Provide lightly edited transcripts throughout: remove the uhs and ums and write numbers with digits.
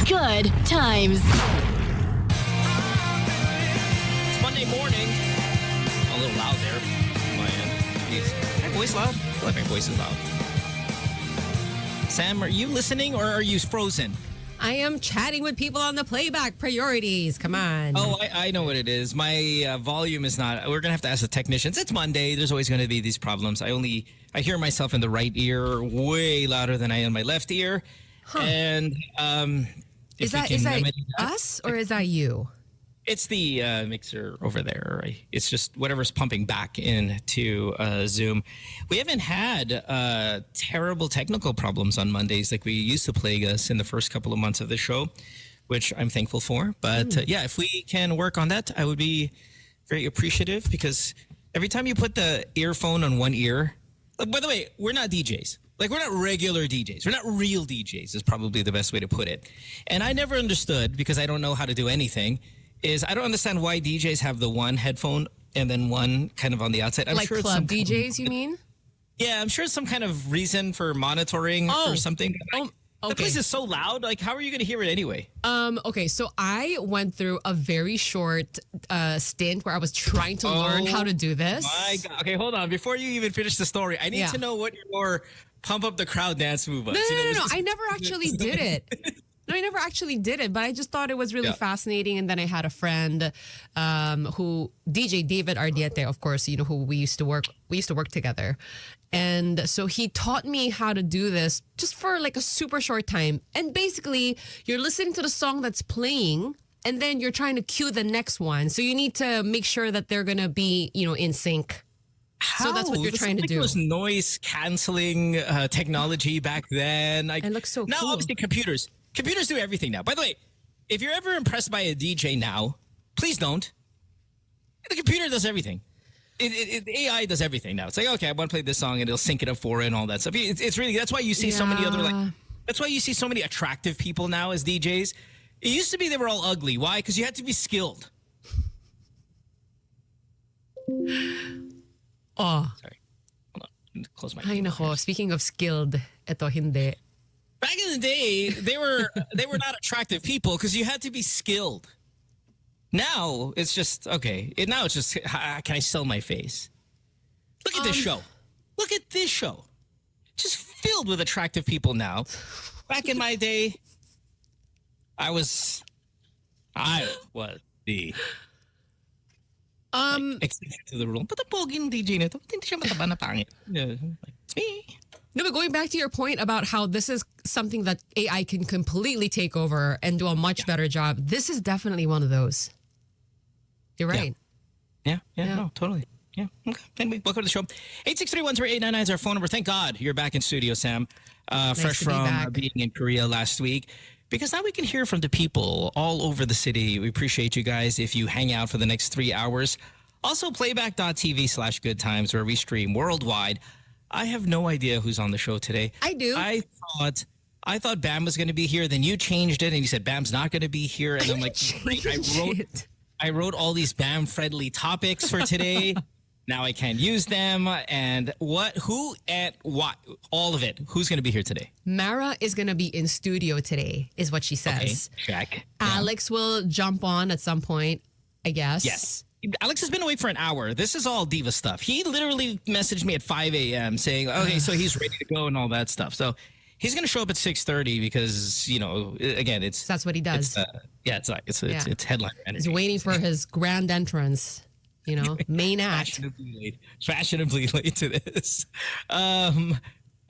Good times. It's Monday morning. A little loud there on my end. Is my voice loud? I feel like my voice is loud. Sam, are you listening or are you frozen? I am chatting with people on the playback. Priorities. Come on. Oh, I know what it is. My volume is not. We're going to have to ask the technicians. It's Monday. There's always going to be these problems. I hear myself in the right ear way louder than I am in my left ear. Huh. And is that us or is that you? It's the mixer over there. Right? It's just whatever's pumping back into Zoom. We haven't had terrible technical problems on Mondays like we used to plague us in the first couple of months of the show, which I'm thankful for. But yeah, if we can work on that, I would be very appreciative because every time you put the earphone on one ear, by the way, we're not DJs. Like, we're not regular DJs. We're not real DJs is probably the best way to put it. And I never understood, because I don't know how to do anything, is I don't understand why DJs have the one headphone and then one kind of on the outside. I'm like sure club DJs, you mean? Yeah, I'm sure it's some kind of reason for monitoring or something. Okay. The place is so loud. Like, how are you going to hear it anyway? Okay, so I went through a very short stint where I was trying to learn how to do this. My God. Okay, hold on. Before you even finish the story, I need to know what your pump up the crowd dance move was. No. I never actually did it. No, I never actually did it, but I just thought it was really fascinating. And then I had a friend who, DJ David Ardiete, of course, you know, who we used to work together. And so he taught me how to do this just for like a super short time. And basically, you're listening to the song that's playing, and then you're trying to cue the next one. So you need to make sure that they're going to be, you know, in sync. How? So that's what you're trying to do. It was noise canceling technology back then. It looks so now, cool. obviously, computers do everything now. By the way, if you're ever impressed by a DJ now, please don't. The computer does everything. AI does everything now. It's like, okay, I want to play this song, and it'll sync it up for it and all that stuff. It's really, that's why you see so many other, that's why you see so many attractive people now as DJs. It used to be they were all ugly. Why? Because you had to be skilled. Oh. Sorry. Hold on. Close my Ay, nako. Speaking of skilled, eto hindi. Back in the day, they were not attractive people because you had to be skilled. Now it's just okay. Now it's just can I sell my face? Look at this show. Look at this show. Just filled with attractive people now. Back in my day, I was the exception to the rule. But the poging DJ nito, hindi siya mataba na pangit. It's me. No, but going back to your point about how this is something that AI can completely take over and do a much better job, this is definitely one of those. You're right. Yeah, no, totally. Yeah, okay. Anyway, welcome to the show. 863-13899 is our phone number. Thank God you're back in studio, Sam. Fresh from being in Korea last week. Because now we can hear from the people all over the city. We appreciate you guys if you hang out for the next 3 hours. Also, playback.tv/goodtimes, where we stream worldwide. I have no idea who's on the show today. I do. I thought Bam was going to be here. Then you changed it, and you said Bam's not going to be here. And I'm like, I wrote all these Bam-friendly topics for today. Now I can't use them. And who, and what, all of it. Who's going to be here today? Mara is going to be in studio today, is what she says. Okay, check. Alex will jump on at some point, I guess. Yes. Alex has been away for an hour. This is all diva stuff. He literally messaged me at 5 a.m. saying, okay, so he's ready to go and all that stuff. So he's going to show up at 6:30 because, you know, again, that's what he does. It's headliner energy. He's waiting for his grand entrance, you know, main act. Fashionably late to this. And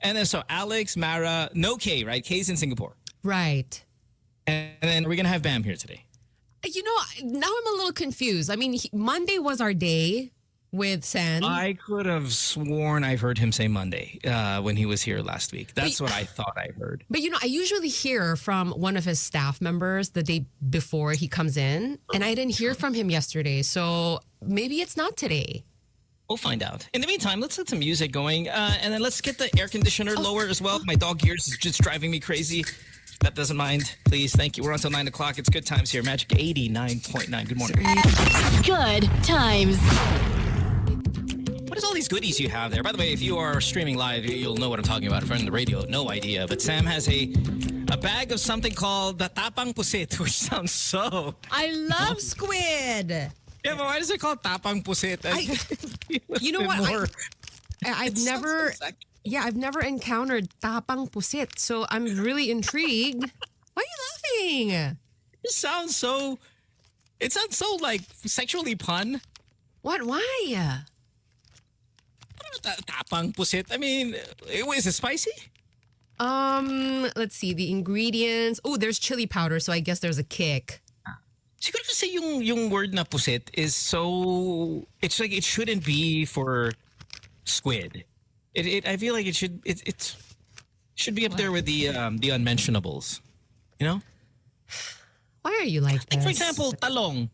then so Alex, Mara, no K, right? K's in Singapore. Right. And then we're going to have Bam here today. You know, now I'm a little confused. I mean, Monday was our day with Sen. I could have sworn I heard him say Monday when he was here last week. That's what I thought I heard. But, you know, I usually hear from one of his staff members the day before he comes in, and I didn't hear from him yesterday. So maybe it's not today. We'll find out. In the meantime, let's get some music going, and then let's get the air conditioner lower as well. My dog ears is just driving me crazy. That doesn't mind, please. Thank you. We're on until 9 o'clock. It's Good Times here. Magic 89.9. Good morning. Good times. What is all these goodies you have there? By the way, if you are streaming live, you'll know what I'm talking about. If you're on the radio, no idea. But Sam has a a bag of something called the tapang pusit, which sounds so... I love squid. Yeah, but why is it called tapang pusit? You know what? I've never... So Yeah, I've never encountered tapang pusit, so I'm really intrigued. Why are you laughing? it sounds so... It sounds so, like, sexually pun. What? Why? Tapang pusit. I mean, is it spicy? Let's see the ingredients. Oh, there's chili powder, so I guess there's a kick. Siguro kasi yung word na pusit is so... It's like it shouldn't be for squid. I feel like it should be up there with the unmentionables. You know? Why are you like this? Like, for example, talong.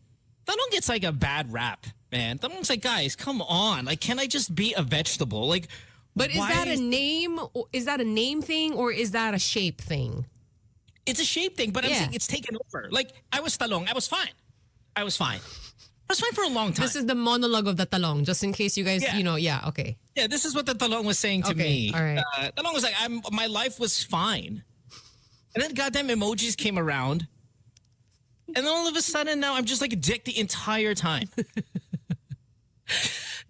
Talong gets like a bad rap, man. Talong's like, guys, come on. Like, can I just be a vegetable? Like, but is why that a name? Is that a name thing or is that a shape thing? It's a shape thing, but I'm saying it's taken over. Like, I was talong. I was fine. I was fine for a long time. This is the monologue of the talong, just in case you guys, okay. Yeah, this is what the talong was saying to me. All right. Talong was like, my life was fine. And then goddamn emojis came around. And then all of a sudden now I'm just like a dick the entire time.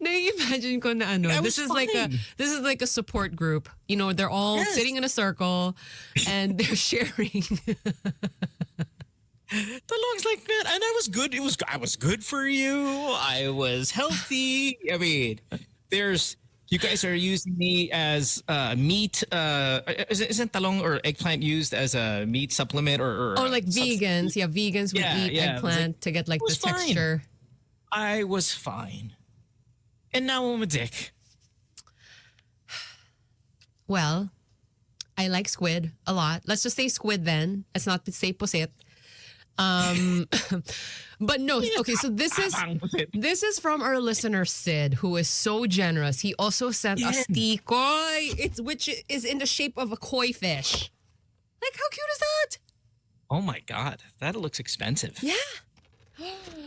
Imagine ko na ano. This is like a support group. You know, they're all sitting in a circle and they're sharing. Talong's like, man, and I was good. I was good for you. I was healthy. I mean, you guys are using me as meat. Isn't talong or eggplant used as a meat supplement or like vegans? Yeah, vegans would eat eggplant to get like the texture. I was fine, and now I'm a dick. Well, I like squid a lot. Let's just say squid then. Let's not say pusit. But no, okay, so this is from our listener Sid, who is so generous. He also sent us tikoy, which is in the shape of a koi fish. Like, how cute is that? Oh my god, that looks expensive. Yeah.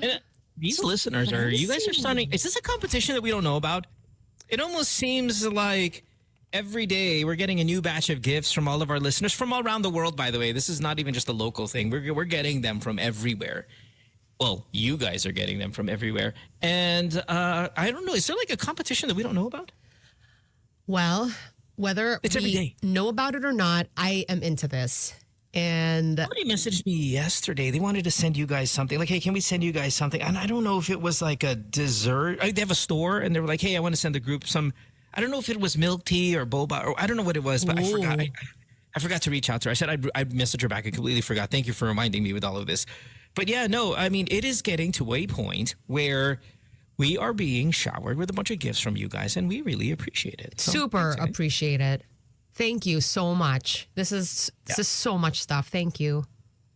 And these listeners you guys are sounding. Is this a competition that we don't know about? It almost seems like every day we're getting a new batch of gifts from all of our listeners from all around the world, by the way. This is not even just a local thing. We're getting them from everywhere. Well, you guys are getting them from everywhere. And I don't know. Is there like a competition that we don't know about? Well, whether it's every day. Know about it or not, I am into this. And somebody messaged me yesterday. They wanted to send you guys something. Like, hey, can we send you guys something? And I don't know if it was like a dessert. They have a store, and they were like, hey, I want to send the group some... I don't know if it was milk tea or boba, or I don't know what it was, but I forgot. I forgot to reach out to her. I said I'd message her back. I completely forgot. Thank you for reminding me with all of this. But yeah, no, I mean, it is getting to a point where we are being showered with a bunch of gifts from you guys, and we really appreciate it. So, super appreciate it. Thank you so much. This is so much stuff. Thank you.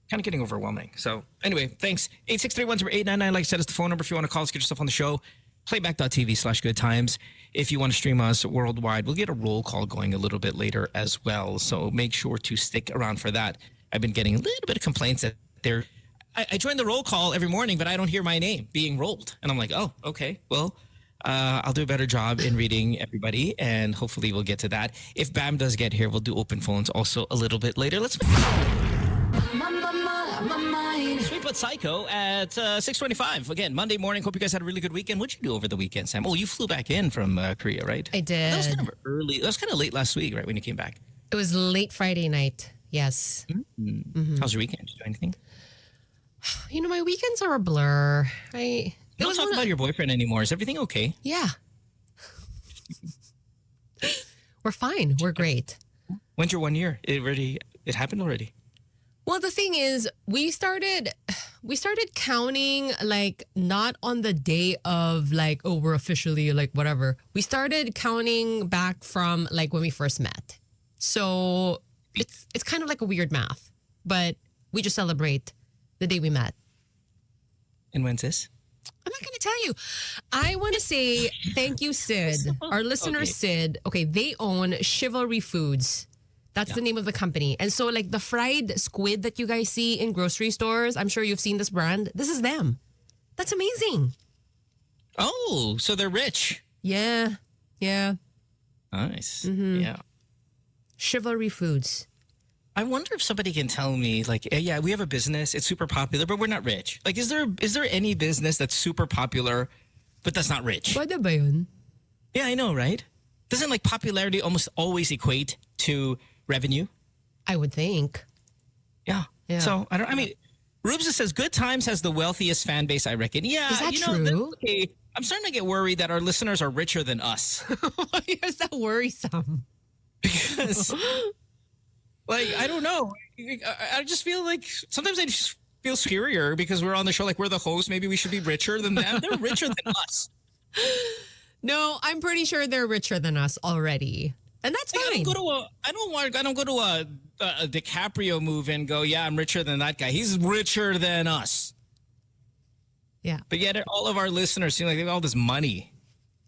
Kind of getting overwhelming. So anyway, thanks. 863-10899. Like I said, is the phone number if you want to call us, get yourself on the show. Playback.tv/goodtimes. If you want to stream us worldwide, we'll get a roll call going a little bit later as well. So make sure to stick around for that. I've been getting a little bit of complaints that I join the roll call every morning, but I don't hear my name being rolled. And I'm like, oh, okay. Well, I'll do a better job in reading everybody, and hopefully we'll get to that. If Bam does get here, we'll do open phones also a little bit later. Let's Sweet But Psycho at 6:25. Again, Monday morning. Hope you guys had a really good weekend. What'd you do over the weekend, Sam? Oh, you flew back in from Korea, right? I did. That was kind of early. That was kind of late last week, right, when you came back? It was late Friday night. Yes. Mm-hmm. How's your weekend? Did you do anything? You know, my weekends are a blur. Don't talk about your boyfriend anymore. Is everything okay? Yeah. We're fine. We're great. When's your 1 year? It happened already. Well, the thing is, we started counting like not on the day of like, oh, we're officially like whatever. We started counting back from like when we first met. So it's kind of like a weird math, but we just celebrate the day we met. And when's this? I'm not going to tell you. I want to say thank you, Sid. Our listener, Sid. Okay, they own Chivalry Foods. That's the name of the company. And so like the fried squid that you guys see in grocery stores, I'm sure you've seen this brand. This is them. That's amazing. Oh, so they're rich. Yeah. Yeah. Nice. Mm-hmm. Yeah. Chivalry Foods. I wonder if somebody can tell me, like, yeah, we have a business. It's super popular, but we're not rich. Like, is there any business that's super popular, but that's not rich? Pwede ba yun? Yeah, I know, right? Doesn't like popularity almost always equate to revenue? I would think. Yeah. So I mean, Rubes says Good Times has the wealthiest fan base, I reckon. Yeah. Is that true? Okay. I'm starting to get worried that our listeners are richer than us. Why is that worrisome? Because, like, I don't know. I just feel like sometimes I just feel superior because we're on the show. Like, we're the host. Maybe we should be richer than them. They're richer than us. No, I'm pretty sure they're richer than us already. And that's Like, fine. I don't go to a DiCaprio movie and go, yeah, I'm richer than that guy. He's richer than us. Yeah. But yet all of our listeners seem like they have all this money.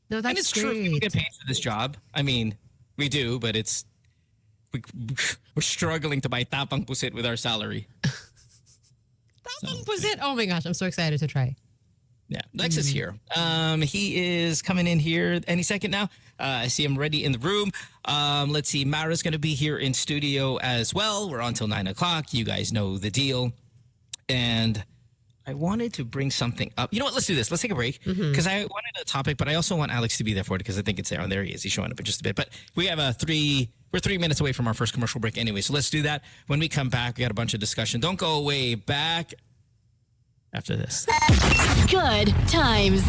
No, that's and it's true. great. We get paid for this job. I mean, we do, but we're struggling to buy tapang pusit with our salary. Tapang pusit? Oh my gosh, I'm so excited to try. Yeah, Lex is here. He is coming in here any second now. I see him ready in the room. Let's see. Mara's going to be here in studio as well. We're on till 9 o'clock. You guys know the deal. And I wanted to bring something up. You know what? Let's do this. Let's take a break because I wanted a topic, but I also want Alex to be there for it because I think it's there. And there he is. He's showing up in just a bit. But we have we're 3 minutes away from our first commercial break anyway. So let's do that. When we come back, we got a bunch of discussion. Don't go away. Back after this. Good times.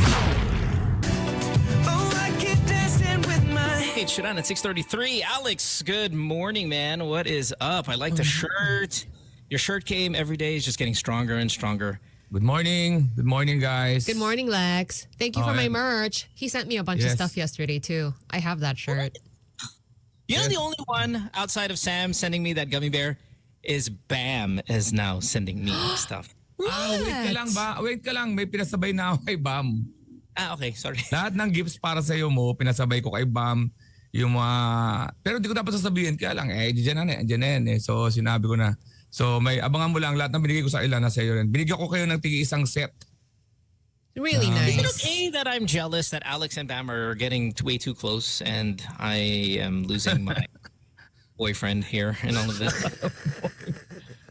Hey, Sharon at 6:33. Alex, good morning, man. What is up? I like the shirt. Your shirt game every day is just getting stronger and stronger. Good morning. Good morning, guys. Good morning, Lex. Thank you for my merch. He sent me a bunch of stuff yesterday, too. I have that shirt. You know, the only one outside of Sam sending me that gummy bear is Bam is now sending me stuff. Wait ka lang. May pinasabay na ako kay Bam. Okay. Sorry. Lahat ng gifts para sa iyo mo, pinasabay ko kay Bam. Yung mga... Pero hindi ko dapat sasabihin. Kaya lang, dyan na yan eh. So, sinabi ko na. So, may abangan mo lang. Lahat ng binigay ko sa ilan na sa iyo rin. Binigyan ko kayo ng tigi-isang set. Really nice. Is it okay that I'm jealous that Alex and Bam are getting way too close and I am losing my boyfriend here in all of this?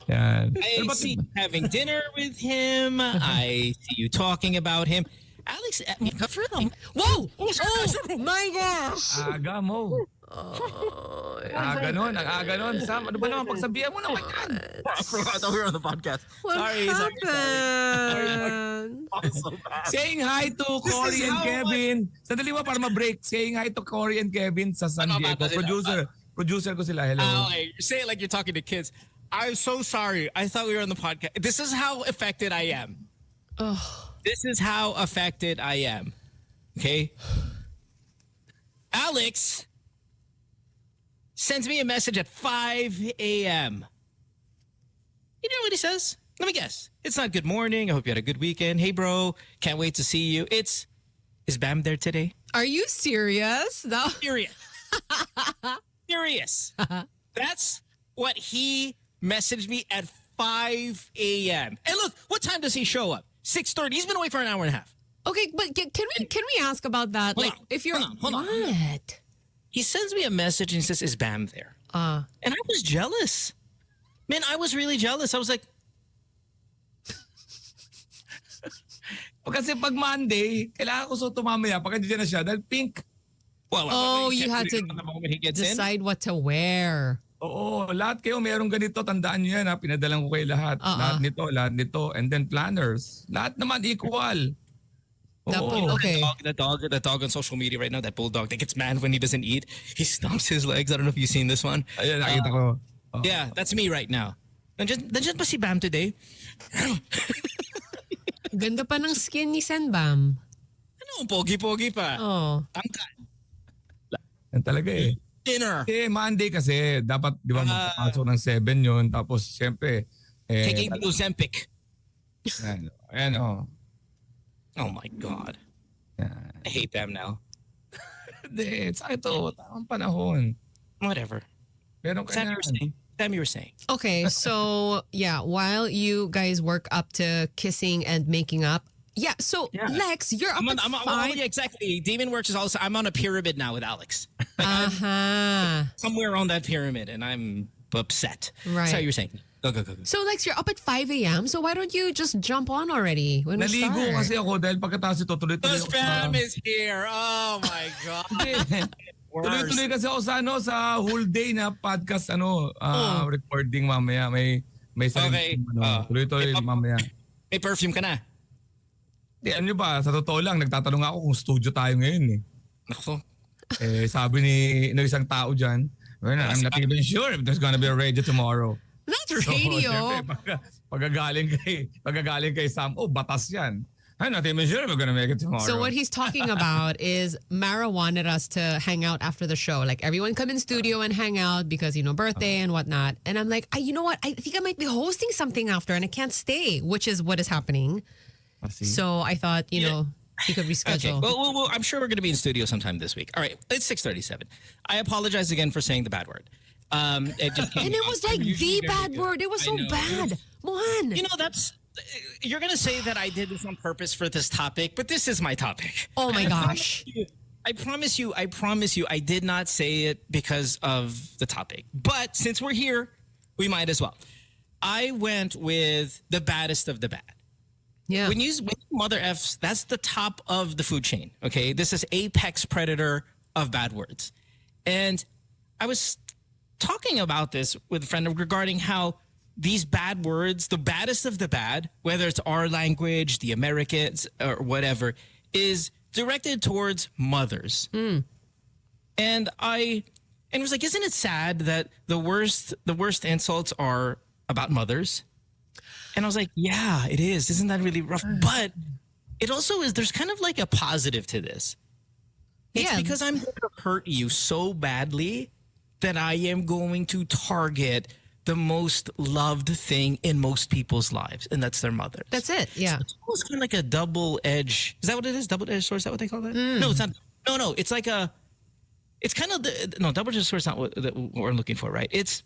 Yan. I see you having dinner with him. I see you talking about him. Alex, good for them. Whoa! Oh my gosh! Aga mo. Aga nun. Sam, ano ba naman? Pagsabihan mo naman yan. I forgot that we were on the podcast. What happened? Saying hi to Cory and Kevin. Sandali ba para ma-break? Saying hi to Cory and Kevin sa San Diego. Producer ko sila. Hello. Okay. Say it like you're talking to kids. I'm so sorry. I thought we were on the podcast. This is how affected I am. This is how affected I am. Okay? Alex sends me a message at 5 a.m. You know what he says? Let me guess. It's not good morning. I hope you had a good weekend. Hey, bro. Can't wait to see you. Is Bam there today? Are you serious? No. Serious. Serious. That's what he messaged me at 5 a.m. And look, what time does he show up? 6:30. He's been away for an hour and a half. Okay, but can we ask about that? Hold like, on, if you're hold on. what? He sends me a message and he says, "Is Bam there?" And I was jealous. Man, I was really jealous. I was like, Kasi pag Monday, kailangan ko suot mamaya pag nandiyan na siya dahil pink. Well, you had to decide what to wear. Oo, lahat kayo merong ganito. Tandaan nyo yan ha. Pinadalang ko kayo lahat. Lahat nito. And then planners. Lahat naman equal. Okay. The dog on social media right now, that bulldog that gets mad when he doesn't eat. He stomps his legs. I don't know if you've seen this one. Ayan, nakita ko. Yeah, that's me right now. Nandiyan ba si Bam today? Ganda pa ng skin ni Senbam. Ano, pogi-pogi pa. Tangkad. Yan talaga eh. Dinner. Monday kasi dapat, di ba, magpapasok ng 7 yun. Tapos, siyempre. Taking the Ozempic. Ayan. Oh my God. Yan. I hate them now. Hindi, sa ito. Tamang panahon. Whatever. Pero Sam, you were saying. Okay, so yeah, while you guys work up to kissing and making up, Lex, you're up at 5. Exactly. Demon Works is also, I'm on a pyramid now with Alex. Like, somewhere on that pyramid, and I'm upset. Right. Sorry, you were saying. Go. So Lex, you're up at 5 a.m. So why don't you just jump on already when we Naligo start? kasi ako dahil pagkatapos ito tuloy-tuloy The ako spam is here. Oh my God. Tuloy-tuloy kasi ako sa whole day na podcast recording mamaya. May Okay. tuloy-tuloy mamaya. May perfume ka na. Di, ano ba, sa totoo lang, nagtatanong ako kung studio tayo ngayon eh. Naku. Sabi ng isang tao dyan, well, I'm not even sure if there's gonna be a radio tomorrow. Not radio. Siyempre, pagagaling kay Sam, batas yan. I'm not even sure if we're gonna make it tomorrow. So what he's talking about is Mara wanted us to hang out after the show. Like everyone come in studio and hang out because, birthday and whatnot. And I'm like, you know what? I think I might be hosting something after and I can't stay, which is what is happening. So I thought, he could reschedule. Okay. Well, I'm sure we're going to be in studio sometime this week. All right. It's 6:37. I apologize again for saying the bad word. It just came And it out. was like the bad word. It was so bad. Mohan. You're going to say that I did this on purpose for this topic, but this is my topic. Oh my gosh. I promise you, I did not say it because of the topic. But since we're here, we might as well. I went with the baddest of the bad. Yeah. When you mother Fs, that's the top of the food chain. Okay, this is apex predator of bad words, and I was talking about this with a friend regarding how these bad words, the baddest of the bad, whether it's our language, the Americans, or whatever, is directed towards mothers. And it was like, isn't it sad that the worst insults are about mothers? And I was like, yeah, it is. Isn't that really rough? But it also is, there's kind of like a positive to this. It's because I'm going to hurt you so badly that I am going to target the most loved thing in most people's lives, and that's their mothers. That's it. Yeah. So it's almost kind of like a double-edged. Is that what it is? Double-edged sword? Is that what they call that? No, it's not. No. It's like a. It's kind of double-edged sword is not what we're looking for, right? It's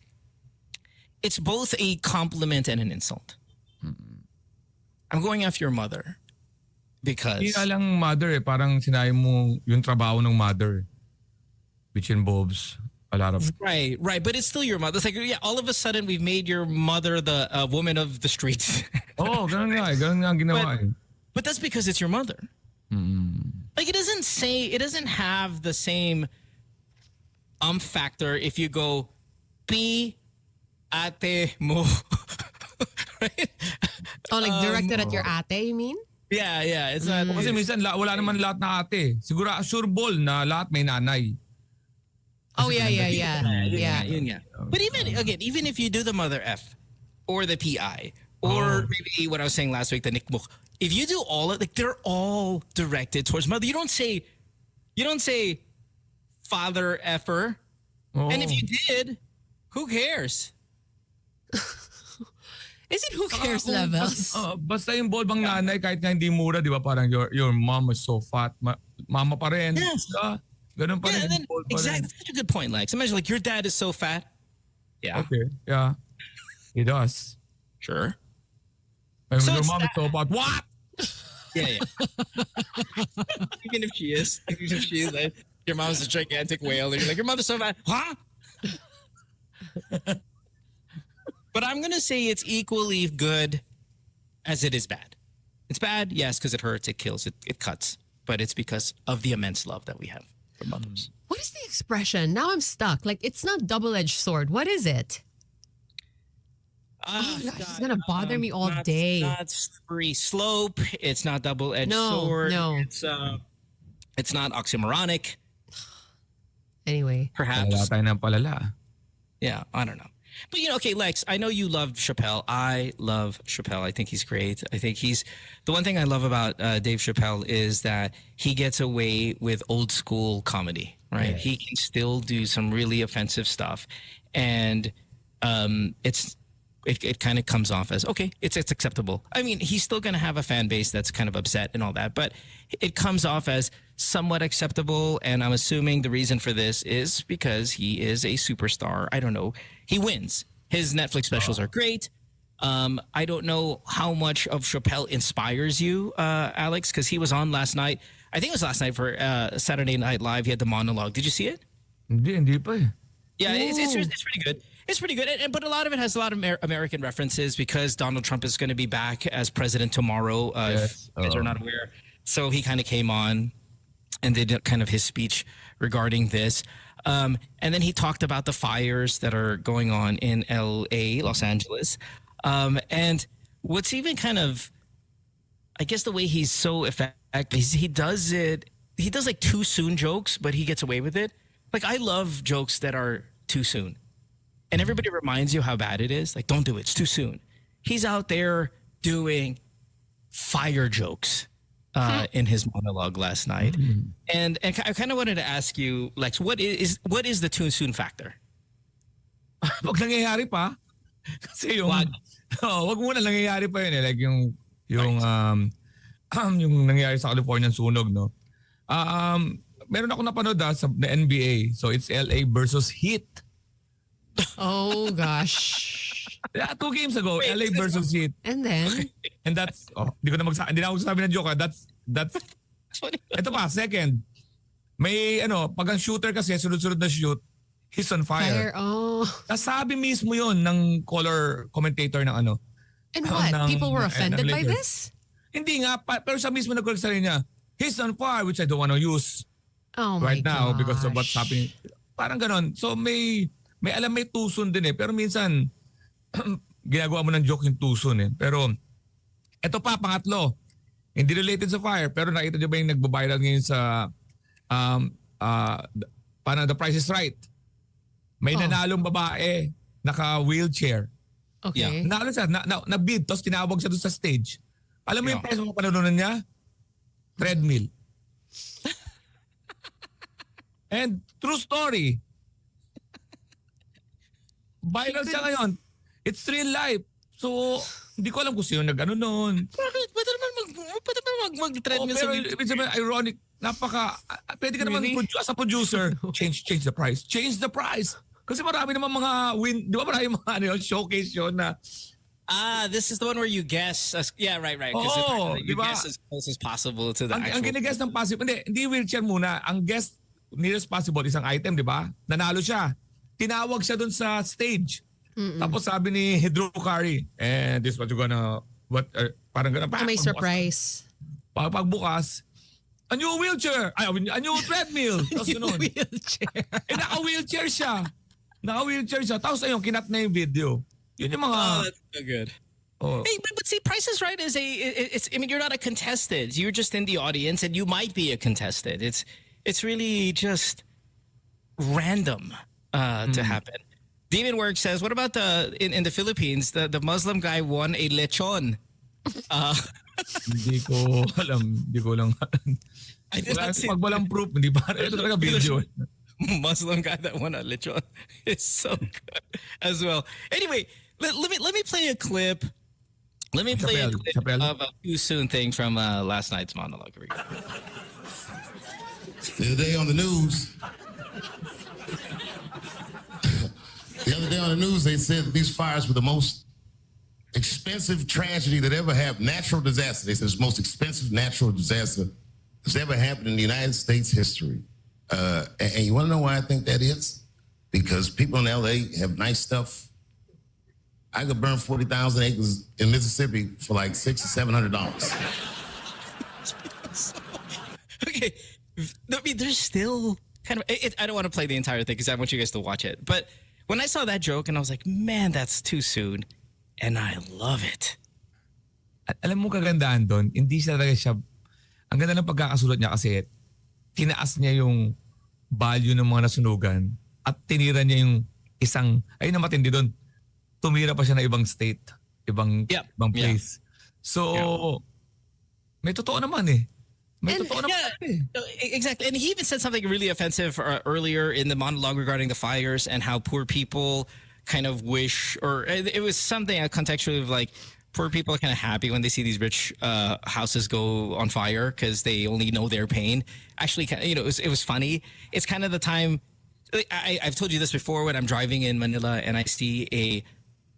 both a compliment and an insult. I'm going after your mother because. Hindi nga lang mother parang sinabi mo yung trabaho ng mother, which involves a lot of. Right. But it's still your mother. It's like, all of a sudden we've made your mother the woman of the streets. Ganun nga ginawa. But that's because it's your mother. Like it doesn't have the same factor if you go pi ate mo. Right? Like directed at your ate, you mean? Yeah. It's not. Kasi minsan wala naman lahat na ate. Siguro sure ball na lahat may nanay. Oh yeah. But even if you do the mother F or the PI or maybe what I was saying last week, the nickbook, if you do all of they're all directed towards mother. You don't say father effer. And if you did, who cares? Is it who cares levels? Basta yung ball bang nanay kahit nga hindi mura, di ba? Parang your mom is so fat. Mama pa rin. Yes. Ganun pa rin. Exactly. That's such a good point, Lex. Imagine like your dad is so fat. Yeah. Okay. Yeah. He does. Sure. And So your it's mom is so fat. What? Yeah. Even if she is, like, your mom's a gigantic whale, and you're like, your mother's so fat. Huh? But I'm going to say it's equally good as it is bad. It's bad, yes, because it hurts, it kills, it cuts. But it's because of the immense love that we have for mothers. What is the expression? Now I'm stuck. Like, it's not double-edged sword. What is it? Oh gosh, it's going to bother me all day. It's not slippery slope. It's not double-edged sword. No. It's not oxymoronic. Anyway. Perhaps. Wala tayo ng palala. Yeah, I don't know. But, okay, Lex, I know you love Chappelle. I love Chappelle. I think he's great. I think the one thing I love about Dave Chappelle is that he gets away with old school comedy, right? Yes. He can still do some really offensive stuff. And it kind of comes off as, okay, it's acceptable. I mean, he's still going to have a fan base that's kind of upset and all that, but it comes off as somewhat acceptable. And I'm assuming the reason for this is because he is a superstar. I don't know. He wins. His Netflix specials are great. I don't know how much of Chappelle inspires you, Alex, because he was on last night. I think it was last night for Saturday Night Live. He had the monologue. Did you see it? Hindi pa eh. Yeah, it's pretty good. It's pretty good, but a lot of it has a lot of American references because Donald Trump is going to be back as president tomorrow. If you guys are not aware, so he kind of came on and did kind of his speech regarding this, and then he talked about the fires that are going on in L.A., Los Angeles, and what's even kind of, I guess, the way he's so effective, he does like too soon jokes, but he gets away with it. Like, I love jokes that are too soon. And everybody reminds you how bad it is. Like, don't do it. It's too soon. He's out there doing fire jokes in his monologue last night. And I kind of wanted to ask you, Lex, what is the too soon factor? Pag nangyayari pa. Kasi yung... wag muna nangyayari pa yun eh. Like yung nangyayari sa California sunog, no? Meron ako napanood sa NBA. So it's LA versus Heat. Oh gosh. Yeah, 2 games ago, LA versus Heat. And then? And that's, hindi na ako magsabi ng joke. That's, ito pa, second. May, pag ang shooter kasi, sunod-sunod na shoot, he's on fire. Nasabi mismo yun ng color commentator ng And what? People were offended by this? Hindi nga, pero siya mismo nagsabi niya, he's on fire, which I don't want to use right now because of what's happening. Parang ganon. So may tuson din eh. Pero minsan, ginagawa mo ng joke yung tuson eh. Pero, eto pa, pangatlo. Hindi related sa fire, pero nakita niyo ba yung nagbabiral ngayon sa parang The Price is Right? May nanalong babae, naka-wheelchair. Okay. Yeah. Nanalo siya, na-bid, tapos tinawag siya doon sa stage. Alam mo yung price mo panalunan niya? Treadmill. And true story. Viral siya ngayon. It's real life. So, hindi ko alam kung sino nag-ano nun. Bakit? Ba't naman mag-treadmill sa video? Pero it's ironic. Pwede ka naman as a producer, change the price. Change the price. Kasi marami naman mga di ba marami mga showcase yun na this is the one where you guess. Yeah, right. You diba? guess as close as possible to the actual. Ang gine-guess ng possible, hindi wheelchair muna. Ang guess nearest possible isang item, di ba? Nanalo siya. Tinawag siya dun sa stage. Tapos sabi ni Drew Carey, and this what you're gonna, parang gana. May surprise. Pagbukas, a new wheelchair. A new treadmill. Tapos ganun. Wheelchair. Naka-wheelchair siya. Tapos ayun, kinat na yung video. Yun yung mga... that's so good. Oh. Hey, but see, Price is Right is I mean, you're not a contestant. You're just in the audience, and you might be a contestant. It's really just random to happen. Demon Work says, what about in the Philippines, the Muslim guy won a lechon? Hindi ko lang. I did not see. Pag walang proof, hindi pa. Ito talaga video. Muslim guy that won a lechon is so good as well. Anyway, let me play a clip. Let me play a clip of a too soon thing from last night's monologue. Here we go. The other day on the news, they said that these fires were the most expensive tragedy that ever happened. Natural disaster. They said it's the most expensive natural disaster that's ever happened in the United States history. And you want to know why I think that is? Because people in LA have nice stuff. I could burn 40,000 acres in Mississippi for like $600 or $700. Okay, I mean, there's still kind of. I don't want to play the entire thing because I want you guys to watch it. But when I saw that joke, and I was like, man, that's too soon, and I love it. Alam mo kagandahan doon, hindi siya talaga siya. Ang ganda ng pagkakasulat niya kasi tinaas niya yung value ng mga nasunugan at tinira niya yung isang, ayun na matindi doon, tumira pa siya na ibang state, ibang place. So, may totoo naman eh. Exactly. And he even said something really offensive earlier in the monologue regarding the fires and how poor people kind of wish, or it was something contextually of like, poor people are kind of happy when they see these rich houses go on fire because they only know their pain. Actually, it was funny. It's kind of the time. I've told you this before when I'm driving in Manila and I see a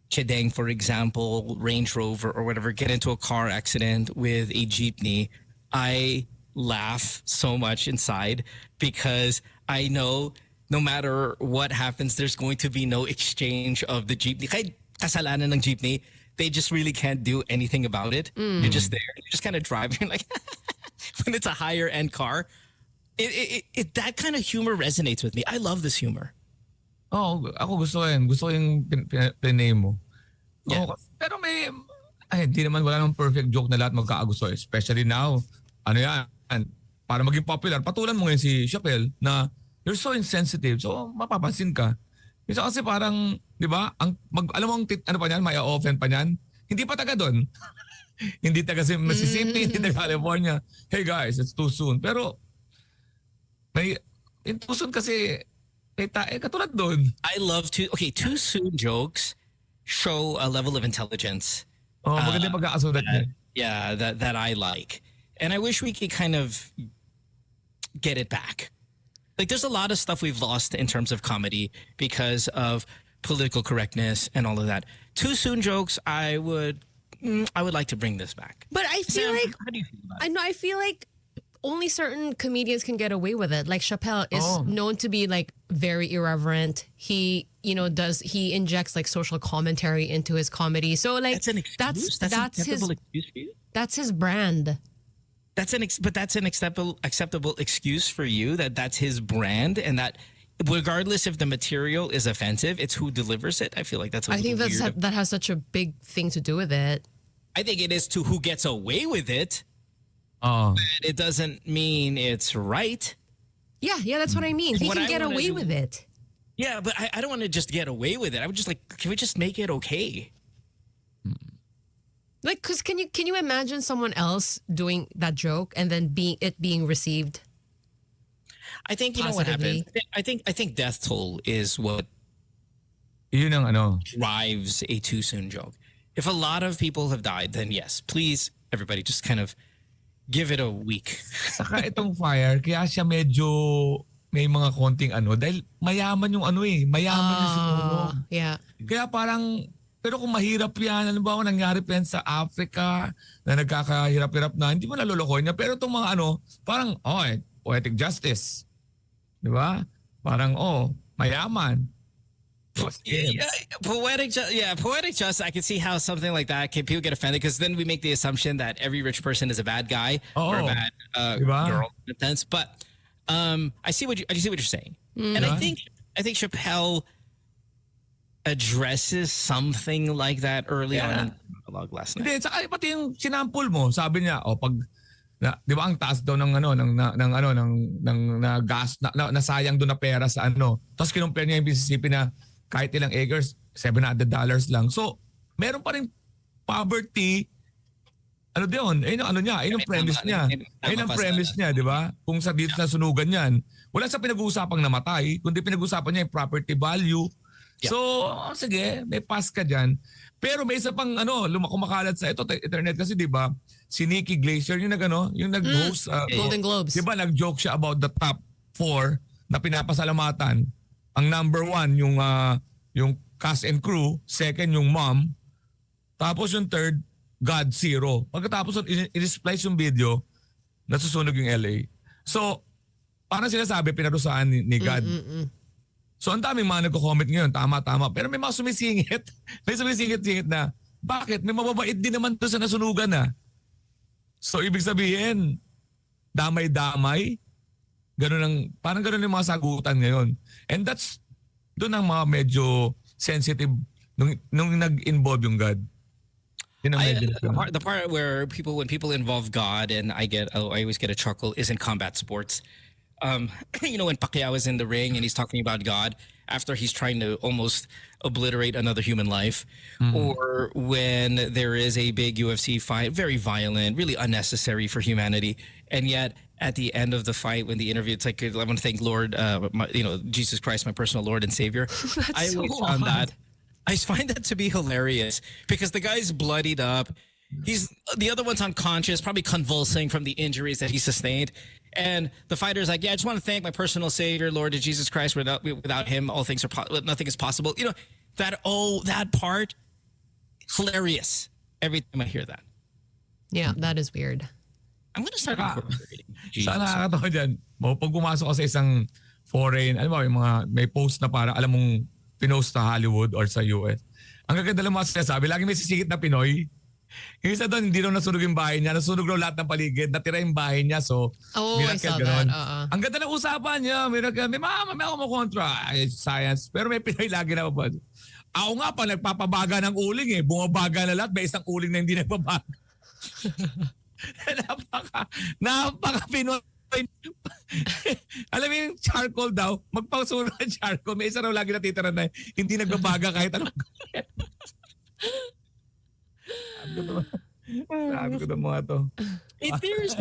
Chedeng, for example, Range Rover or whatever, get into a car accident with a jeepney. I laugh so much inside because I know no matter what happens, there's going to be no exchange of the jeepney. Kahit kasalanan ng jeepney, they just really can't do anything about it. You're just there. You're just kind of driving like when it's a higher end car. That kind of humor resonates with me. I love this humor. Oh, ako gusto ko yun. Gusto ko yung pinay mo. Yeah. Oh, pero hindi naman wala namang perfect joke na lahat magkakagusto. Especially now. Ano yan? Para maging popular, patulan mo ngayon si Chappelle na you're so insensitive. So, mapapansin ka. Minsan kasi parang, di ba, alam mo ano pa niyan, may offend pa niyan. Hindi pa taga doon. Hindi taga Mississippi, hindi taga California. Hey guys, it's too soon. Pero, too soon kasi, katulad doon. I love too soon jokes show a level of intelligence. Oh, maganda yung pagkakasulat niya. Yeah, that I like. And I wish we could kind of get it back. Like there's a lot of stuff we've lost in terms of comedy because of political correctness and all of that. Too soon jokes, I would like to bring this back. But I feel Sam, like how do you feel about it? I feel like only certain comedians can get away with it. Like Chappelle is known to be like very irreverent. He injects like social commentary into his comedy. So like That's an excuse? That's an his excuse for you? that's his brand. That's an acceptable excuse for you that's his brand and that regardless if the material is offensive, it's who delivers it. I feel like that's I think weird. that has such a big thing to do with it. I think it is to who gets away with it. Oh. But it doesn't mean it's right. Yeah, that's what I mean. He What can I get wanna away do- with it. Yeah, but I don't want to just get away with it. I would just like, can we just make it okay? Like, cause can you imagine someone else doing that joke and then being received? I think you know what Positively. happens. I think death toll is what Yun ang ano. drives a too soon joke. If a lot of people have died, then yes, please everybody just kind of give it a week. Saka itong Fire, kaya siya medyo may mga konting ano dahil mayaman yung ano mayaman yung siguro. Yeah. Kaya parang pero kung mahirap yan, halimbawa nangyari pa yan sa Africa na nagkakahirap-hirap na, hindi mo nalolokohin niya. Pero itong mga ano, parang, poetic justice. Di ba? Parang, mayaman. Poetic justice. I can see how something like that people get offended because then we make the assumption that every rich person is a bad guy or a bad Diba? girl in a sense. But I see what you're saying, and I think Chappelle addresses something like that early on in the dialogue last night. Hindi, saka pati yung sinampul mo, sabi niya, pag di ba ang taas daw ng gas nasayang doon na pera sa ano. Tapos kinumpare niya yung Mississippi na kahit ilang acres, $700 lang. So, meron pa rin poverty. Ano doon? Ayun ang ano niya, ayun ang premise niya. Ayun ang premise niya, di ba? Kung sa dito na sunugan yan, wala sa pinag-uusapang namatay, kundi pinag-uusapan niya yung property value. Yeah. So, sige, may pass ka dyan. Pero may isa pang kumakalat sa internet kasi 'di ba? Si Nikki Glaser yung nag-host Golden Globes. 'Di ba nag-joke siya about the top 4 na pinapasalamatan. Ang number 1 yung cast and crew, second yung mom, tapos yung third God Zero. Pagkatapos i-splice yung video, nasusunog yung LA. So, parang sinasabi pinarusahan ni God. So ang daming mga nagko-comment ngayon, tama. Pero may mga sumisingit. May sumisingit-singit na, bakit? May mababait din naman doon sa nasunugan na. So ibig sabihin, damay-damay. Parang ganun yung mga sagutan ngayon. And that's, doon ang mga medyo sensitive nung nag-involve yung God. Yun ang medyo The part where when people involve God, and I always get a chuckle, is in combat sports. When Pacquiao is in the ring and he's talking about God after he's trying to almost obliterate another human life, or when there is a big UFC fight, very violent, really unnecessary for humanity, and yet at the end of the fight, when the interview, it's like, I want to thank Lord, Jesus Christ, my personal Lord and Savior. I always found that. I find that to be hilarious because the guy's bloodied up. The other one's unconscious, probably convulsing from the injuries that he sustained. And the fighter's like, I just want to thank my personal Savior, Lord Jesus Christ. Without him, nothing is possible. That part, hilarious. Every time I hear that. Yeah, that is weird. I'm going to start incorporating Jesus. Sana nakakatawa dyan. Pag pumasok ka sa isang foreign, alam mo, yung mga may post na para, alam mong pinost sa Hollywood or sa US. Ang gaganda lang mga sinasabi, lagi may sisikit na Pinoy. Yung isa doon, hindi raw nasunog yung bahay niya, nasunog raw lahat ng paligid, natira yung bahay niya, so I saw that. Ang ganda ng usapan niya, miracle, may ako makontra, science, pero may Pinoy lagi na pa. Ako nga pa, nagpapabaga ng uling bumabaga na lahat, may isang uling na hindi nagpabaga. napaka Pinoy. Alam mo yung charcoal daw, magpasunog ng charcoal, may isa raw lagi natitira na hindi nagbabaga kahit anong sabi ko na mga to. If there's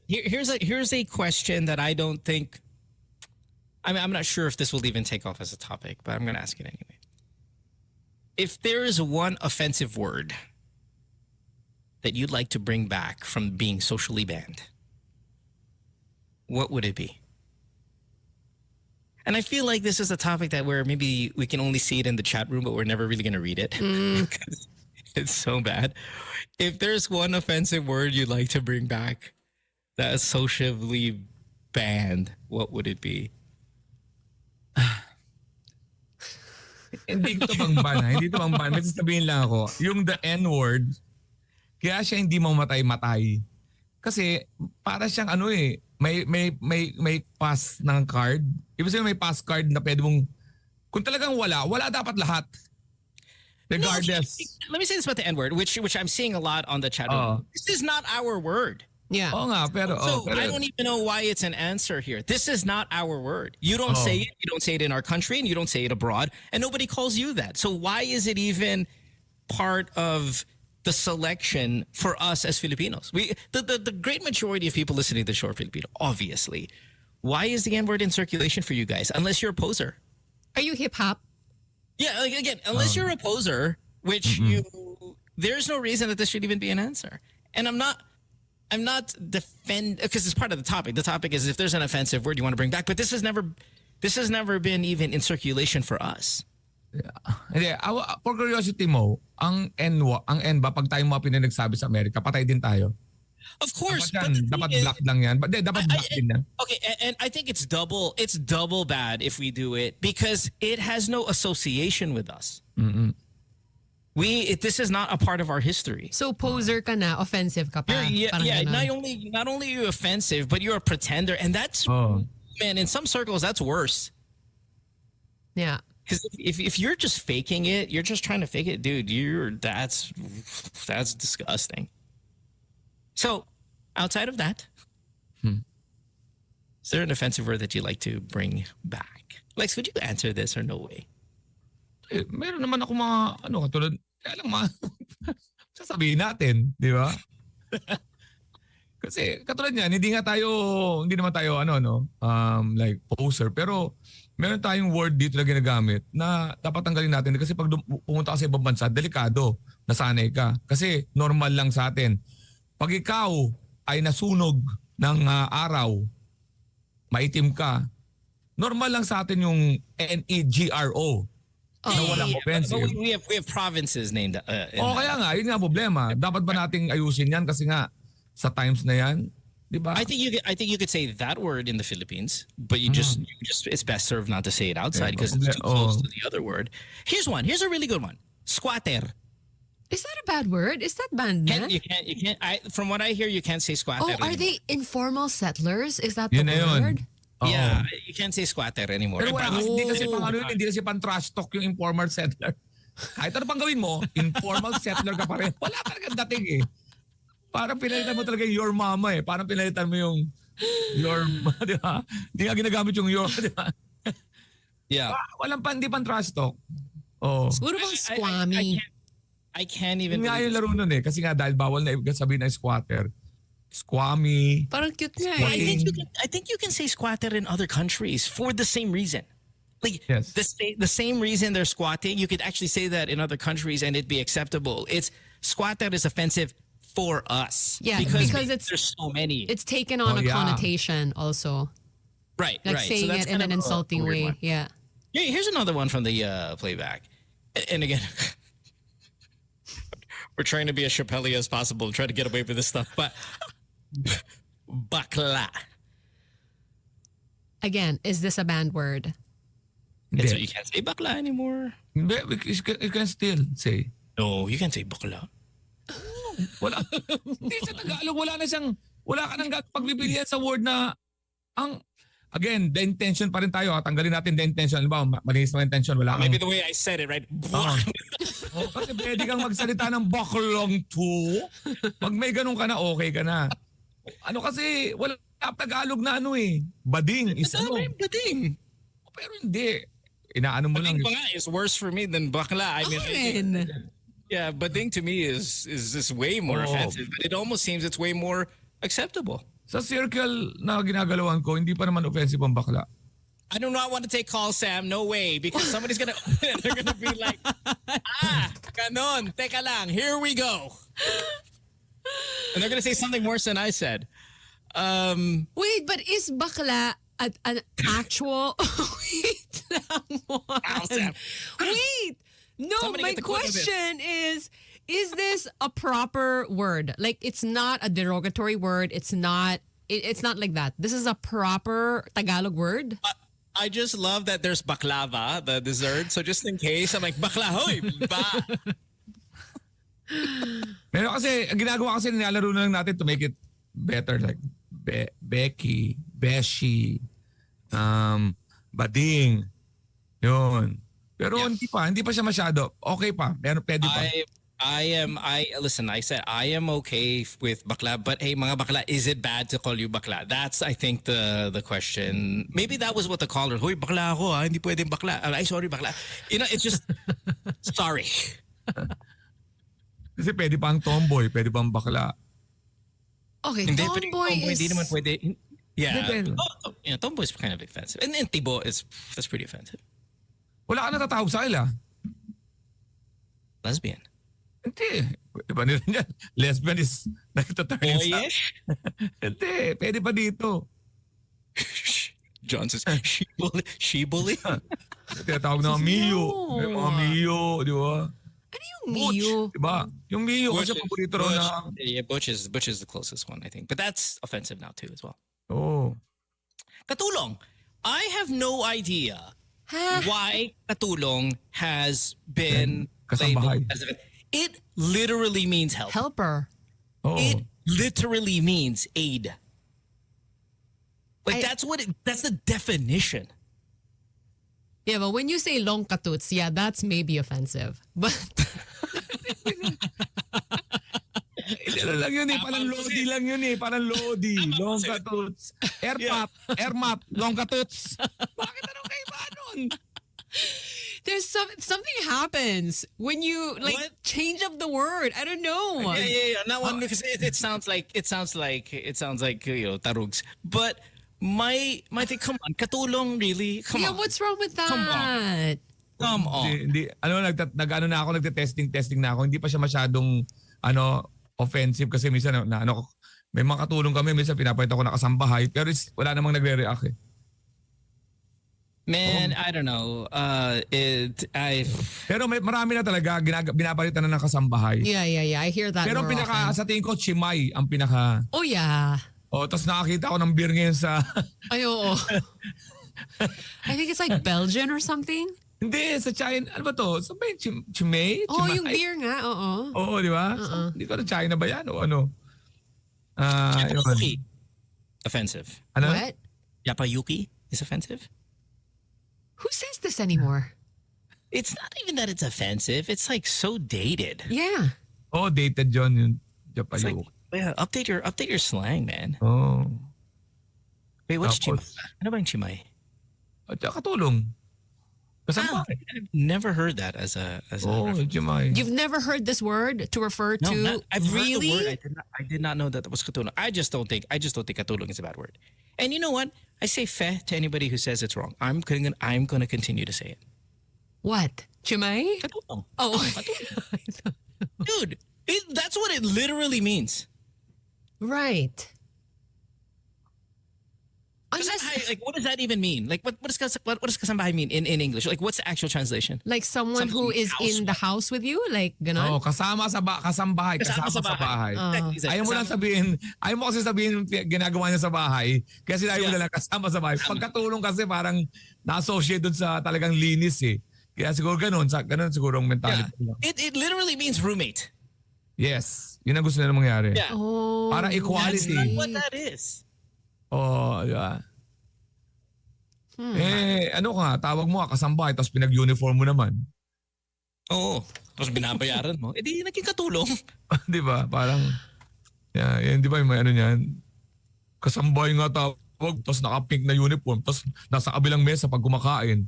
here's a question that I don't think, I'm not sure if this will even take off as a topic, but I'm going to ask it anyway. If there is one offensive word that you'd like to bring back from being socially banned, what would it be? And I feel like this is a topic that where maybe we can only see it in the chat room, but we're never really going to read it. It's so bad. If there's one offensive word you'd like to bring back that is socially banned, what would it be? Hindi ko to bang ban, hindi to bang ban. May sasabihin lang ako, yung the N-word, kaya siya hindi mamatay-matay. Kasi para siyang may pass ng card. Ibig sabihin may pass card na pwede mong, kung talagang wala dapat lahat. Regardless. No, let me say this about the N-word, which I'm seeing a lot on the chat room. This is not our word. Yeah. Oo nga, pero I don't even know why it's an answer here. This is not our word. You don't say it. You don't say it in our country, and you don't say it abroad, and nobody calls you that. So why is it even part of the selection for us as Filipinos? The great majority of people listening to the show are Filipino, obviously. Why is the N-word in circulation for you guys? Unless you're a poser. Are you hip-hop? Yeah, like, again, unless you're a poser, which there's no reason that this should even be an answer. And I'm not because it's part of the topic. The topic is if there's an offensive word you want to bring back, but this has never been even in circulation for us. Hindi, for curiosity mo, ang N ba pag tayo mga pinagsabi sa Amerika, patay din tayo. Of course, dapat black lang yan. Dapat black din yan. Okay, and I think it's double bad if we do it because it has no association with us. This is not a part of our history. So poser ka na, offensive ka pa. Not only are you offensive, but you're a pretender, and that's man, in some circles that's worse. Yeah. Because if you're just faking it, you're just trying to fake it, dude. That's disgusting. So, outside of that, is there an offensive word that you like to bring back? Lex, would you answer this or no way? Meron naman ako mga katulad, kaya lang sasabihin natin, di ba? Kasi katulad niyan, hindi naman tayo like poser, pero meron tayong word dito na ginagamit na dapat tanggalin natin kasi pag pumunta ka sa ibang bansa, delikado, nasanay ka. Kasi normal lang sa atin. Pag ikaw ay nasunog ng araw, maitim ka, normal lang sa atin yung NEGRO. Na walang offensive. But we have provinces named kaya nga, yun nga problema. Dapat ba nating ayusin yan kasi nga sa times na yan, di ba? I think you could say that word in the Philippines, but you just it's best served not to say it outside because it's too close to the other word. Here's a really good one. Squatter. Is that a bad word? Is that banned? You can't. From what I hear, you can't say squatter. Oh, are they informal settlers? Is that the word? Yeah, you can't say squatter anymore. Pero hindi kasi hindi kasi pang trash talk yung informal settler. Kahit ano pang gawin mo, informal settler ka pa rin. Wala talagang dating Parang pinalitan mo talaga your mama Parang pinalitan mo yung your, di ba? Hindi nga ginagamit yung your, di ba? Yeah. Hindi pang trash talk. Oh. What about squammy? I can't even. Nga yung laro nun kasi nga dahil bawal na sabihin na squatter. Squammy. Parang cute nga I think you can say squatter in other countries for the same reason. Like the same reason they're squatting, you could actually say that in other countries and it'd be acceptable. Squatter is offensive for us. Yeah, because there's so many. It's taken on a connotation also. Right, like right. saying it in an insulting way. Yeah. Here's another one from the playback. And again, we're trying to be as Chappelle as possible, try to get away with this stuff. But bakla. Again, is this a banned word? And so Hindi. you can't say bakla anymore. You can still say. No, you can't say bakla. Wala. Hindi sa Tagalog, wala ka nang pagbibilihan sa word na again, the intention pa rin tayo. Tanggalin natin the intention. Alam ba, malinis na intention. Wala kang... Maybe the way I said it, right? Kasi pwede kang magsalita ng baklong to. Pag may ganun ka na, okay ka na. Ano kasi, wala Tagalog na bading. Is Bading. Pero hindi. Inaano mo lang. Bading pa nga is worse for me than bakla. I mean, Rin. yeah, bading to me is just way more offensive. But it almost seems it's way more acceptable. Sa circle na ginagalawan ko, hindi pa naman offensive ang bakla. I do not want to take calls, Sam. No way. Because somebody's going to, they're going to be like, ganon, teka lang, here we go. And they're going to say something worse than I said. Wait, but is bakla an actual... Wait lang, Sam. Wait! No, Somebody my get the quote of it. question is this a proper word? Like, it's not a derogatory word. It's not like that. This is a proper Tagalog word? I just love that there's baklava, the dessert. So just in case, I'm like, bakla, hoy, ba. Pero kasi, ang ginagawa kasi nilalaro na lang natin to make it better. Like, Becky, Beshi, Bading. Yun. Pero hindi pa siya masyado. Okay pa. Pero pwede pa. Listen, I said I am okay with bakla, but hey, mga bakla, is it bad to call you bakla? That's, I think, the question. Maybe that was what the caller, hoy, bakla ako, hindi pwedeng bakla. Ay, sorry, bakla. You know, it's just, sorry. Kasi pwede pang tomboy, pwede pang bakla. Okay, Hindi, tomboy is... Hindi naman pwede. Yeah. Depende. Tomboy is kind of offensive. And tibo that's pretty offensive. Wala ka natatawag sa kanila. Lesbian. Hindi. Iba nila yan. Lesbian is nagtaturn sa... Boyish? Hindi. Pwede pa dito. John says, she bully? Tinatawag na Mio. May mga Mio, di ba? Ano yung Mio? Di ba? Yung Mio kasi paborito rin na... Yeah, Butch is the closest one, I think. But that's offensive now too as well. Oh. Katulong. I have no idea why katulong has been Kasambahay. labeled as it literally means help. Helper. Oh. It literally means aid. Like that's the definition. Yeah, but when you say long katuts, yeah, that's maybe offensive. But Ano lang yun parang lodi lang yun parang lodi. Long katuts. Airmat, long katuts. Bakit anong kaiba nun? there's something happens when you like What? change up the word. I don't know. Yeah. Not one because it sounds like tarugs. But my thing, come on, katulong really? Come Yeah, on. what's wrong with that? Come on. Hindi, nag-ano na ako, testing na ako. Hindi pa siya masyadong offensive kasi minsan may mga katulong kami, minsan pinapakita ko na kasambahay, pero wala namang nagre-react eh. Man, I don't know. Pero marami na talaga binapalitan na ng kasambahay. Yeah. I hear that Pero more often. sa tingin ko, Chimay ang pinaka... Oh, yeah. Tapos nakakita ko ng beer ngayon sa... Ay, oo. I think it's like Belgian or something. Hindi, sa China. Ano ba to? Sa ba yung Chimay? Oh, yung beer nga. Oo. Oo, di ba? Hindi ko na China ba yan o ano? Yapayuki. Offensive. Ano? What? Yapayuki is offensive? Who says this anymore? It's not even that it's offensive. It's like so dated. Yeah. Oh, dated John yung It's like, Japayuki. yeah, update your slang, man. Oh. Wait, what's Tapos- chimay? Ano ba yung chimay? At saka katulong. Kasambahay. I've never heard that as a Oh, reference. Chimay. You've never heard this word to refer to? I've Really? heard the word. I did not know that was katulong. I just don't think katulong is a bad word. And you know what? I say feh to anybody who says it's wrong. I'm gonna continue to say it. What? Chimay? Katulong. Oh. Dude, that's what it literally means. Right. Unless, Like, what does that even mean? Like, what does kasambahay mean in English? Like, what's the actual translation? like someone who is in the house with you, like ganon. Oh, kasambahay, kasama sa bahay. Exactly. Ayaw mo lang sabihin, ayaw mo kasi sabihin yung ginagawa niya sa bahay. Kasi sinabi mo lang kasama sa bahay. Pagkatulong kasi parang na-associate dun sa talagang linis eh. Kaya siguro ganun siguro ang mentality. Yeah. It literally means roommate. Yes. Yun ang gusto nila mangyari. Yeah. Oh, Para That's equality. not what that is. Oh, yeah. Ano ka, tawag mo kasambahay tapos pinag-uniform mo naman. Oo. Tapos binabayaran mo. Di naging katulong. Di ba? Parang, yan, di ba yung may ano niyan? Kasambahay nga tawag, tapos naka-pink na uniform, tapos nasa kabilang mesa pag kumakain.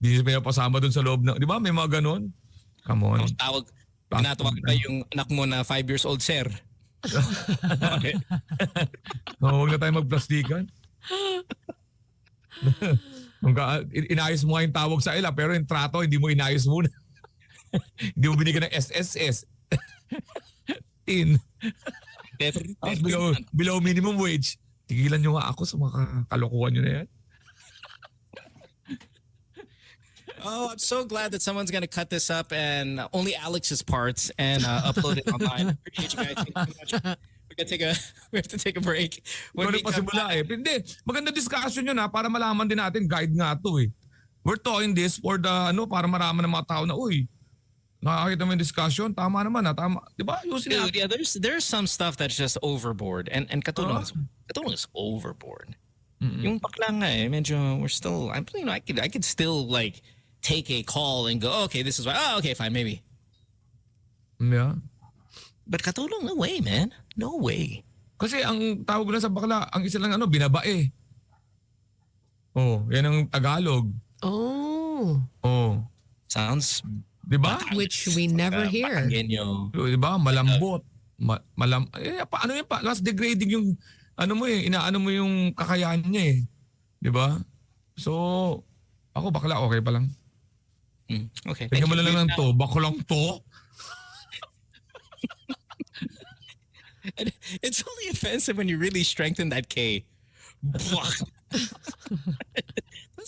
Di may pasama dun sa loob ng, di ba? May mga ganun. Come on. Tapos tinatawag pa yung anak mo na 5 years old, sir. Okay. Huwag na tayo magplastikan. Inayos mo nga yung tawag sa ila, pero yung trato, hindi mo inayos muna. Hindi mo binigyan ng SSS. Tin. Tapos below minimum wage. Tigilan nyo nga ako sa mga kalokohan nyo na yan. Oh, I'm so glad that someone's going to cut this up and only Alex's parts and upload it online. Appreciate you guys. Thank you so much. We have to take a break. When we Ito come pasimula eh. Hindi, maganda discussion yun para malaman din natin, guide nga to eh. We're talking this for the, para maraman ng mga tao na, nakakita mo yung discussion, tama naman tama. Di ba? Dude, yeah, there's some stuff that's just overboard and katulong is overboard. Yung bakla nga medyo we're still, I could still like take a call and go, okay, this is why. Oh, okay, fine, maybe. Yeah. But katulong, no way, man. No way. Kasi ang tawag na sa bakla, ang isa lang binabae. Oh, yan ang Tagalog. Oh. Oh. Sounds, di ba? Which we never hear. Di ba? Malambot. Paano yun pa? Last degrading yung, inaano mo yung kakayahan niya eh. Di ba? So, ako bakla, okay pa lang. Okay. Tingnan mo lang ng to. Bako lang to. It's only offensive when you really strengthen that K. That's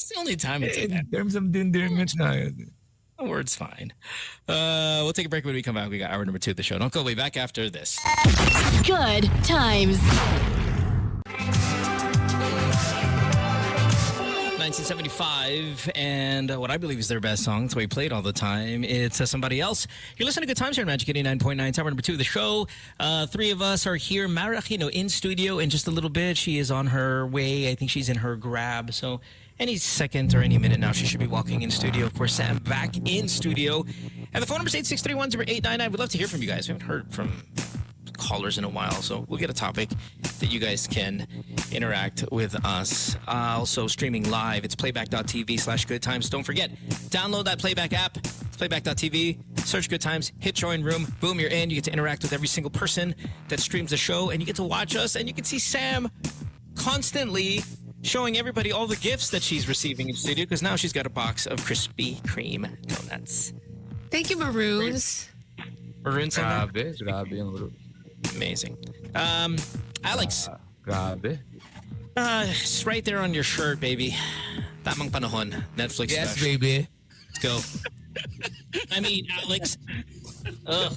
the only time it's In terms of endearment na yun. The word's fine. We'll take a break when we come back. We got hour number 2 of the show. Don't go away. Back after this. Good times. 1975, and what I believe is their best song. That's what we played all the time. It's Somebody Else. You're listening to Good Times here on Magic 89.9. Tower number 2 of the show. 3 of us are here. Mara Aquino in studio in just a little bit. She is on her way. I think she's in her grab. So any second or any minute now, she should be walking in studio. Of course, Sam back in studio. And the phone number is 8631-0899. We'd love to hear from you guys. We haven't heard from callers in a while, so we'll get a topic that you guys can interact with us. Also streaming live, it's playback.tv/good times. Don't forget, download that playback app. It's playback.tv, search Good Times, hit join room, boom, you're in. You get to interact with every single person that streams the show, and you get to watch us, and you can see Sam constantly showing everybody all the gifts that she's receiving in the studio, because now she's got a box of Krispy Kreme donuts. Thank you, Maroons. Maroons in there? Grabe yung Maroons. Amazing. Alex. Grabe. It's right there on your shirt, baby. Tamang panahon. Netflix Yes, special. baby. Let's go. I mean, Alex. Ugh.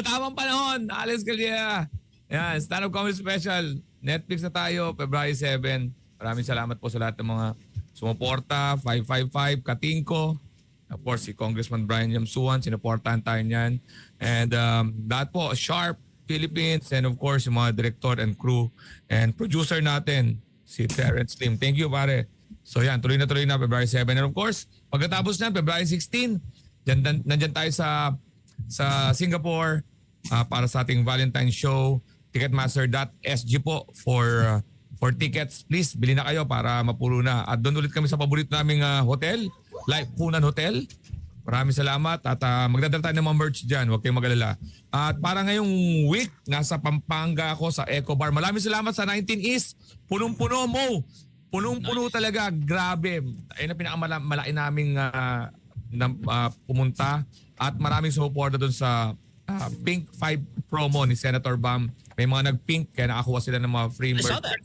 Tamang panahon, Alex Karylle. Yan, stand-up comedy special. Netflix na tayo, February 7. Maraming salamat po sa lahat ng mga sumuporta. 555, Katingko. Of course, si Congressman Brian Yamsuan, sinuportahan tayo niyan. And lahat po, Sharp, Philippines, and of course, yung mga director and crew and producer natin, si Terrence Lim. Thank you, pare. So yan, tuloy na February 7. And of course, pagkatapos na, February 16, nandyan tayo sa Singapore para sa ating Valentine's show. Ticketmaster.sg po for tickets. Please, bili na kayo para mapulo na. At doon ulit kami sa paborito naming hotel, Life Punan Hotel. Maraming salamat at magdadala tayo ng mga merch dyan. Huwag kayong mag-alala. At para ngayong week, nasa Pampanga ako sa Eco Bar. Maraming salamat sa 19 East. Punong-puno mo. Punong-puno talaga. Grabe. Ayun ang pinakamalaki naming pumunta. At maraming sumuporta doon sa Pink 5 promo ni Senator Bam may mga nag-pink kaya nakakuha sila ng mga free I saw merch. that.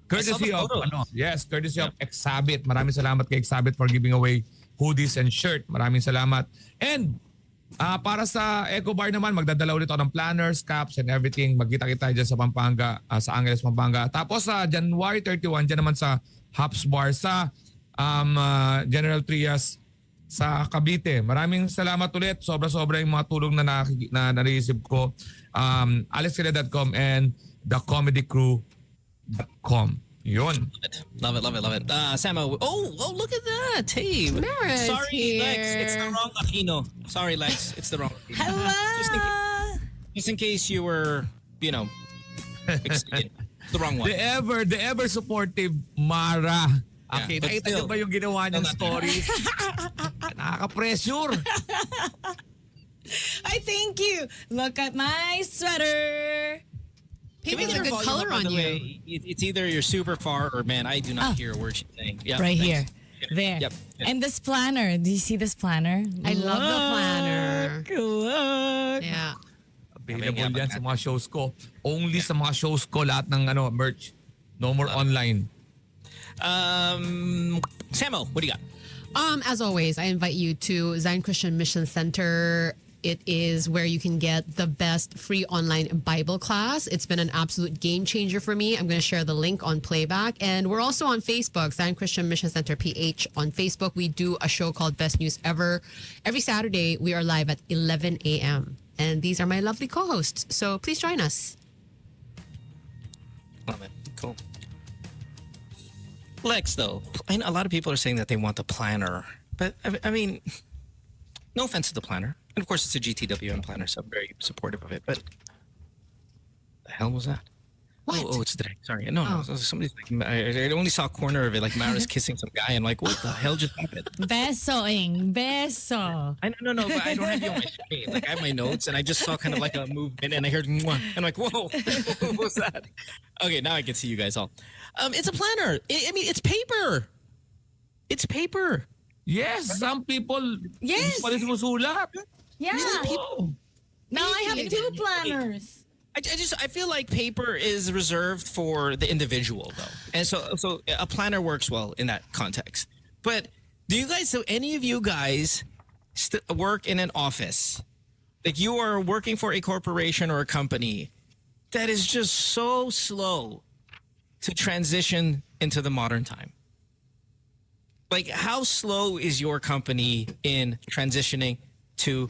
Courtesy I saw of the photo. courtesy of Exabit. Maraming salamat kay Exabit for giving away hoodies and shirt. Maraming salamat. And para sa Eco Bar naman, magdadala ulit ako ng planners, caps, and everything. Magkita-kita dyan sa Pampanga, sa Angeles, Pampanga. Tapos sa January 31, dyan naman sa Hops Bar sa General Trias sa Cavite. Maraming salamat ulit. Sobra-sobra yung mga tulong na na-receive ko. AlexCalle.com and thecomedycrew.com. Yun. Love it. Samo, look at that. Hey. Mara's Sorry, here. Lex. It's the wrong Aquino. Sorry, Lex. It's the wrong Aquino. Hello. Just in case you were, it's the wrong one. The ever supportive Mara. Okay, but nakita still, niyo ba yung ginawa niyang not stories? Nakaka-pressure. I thank you. Look at my sweater. Can Pink we is a get good her color volume up, on by the you. way? It's either you're super far or, man, I do not hear a word she's saying. Yeah, Right thanks. here. There. Yep. And this planner. Do you see this planner? I love the planner. Look. Yeah. Available yan sa mga shows ko. Only sa mga shows ko lahat ng merch. No more online. Samo, what do you got? As always, I invite you to Zion Christian Mission Center. It is where you can get the best free online Bible class. It's been an absolute game changer for me. I'm going to share the link on playback. And we're also on Facebook, Zion Christian Mission Center PH on Facebook. We do a show called Best News Ever. Every Saturday, we are live at 11 a.m. And these are my lovely co-hosts. So please join us. Love it. Cool. Lex, though, I know a lot of people are saying that they want the planner. But, I mean, no offense to the planner. And of course, it's a GTWM planner, so I'm very supportive of it. But the hell was that? What? Oh, it's today. Sorry. No. Somebody's like, I only saw a corner of it, like Mara's kissing some guy. And like, what the hell just happened? Besoing. Beso. No, but I don't have you on my screen. Like, I have my notes, and I just saw kind of like a movement, and I heard, mwah. And I'm like, whoa, what was that? Okay, now I can see you guys all. It's a planner. I mean, it's paper. It's paper. Yes, some people Yes. pa rin sumusulat. Yeah. Oh. Now I have 2 planners. I feel like paper is reserved for the individual, though, and so a planner works well in that context. But so any of you guys work in an office, like you are working for a corporation or a company that is just so slow to transition into the modern time? Like, how slow is your company in transitioning to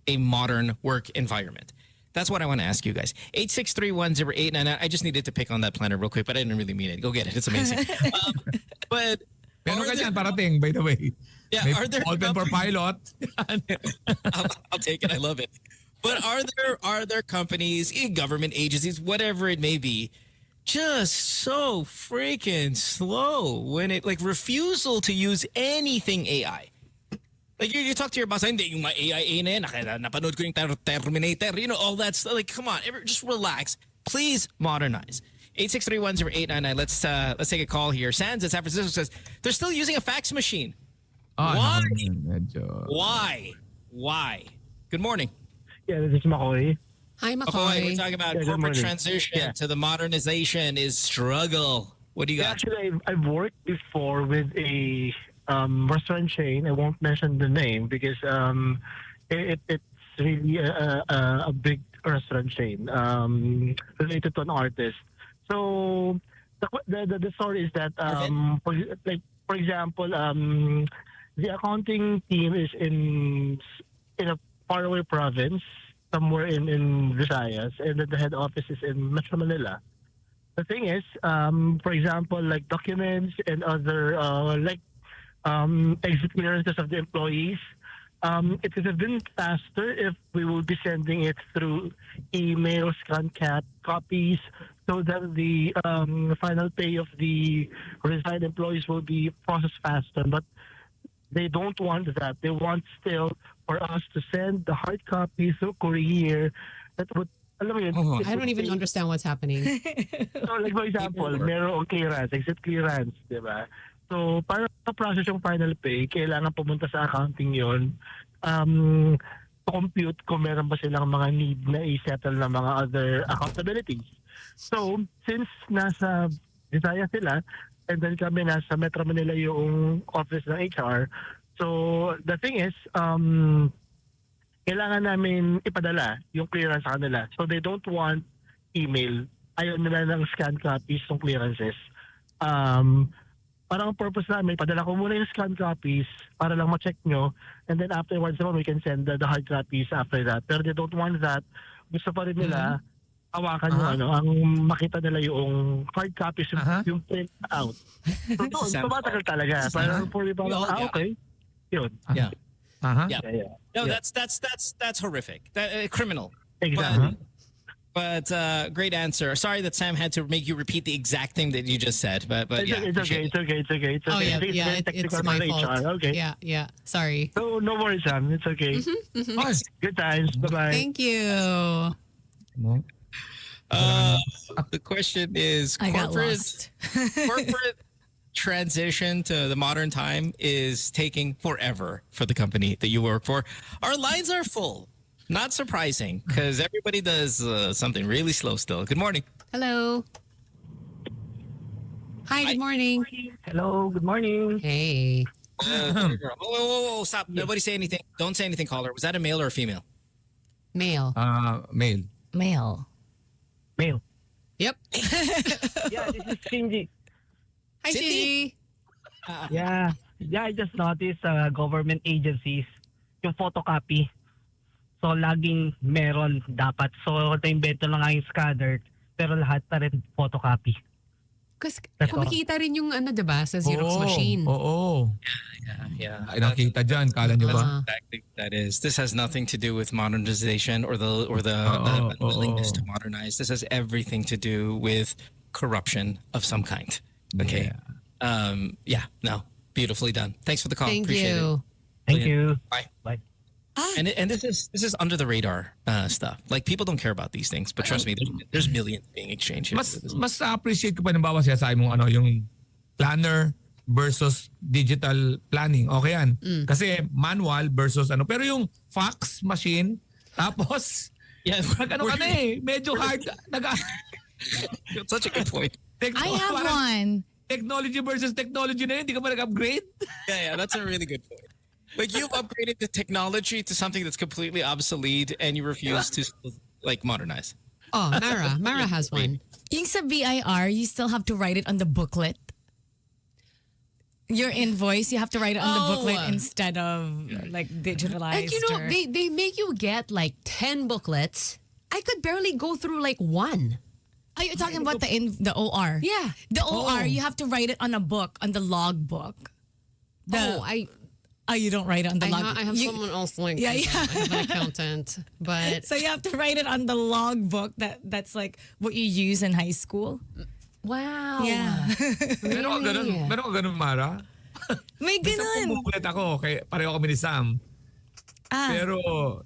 a modern work environment? That's what I want to ask you guys. 8631089. I just needed to pick on that planner real quick, but I didn't really mean it. Go get it. It's amazing. But Meron ka dyan parating, by the way. Yeah, May are there open for pilot. I'll take it. I love it. But are there companies, government agencies, whatever it may be, just so freaking slow when it like refusal to use anything AI? Like you talk to your boss, hindi yung AI na yan, napanood ko yung Terminator, all that stuff. Like, come on, just relax. Please modernize. 8631089. Let's take a call here. Sands in San Francisco says they're still using a fax machine. Why? Why? Good morning. Yeah, this is McCoy. Hi, Okay, McCoy. we're talking about Yeah, good corporate morning. transition to the modernization is struggle. What do you got? Actually, I've worked before with a restaurant chain. I won't mention the name because it's really a big restaurant chain related to an artist. So the story is that for example, the accounting team is in a faraway province somewhere in Visayas, and then the head office is in Metro Manila. The thing is, for example, like documents and other exit clearances of the employees, it would have been faster if we will be sending it through email, scan copies, so that the final pay of the resigned employees will be processed faster. But they don't want that. They want still for us to send the hard copy through courier. That would, alam mo yun, I don't even understand what's happening. So like for example, meron clearance, exit clearance, di ba? So para ma-process yung final pay, kailangan pumunta sa accounting yon. compute kung meron ba silang mga need na i-settle na mga other accountabilities. So, since nasa Visayas sila, and then kami nasa Metro Manila yung office ng HR, so the thing is, kailangan namin ipadala yung clearance sa kanila. So they don't want email. Ayaw nila ng scan copies ng clearances. Parang ang purpose namin, padala ko muna yung scan copies para lang ma-check nyo, and then afterwards naman we can send the hard copies after that. Pero they don't want that. Gusto pa rin nila hawakan yung ang makita nila yung hard copies, yung print out. So doon, tumatagal talaga. Parang for me, okay. Yun. Yeah. Yeah. No, that's horrific. Criminal. Exactly. But great answer. Sorry that Sam had to make you repeat the exact thing that you just said. But yeah, It's okay. Oh I yeah, think yeah. very It's technical my for fault. HR. Okay. Yeah. Sorry. So no worries, Sam. It's okay. Good times. Bye-bye. Thank you. the question is I got lost. corporate transition to the modern time is taking forever for the company that you work for. Our lines are full. Not surprising because everybody does something really slow still. Good morning. Hello. Hi, good morning. Hello. Good morning. Hey. Whoa, stop. Nobody say anything. Don't say anything, caller. Was that a male or a female? Male. Mail. Male. Mail. Yep. Yeah, this is Shinji. Hi, Cindy. Gigi. Yeah, I just noticed government agencies, yung photocopy. So, laging meron dapat. So, na-invento na nga yung scanner, pero lahat pa rin photocopy. Kasi That's kumikita rin yung diba, sa Xerox machine. Oo. Yeah. Ay, nakita dyan. Kala nyo ba? Exactly what that is. This has nothing to do with modernization or the willingness to modernize. This has everything to do with corruption of some kind. Okay. No. Beautifully done. Thanks for the call. Thank Appreciate you. Thank you. Bye. Bye. And this is under the radar stuff. Like people don't care about these things, but trust me, there's millions being exchanged here. Mas appreciate ko pa bawa siya sa mong yung planner versus digital planning. Okay yan. Kasi manual versus pero yung fax machine tapos medyo hard. Such a good point. I have one. Technology versus technology na yun. Hindi ka pa nag-upgrade? Yeah, that's a really good point. Like you've upgraded the technology to something that's completely obsolete and you refuse to modernize. Oh, Mara has one. Yung sa BIR, you still have to write it on the booklet. Your invoice, you have to write it on the booklet instead of like digitalized. And they make you get like 10 booklets. I could barely go through like one. Are you talking about the OR? Yeah. The OR, you have to write it on a book, on the log book. You don't write it on the log. I have someone else like Yeah. I have an accountant, but So you have to write it on the log book that's like what you use in high school. wow. Yeah. Meron ka ganun, Mara? May Isang ganun. buklet ako, pareho kami ni Sam. Pero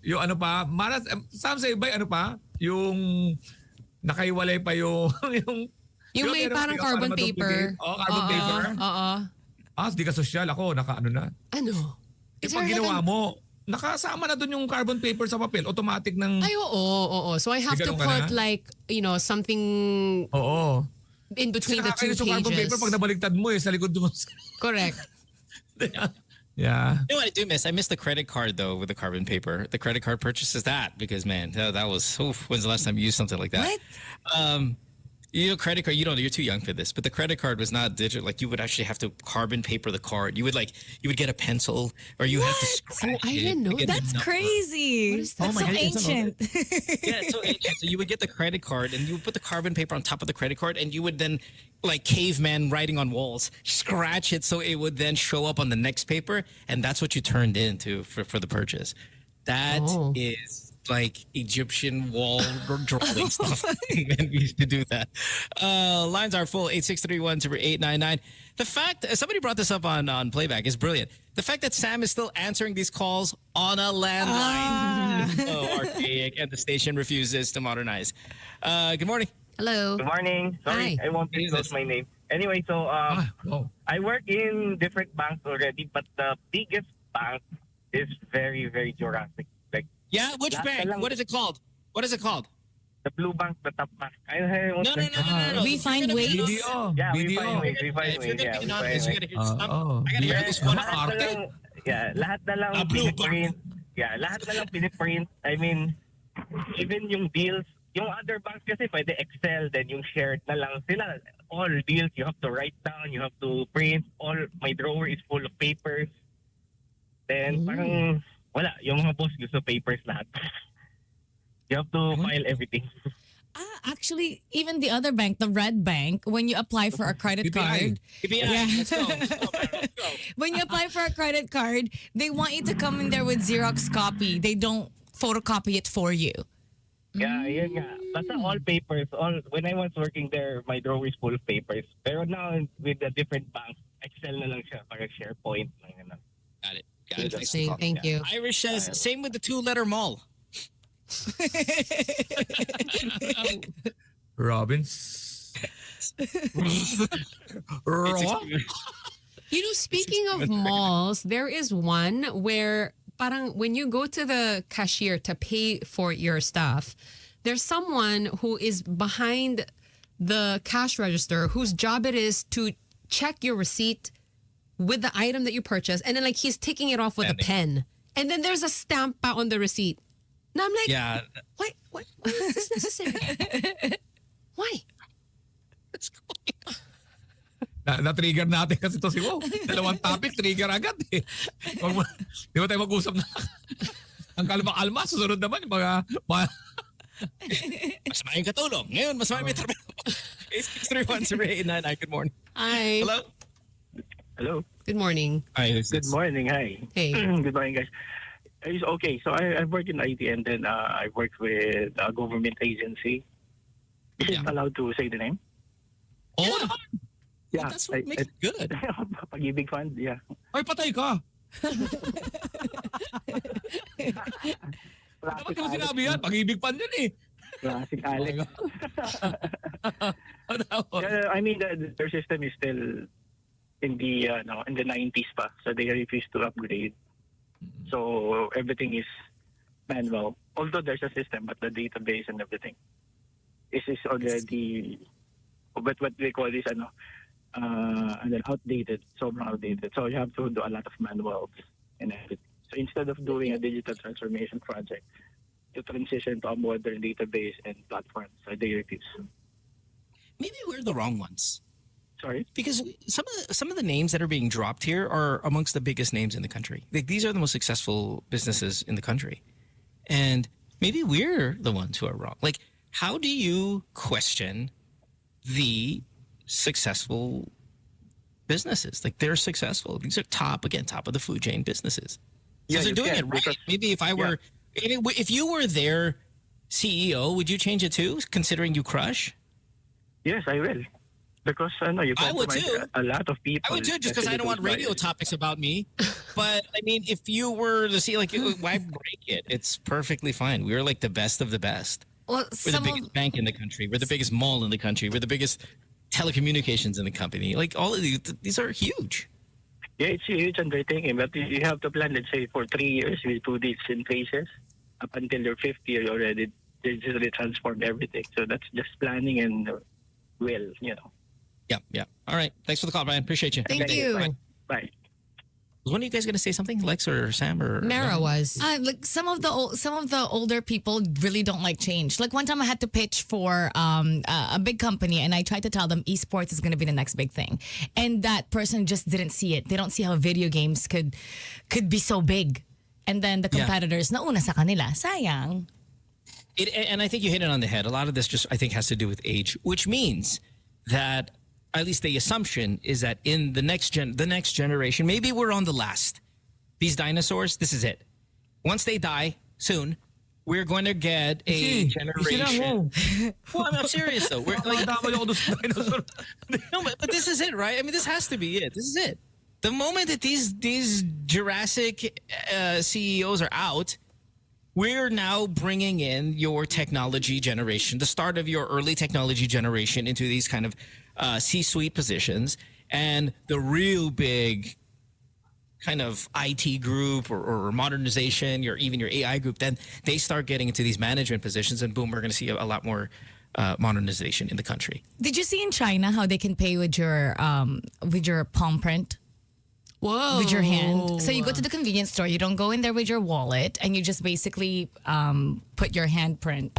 yung Mara, Sam sa iba, yung nakaiwalay pa yung may parang carbon paper. Carbon paper. Di ka sosyal ako, na. Ano? Yung pag ginawa mo, nakasama na dun yung carbon paper sa papel, automatic ng... Ay, oo. So I have to put like, something in between the two pages. Yung carbon paper pag nabaliktad mo sa likod mo. Correct. Yeah. You know what I do miss? I miss the credit card though with the carbon paper. The credit card purchases because man, that was when's the last time you used something like that? What? Credit card, you're too young for this, but the credit card was not digital. Like you would actually have to carbon paper the card. You would get a pencil or you have to scratch I didn't know it. That's crazy. What is that? That's so ancient. Yeah, it's so ancient. So you would get the credit card and you would put the carbon paper on top of the credit card and you would then, like caveman writing on walls, scratch it so it would then show up on the next paper, and that's what you turned into for the purchase. That is like Egyptian wall drawing stuff. Man, we used to do that. Lines are full, 8631-899. The fact, somebody brought this up on Playback, is brilliant. The fact that Sam is still answering these calls on a landline is so archaic, and the station refuses to modernize. Good morning. Hello. Good morning. Sorry, Hi. I won't disclose my name. Anyway, so I work in different banks already, but the biggest bank is very, very Jurassic. Like Yeah, which Lahat bank? na lang- What is it called? What is it called? The blue bank, the top bank. No. We If you're find gonna be ways. anonymous- BDO. Yeah, we BDO. find ways. We If find you're ways. gonna Yeah, be we find anonymous, you ways. gotta hear some. Oh, I gotta hear this BDO. one Lahat na arte. lang, lahat na lang blue piniprint. Yeah, lahat na lang piniprint. I mean, even yung deals, yung other banks kasi pwede Excel, then yung shared na lang sila. All deals, you have to write down, you have to print. All, my drawer is full of papers. Then parang, wala, yung mga boss gusto papers lahat. You have to file everything. Actually, even the other bank, the red bank, when you apply for a credit card, Yeah. Let's go. Let's go, man. Let's go. when you apply for a credit card, they want you to come in there with Xerox copy. They don't photocopy it for you. Yeah, yun nga. Basta all papers, when I was working there, my drawer is full of papers. Pero now, with the different banks, Excel na lang siya, parang SharePoint. Lang. Got it. Got it. Thanks for Interesting. calling. Thank you. Irish says, same with the 2-letter mall. Robbins. Raw. You know, speaking of malls, there is one where parang when you go to the cashier to pay for your stuff, there's someone who is behind the cash register whose job it is to check your receipt with the item that you purchased, and then like he's taking it off with a pen. And then there's a stamp pa on the receipt. Now I'm like, Yeah. why is this necessary? Why? Na-trigger natin kasi to si Wow. Dalawang topic, trigger agad eh. Di ba tayo mag-usap na? Ang kalma-kalma, susunod naman yung mga Masama yung katulong. Ngayon, masama yung trabaho. 863-10899. Good morning. Hi. Hello? Hello. Good morning. Hi, Good morning. Hi. Hey. Good morning, guys. Okay, so I work in IT and then I work with a government agency. Is it allowed to say the name? Oh, Yeah. that's what makes it good. Pag-ibig Fund, yeah. Ay, patay ka. Dapat mo sinabi yan. Pag-ibig pan yun eh. Classic Alex. Ano? I mean, their system is still in the 90s pa, so they refuse to upgrade. So everything is manual. Although there's a system, but the database and everything is already, but what they call this, and then outdated, sobrang outdated. So you have to do a lot of manuals and everything. So instead of doing a digital transformation project, to transition to a modern database and platform, so they refuse. Maybe we're the wrong ones. Sorry? Because some of the names that are being dropped here are amongst the biggest names in the country. Like, these are the most successful businesses in the country. And maybe we're the ones who are wrong. Like, how do you question the successful businesses? Like, they're successful. These are top of the food chain businesses. So Yeah, they're you doing can, it right. because- Maybe if you were their CEO, would you change it too, considering you crush? Yes, I will. Because you I would compromise too. a lot of people. I would too, just because I don't want radio topics about me. But I mean, if you were to see, like, why break it? It's perfectly fine. We're like the best of the best. Well, We're the some biggest bank in the country. We're the biggest mall in the country. We're the biggest telecommunications in the company. Like, all of these are huge. Yeah, it's a huge undertaking, but you have to plan, let's say, for 3 years with 2 different phases. Up until your 5th year, you already digitally transformed everything. So that's just planning and will. Yeah. All right. Thanks for the call, Brian. Appreciate you. Thank you. Bye. Was one of you guys going to say something, Lex or Sam or Mara was. like some of the older people really don't like change. Like one time I had to pitch for a big company and I tried to tell them esports is going to be the next big thing, and that person just didn't see it. They don't see how video games could be so big, and then the competitors nauna sa kanila. Sayang. And I think you hit it on the head. A lot of this just, I think, has to do with age, which means that at least the assumption is that in the next generation, maybe we're on the last. These dinosaurs, this is it. Once they die soon, we're going to get a generation. Well, I'm serious though. We're like, no, but this is it, right? I mean, this has to be it. This is it. The moment that these Jurassic CEOs are out, we're now bringing in your technology generation, the start of your early technology generation, into these kind of C-suite positions, and the real big kind of IT group or modernization, even your AI group, then they start getting into these management positions, and boom, we're going to see a lot more modernization in the country. Did you see in China how they can pay with your palm print? Whoa. With your hand. So you go to the convenience store, you don't go in there with your wallet, and you just basically put your handprint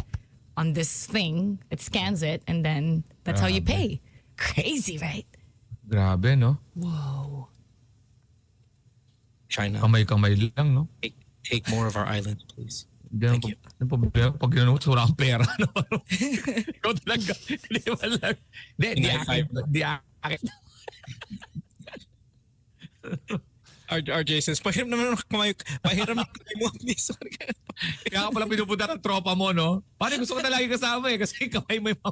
on this thing. It scans it, and then that's how you pay. Crazy, right? Grabe, no? Whoa. China, Kamay-kamay lang, no? take more of our islands, please. Thank you. Yung problema, pag gano'n, wala kang pera. No? Ikaw talaga. Di akit. RJ says, pahiram naman ang kamay mo, please. Kaya ka pala pinupunta ng tropa mo, no? Parang gusto ko na lagi kasama eh, kasi kamay mo yung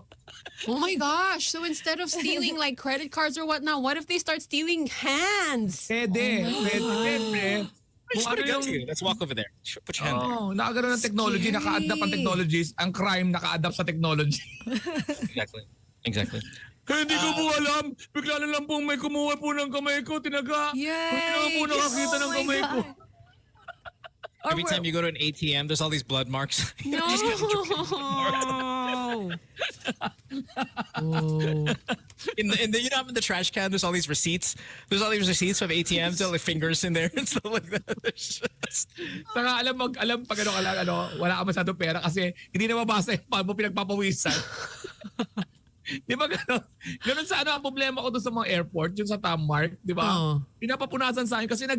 Oh my gosh. So instead of stealing like credit cards or whatnot, what if they start stealing hands? Pwede. Kung ano yung... Let's walk over there. Put your hand there. Oh, nakagano'n ng technology, Scary. naka-adapt ang technologies. Ang crime, naka-adapt sa technology. Exactly. Hindi ko po alam. Bigla na lang pong may kumuha po ng kamay ko. Tinaga. Yay! Hindi na po nakakita ng kamay ko. Every time you go to an ATM, there's all these blood marks. No. In the trash can, there's all these receipts. There's all these receipts from ATMs, all the fingers in there and stuff like that. Saka alam pag wala ka masyadong pera kasi hindi na mabasa yung paano mo pinagpapawisan. Di ba gano'n? Gano'n sa ang problema ko doon sa mga airport, yung sa Tammark, di ba? Oh. Pinapapunasan sa akin kasi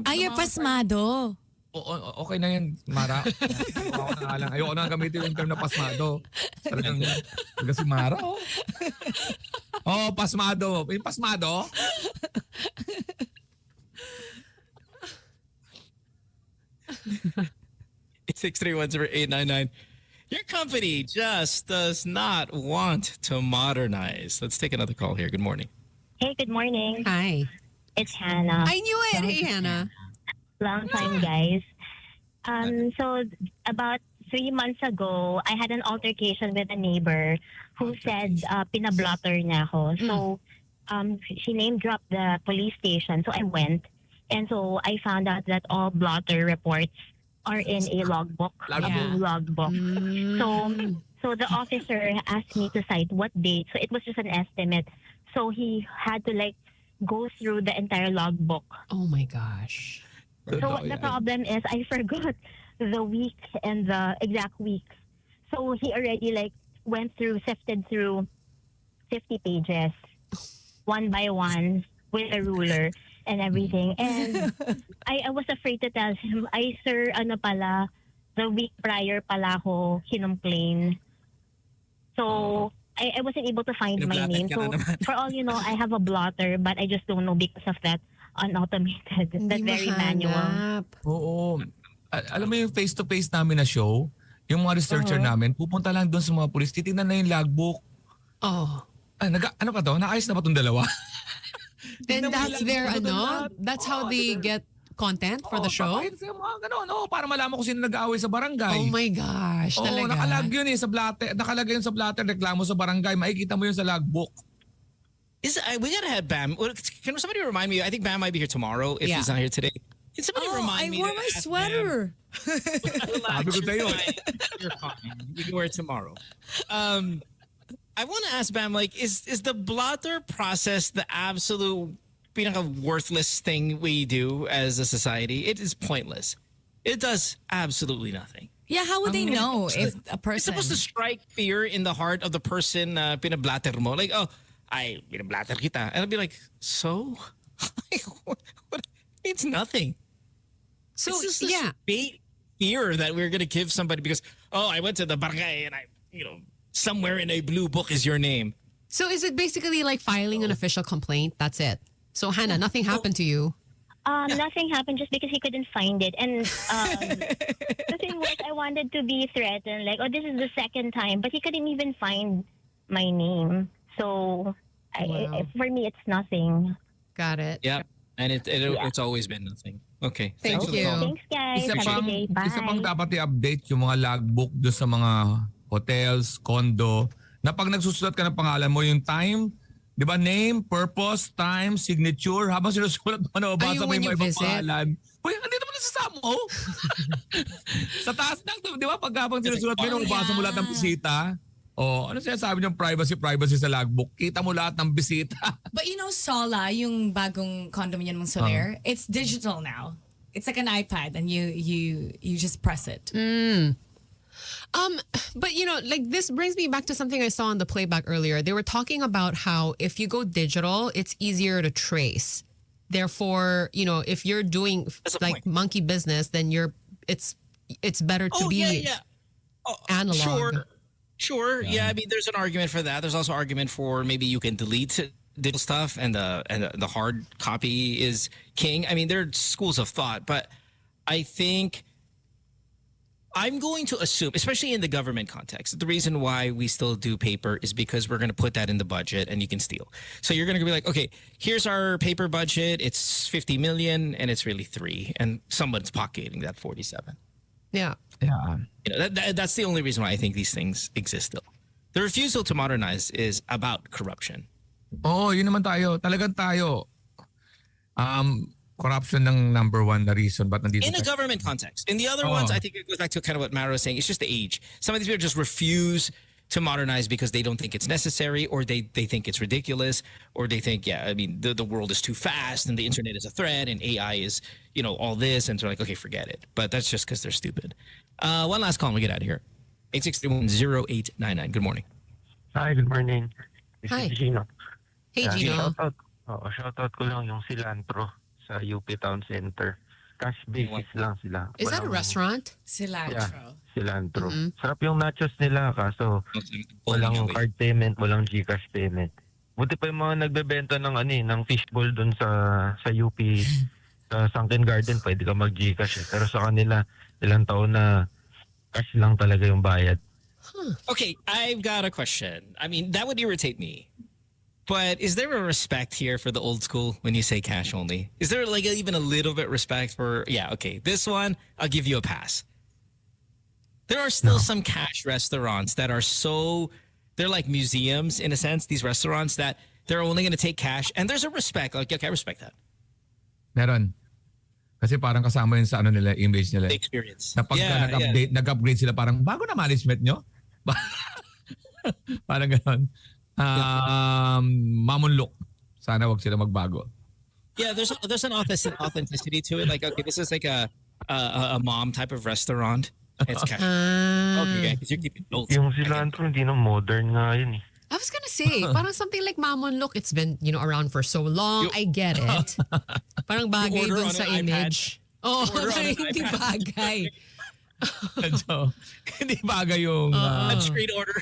Ay, pasmado. Okay na yan, Mara. Ako na lang. Ayoko na gamitin yung term na pasmado. Talagang si Mara, oh. Oh, pasmado. Yung pasmado? It's 6310899. Your company just does not want to modernize. Let's take another call here. Good morning. Hey, good morning. Hi. It's Hannah. I knew it. Hey, Hannah. Long time, guys. So about 3 months ago, I had an altercation with a neighbor who said pinablotter niya ako. So she name dropped the police station. So I went, and so I found out that all blotter reports are in a logbook, a blue logbook. So the officer asked me to cite what date. So it was just an estimate. So he had to go through the entire logbook. Oh my gosh. So the problem is I forgot the week and the exact week. So he already sifted through 50 pages, one by one, with a ruler and everything. And I was afraid to tell him, sir, the week prior pala ako kinumplain. So I wasn't able to find my name. So for all you know, I have a blotter, but I just don't know because of that unautomated. That's very manual. Oo. Alam mo yung face-to-face namin na show, yung mga researcher namin, pupunta lang doon sa mga pulis, titignan na yung logbook. Oh. Ano ka to? Naayos na ba itong dalawa? And that's how they get content for the show? Para malaman kung sino nag-aaway sa barangay. Oh my gosh, talaga. Nakalagay yun sa blatter. Nakalagay yun sa blatter, reklamo sa barangay. Makikita mo yun sa logbook. We gotta have Bam. Can somebody remind me? I think Bam might be here tomorrow if he's not here today. Can somebody remind me? I wore my sweater. Sabi ko sa'yo. You're fine. You can wear it tomorrow. I want to ask Bam, is the blotter process the absolute worthless thing we do as a society? It is pointless. It does absolutely nothing. Yeah, how would they know if a person... It's supposed to strike fear in the heart of the person pinablatter mo. Ay, pinablatter kita. And I'll be like, so? What? It's nothing. So, it's just this bait fear that we're going to give somebody because, I went to the barangay and somewhere in a blue book is your name. So is it basically like filing an official complaint? That's it. So Hannah, nothing happened to you? Nothing happened just because he couldn't find it. And the thing was, I wanted to be threatened. This is the second time. But he couldn't even find my name. So for me, it's nothing. Got it. Yep. And it's always been nothing. Okay. Thank you. Thanks, guys. Have a good day. Bye. Isa pang dapat i-update yung mga logbook doon sa mga hotels, condo, na pag nagsusulat ka ng pangalan mo, yung time Di ba? Name, purpose, time, signature. Habang sinusulat mo, nababasa mo when yung you may visit? pangalan. Uy, andito mo na sa Samo. Sa taas lang, di ba? Pag habang sinusulat mo, nababasa mo lahat ng bisita. Ano sinasabi niyong privacy sa logbook? Kita mo lahat ng bisita. But you know, Sola, yung bagong condominium ng Soler, it's digital now. It's like an iPad and you just press it. But you know, like this brings me back to something I saw on the playback earlier. They were talking about how if you go digital, it's easier to trace. Therefore, you know, if you're doing like monkey business, then it's better to be analog. Sure. Yeah, I mean, there's an argument for that. There's also argument for maybe you can delete digital stuff and the hard copy is king. I mean, there are schools of thought, but I think I'm going to assume, especially in the government context, the reason why we still do paper is because we're going to put that in the budget and you can steal. So you're going to be like, okay, here's our paper budget. It's 50 million and it's really 3. And someone's pocketing that 47. Yeah. Yeah. You know, that's the only reason why I think these things exist still. The refusal to modernize is about corruption. Yun naman tayo. Talagang tayo. Corruption ng number one na reason ba't nandito In a tayo. government context. In the other ones, I think it goes back to kind of what Mara was saying. It's just the age. Some of these people just refuse to modernize because they don't think it's necessary, or they think it's ridiculous, or they think, the world is too fast and the internet is a threat and AI is, all this. And they're like, okay, forget it. But that's just because they're stupid. One last call and we get out of here. 863-0899. Good morning. Hi, good morning. This Hi. is Gino. Hey, Gino. Shoutout ko lang yung Cilantro sa UP Town Center. Cash basis lang sila. Is that a restaurant? Cilantro. Yeah, Cilantro. Sarap yung nachos nila kaso walang away. card payment, walang GCash payment. Buti pa yung mga nagbebenta ng fishbowl dun sa UP sa Sunken Garden, pwede ka mag-GCash. Pero sa kanila, ilang taon na cash lang talaga yung bayad. Okay, I've got a question. I mean, that would irritate me. But is there a respect here for the old school when you say cash only? Is there like even a little bit respect for, this one, I'll give you a pass. There are still some cash restaurants that are they're like museums in a sense, these restaurants that they're only going to take cash. And there's a respect. Like, okay, I respect that. Meron. Kasi parang kasama yun sa nila, image nila. The experience. Na pagka nag-upgrade sila, parang bago na management nyo. Parang gano'n. Mamunlok. Sana wag sila magbago. Yeah, there's an authenticity to it. Like, okay, this is like a mom type of restaurant. It's cash. Okay, because you're keeping old. Yung Cilantro, hindi na modern nga yun eh. I was gonna say, parang something like Mamon Look, it's been, around for so long. I get it. Parang bagay order dun on sa an image. Oh, Order on an hindi bagay. So, hindi bagay yung Screen order.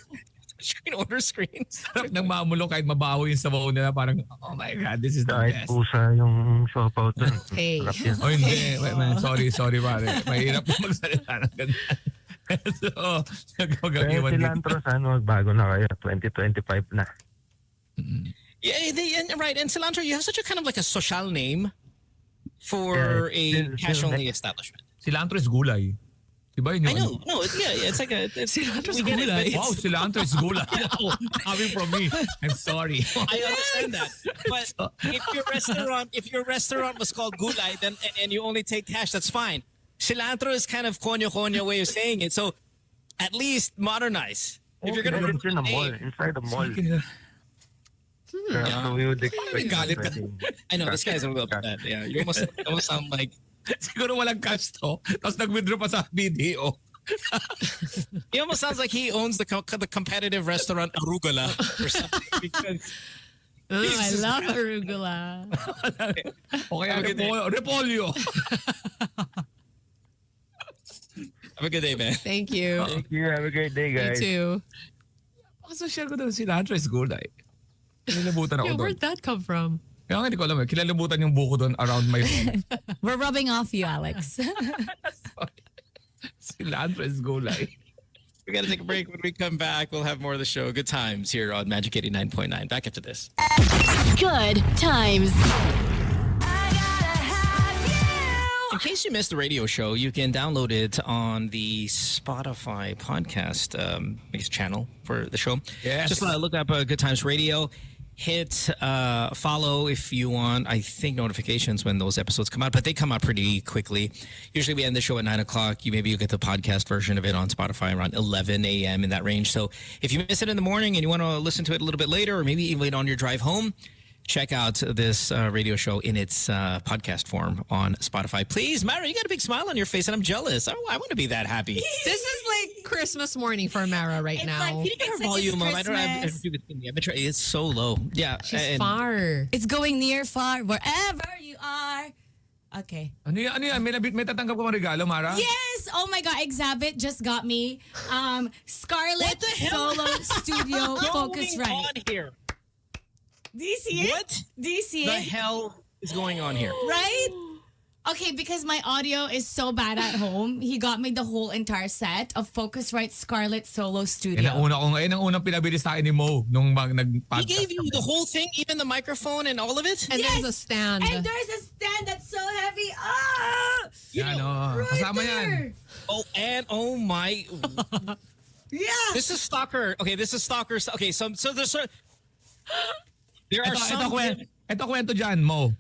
Screen order screens. sarap ng mamulok kahit mabaho yung sabaw nila. Parang, oh my God, this is the Kahit best. pusa yung siopaw dun. Hey. Sarap yan. Oh, hindi. Wait, man. Sorry, pare. Mahirap na magsalita ng ganyan. So, Kaya nagpag-iwan dito. Cilantro, sana magbago na kayo. 2025 na. Yeah, right. And Cilantro, you have such a kind of like a social name for a cash-only establishment. Cilantro is gulay. Diba yun I yung know. No, it's like a... Cilantro's we get it, but gulay. it's- Wow, cilantro is gulay. Wow, coming from me. I'm sorry. I understand that. But if your restaurant was called Gulay, then and you only take cash, that's fine. Cilantro is kind of konyo way of saying it. So at least modernize. If you're gonna It's in the mall. name- Inside the mall. So we would expect galit ka. something. I know this guy's a little upset. Yeah, you almost sound like Siguro walang cash to. Tapos nag-withdraw pa sa BDO. he almost sounds like he owns the competitive restaurant Arugula or something because I love arugula. O kaya repolyo. have a good day, man. Thank you. Thank you. Have a great day, You guys. too. Social ko daw, cilantro is gulay. Kinalabutan ako Yeah, doon. where'd that come from? Kaya nga hindi ko alam eh. Kinalabutan yung buko doon around my phone. We're rubbing off you, Alex. Cilantro is gulay. We got to take a break. When we come back, we'll have more of the show. Good times here on Magic 89.9. Back after this. Good times. In case you missed the radio show, you can download it on the Spotify podcast channel for the show. Yes. Just look up Good Times Radio. hit follow if you want, I think, notifications when those episodes come out, but they come out pretty quickly. Usually we end the show at 9 o'clock. Maybe you get the podcast version of it on Spotify around 11 a.m. in that range. So if you miss it in the morning and you want to listen to it a little bit later, or maybe even on your drive home, check out this radio show in its podcast form on Spotify. Please, Mara, you got a big smile on your face, and I'm jealous. I want to be that happy. This is like Christmas morning for Mara right now. Like, Can you get her volume up? I don't have to do the thing. It's so low. Yeah. She's far. It's going near, far, wherever you are. Okay. Ano yan? May tatanggap ko mga regalo, Mara? Yes! Oh my God, Exhibit just got me Scarlett Solo Studio Focusrite. On here? Do you see it? What? Do you see The it? hell is going on here? Right? Okay, because my audio is so bad at home, he got me the whole entire set of Focusrite Scarlett Solo Studio. Yan ang unang pinabili sa akin ni Mo nung nag-podcast. He gave you the whole thing, even the microphone and all of it? And there's a stand. And there's a stand that's so heavy. Ah! Yan, kasama yan. Oh, and oh my. Yeah. This is stalker. Okay, this is stalker. Okay, so there's there are some. Ito kwento dyan, Mo.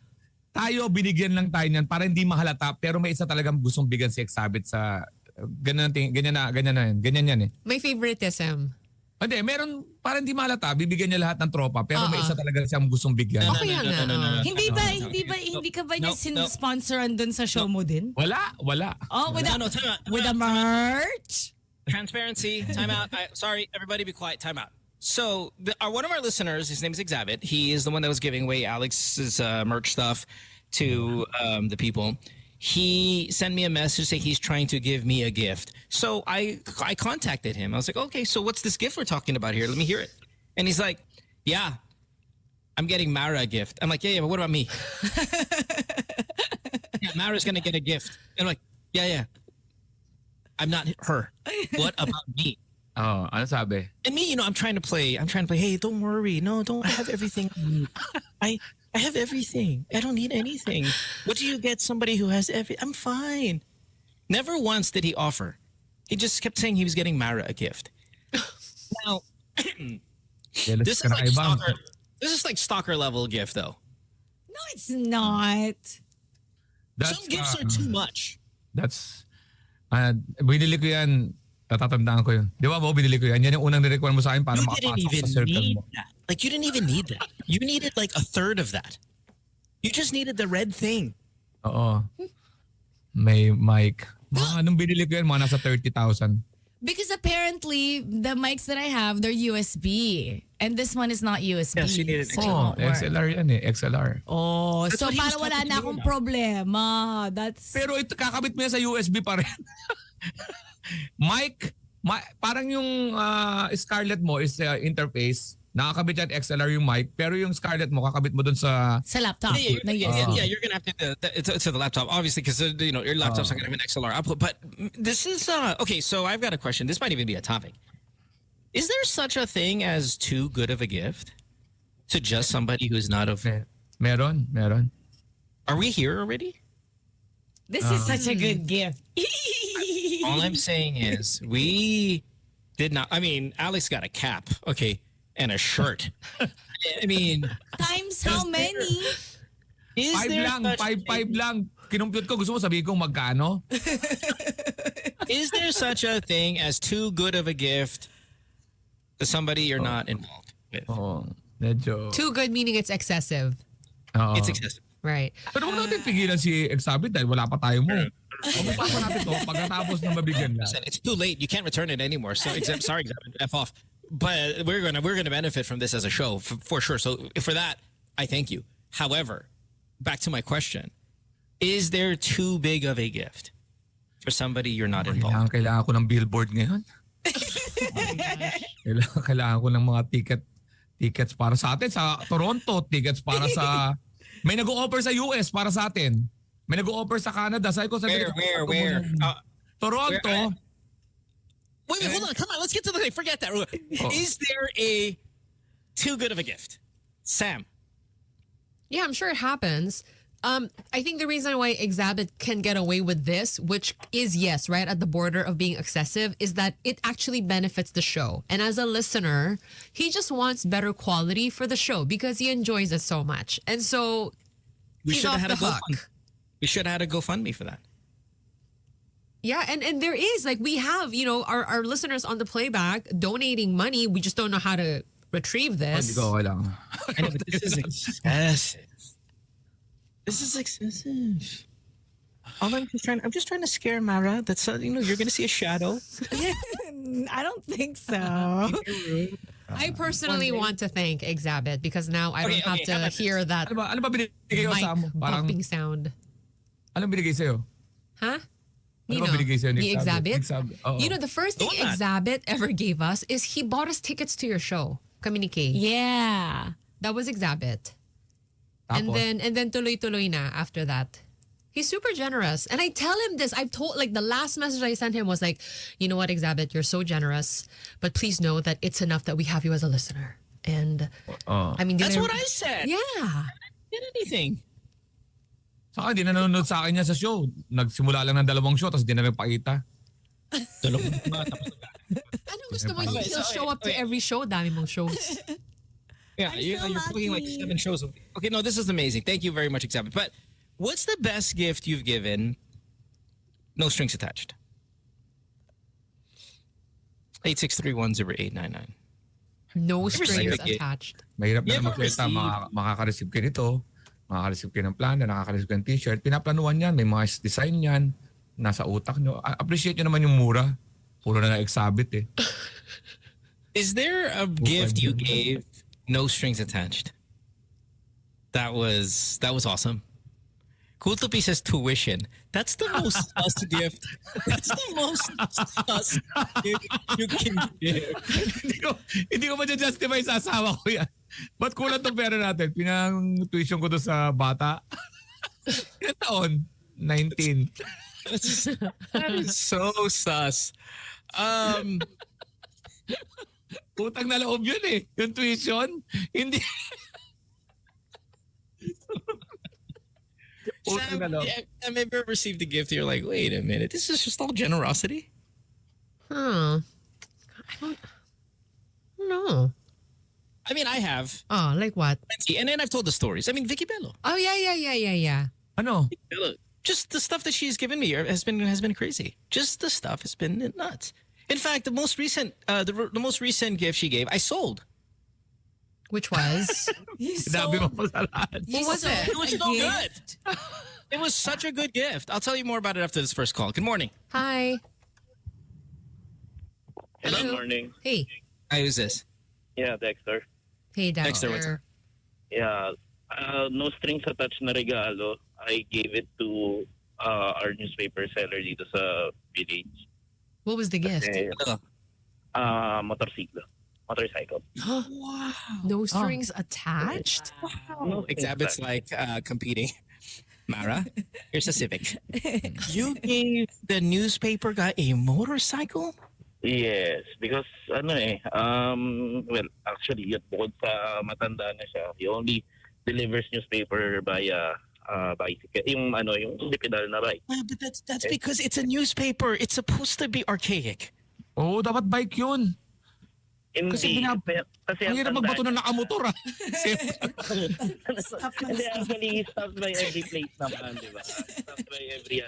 Tayo, binigyan lang tayo niyan para hindi mahalata, pero may isa talagang gustong bigyan si Exabit sa ganyan yan eh. May favoritism. Hindi, meron, para hindi mahalata, bibigyan niya lahat ng tropa, pero may isa talaga siyang gustong bigyan. Okay yan na. Hindi ka ba niya sinsponsoran dun sa show mo din? Wala. Oh, with time out. with a merch? Transparency. Time out. Sorry, everybody be quiet. Time out. So one of our listeners, his name is Exabit. He is the one that was giving away Alex's merch stuff to the people. He sent me a message saying he's trying to give me a gift. So I contacted him. I was like, okay, so what's this gift we're talking about here? Let me hear it. And he's like, yeah, I'm getting Mara a gift. I'm like, yeah, but what about me? Yeah, Mara's going to get a gift. And I'm like, yeah. I'm not her. What about me? Oh, ano sabi? And me, I'm trying to play, hey, don't worry. No, don't have everything. I have everything. I don't need anything. What do you get somebody who has everything? I'm fine. Never once did he offer. He just kept saying he was getting Mara a gift. Now, this is like stalker level gift though. No, it's not. Some gifts are too much. Binili ko yan. Natatandaan ko yun. Di ba mo, binili ko yan. Yan yung unang nirequire mo sa akin para makapasok sa circle mo. Like, you didn't even need that. You needed like a third of that. You just needed the red thing. Oo. May mic. Anong binili ko yan? Mga nasa 30,000. Because apparently, the mics that I have, they're USB. And this one is not USB. Yes, you need an Oh, XLR yan eh. XLR. Oh, That's so what he was para wala talking na to akong you about. problema. That's... Pero ito, kakabit mo yan sa USB pa rin. Mic, parang yung Scarlett mo is interface. Nakakabit yan XLR yung mic, pero yung Scarlett mo kakabit mo dun sa laptop. Yeah, you're gonna have to to the laptop, obviously, because your laptop's not gonna have an XLR output. But this is okay. So I've got a question. This might even be a topic. Is there such a thing as too good of a gift to just somebody who's not of? Meron. Are we here already? This is such a good gift. All I'm saying is we did not. I mean, Alex got a cap, okay, and a shirt. I mean, Times how many? Five lang. Kinumpute ko, gusto mo sabihin kong magkano? Is there such a thing as too good of a gift to somebody you're not involved with? Oo. Medyo. Too good meaning it's excessive. It's excessive. Right. Pero huwag natin pigilan si Exabit dahil wala pa tayo mo. Pag-usapan natin to pagkatapos ng mabigyan lang. Listen, it's too late. You can't return it anymore. So, sorry, F off. But we're gonna benefit from this as a show for sure. So for that, I thank you. However, back to my question: is there too big of a gift for somebody you're not involved? Kailangan ko ng billboard ngayon. Kailangan ko ng mga tickets para sa atin sa Toronto, tickets para sa may nag-o-offer sa US para sa atin. May nag-o-offer sa Canada. Where? Toronto. Wait, hold on. Come on. Let's get to the thing. Forget that. Is there a too good of a gift? Sam. Yeah, I'm sure it happens. I think the reason why Exabit can get away with this, which is, yes, right at the border of being excessive, is that it actually benefits the show. And as a listener, he just wants better quality for the show because he enjoys it so much. And so We he's should off have had the a hook. GoFundMe. We should have had a GoFundMe for that. Yeah, and there is, like, we have, our listeners on the playback donating money. We just don't know how to retrieve Hindi this. ko okay lang. I know, but this is excessive. This is excessive. I'm just trying to scare Mara. That's you're gonna see a shadow. I don't think so. I personally want to thank Exabit because now I don't have to hear that Ano ba binigay ko sa mo? mic Parang, bumping sound. anong binigay sa'yo? Huh? Ano ba binigay sa'yo The Exabit? Oo. The first thing Donut. Exabit ever gave us is he bought us tickets to your show. Kami ni Kay. Yeah. That was Exabit. Tapos? And then tuloy-tuloy na after that. He's super generous. And I tell him this. I've told, like, the last message I sent him was like, you know what, Exabit, you're so generous, but please know that it's enough that we have you as a listener. And, I mean, That's what I said. Yeah. Did anything? Saka di na nanonood sa akin niya sa show. Nagsimula lang ng 2 show tapos di na nagpakita. Anong gusto mo? He'll show up to every show. Dami mong shows. Yeah, you're booking like 7 shows. Okay, no, this is amazing. Thank you very much, Exabit. But what's the best gift you've given? No strings attached. 863108999. No strings like it. attached. Mahirap You na ever magkwenta. receive- Makaka-receive ka nito. Makaka-receive ka ng plano. Nakaka-receive ka ng t-shirt. Pinaplanuhan yan. May mga design yan. Nasa utak nyo. Appreciate nyo naman yung mura. Puro na exabit eh. Is there a gift you gave no strings attached? That was awesome. Cool Tupi says tuition. That's the most sus gift. That's the most sus gift you can give. hindi ko ma-justify sa asawa ko yan. Ba't kulang itong pera natin? Pinang-tuition ko to sa bata. Ilan taon? 19. That is so sus. Utang na loob yun eh. Yung tuition. Hindi. Utang na Sam, loob. have you ever received a gift? You're like, wait a minute, this is just all generosity. Huh. I don't know. I mean, I have, Oh, like what? and then I've told the stories. I mean, Vicky Bello. Oh, yeah. Ano? Bello, just the stuff that she's given me has been crazy. Just the stuff has been nuts. In fact, the most recent gift she gave, I sold. Which was? Sinabi mo pa sa lahat. What was it? It was so good. It was such a good gift. I'll tell you more about it after this first call. Good morning. Hi. Hello, morning. Hey. Hi, who's this? Yeah, Dexter. Hey, Dexter, what's Dexter. Yeah, no strings attached na regalo. I gave it to our newspaper seller dito sa village. What was the gift? Eh, Hello. motorcycle. No strings attached? Exhibits like competing. Mara, here's a Civic. You gave the newspaper guy a motorcycle? Yes, because well, actually, yun, bukod sa matanda na siya, he only delivers newspaper via bicycle. Yung hindi pedal na bike. But that's because it's a newspaper. It's supposed to be archaic. Oo, dapat bike yun. Hindi. Kasi ang hirap magbato na nakamotor ah. Hindi, actually, stopped by every plate naman, di ba? Stopped by every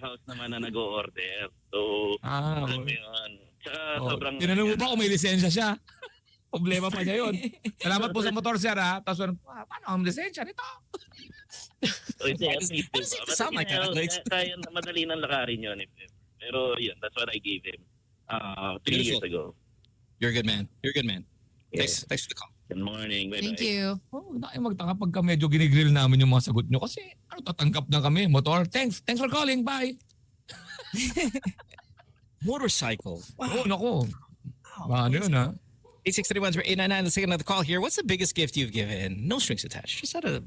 house naman na nag-o-order. So, alam mo yun. Tsaka sobrang... Tinanong mo ba kung may lisensya siya? Problema pa niya yun. Salamat po sa motor, sir ha. Tapos, paano ang lisensya nito? Hindi, at least, Why does it sound like that? Kaya madali nang lakarin yun. Pero yun, that's what I gave him 3 years ago. You're a good man. You're a good man. Yeah. Thanks for the call. Good morning. Bye-bye. Thank you. Oh, na kayo magtaka pagka medyo ginigrill namin yung mga sagot nyo. Kasi tatanggap na kami. Motor, thanks for calling. Bye. Motorcycle. Oo, naku. Ano yun ha? 863-899. Let's take another call here. What's the biggest gift you've given? No strings attached. Just trying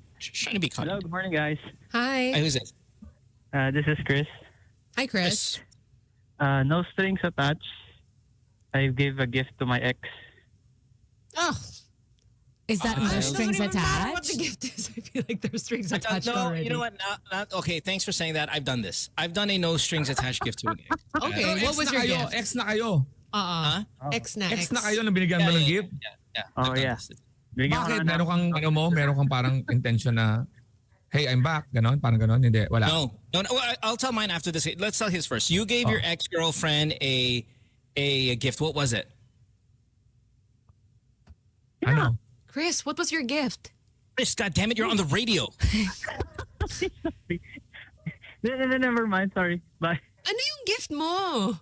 to be kind. Hello, good morning, guys. Hi. Who's this? This is Chris. Hi, Chris. No strings attached. I gave a gift to my ex. Oh. Is that no strings Doesn't even matter what the attached? gift is. I feel like there's strings attached No, already. you know what? Okay, thanks for saying that. I've done this. I've done a no strings attached gift to an ex. Okay, Pero what ex was na your kayo, gift? Ex na kayo. Ex na Ex na kayo na binigyan mo ng gift. Yeah. Oh, I've done yeah. this. Bigyan ko Bakit? na ng- Meron kang parang intention na, hey, I'm back. Ganon, parang ganon. Hindi, wala. No. Well, I'll tell mine after this. Let's tell his first. You gave your ex-girlfriend a gift. What was it? Ano? Chris, what was your gift? Chris, God damn it, you're on the radio. Never mind, sorry. Bye. Ano yung gift mo?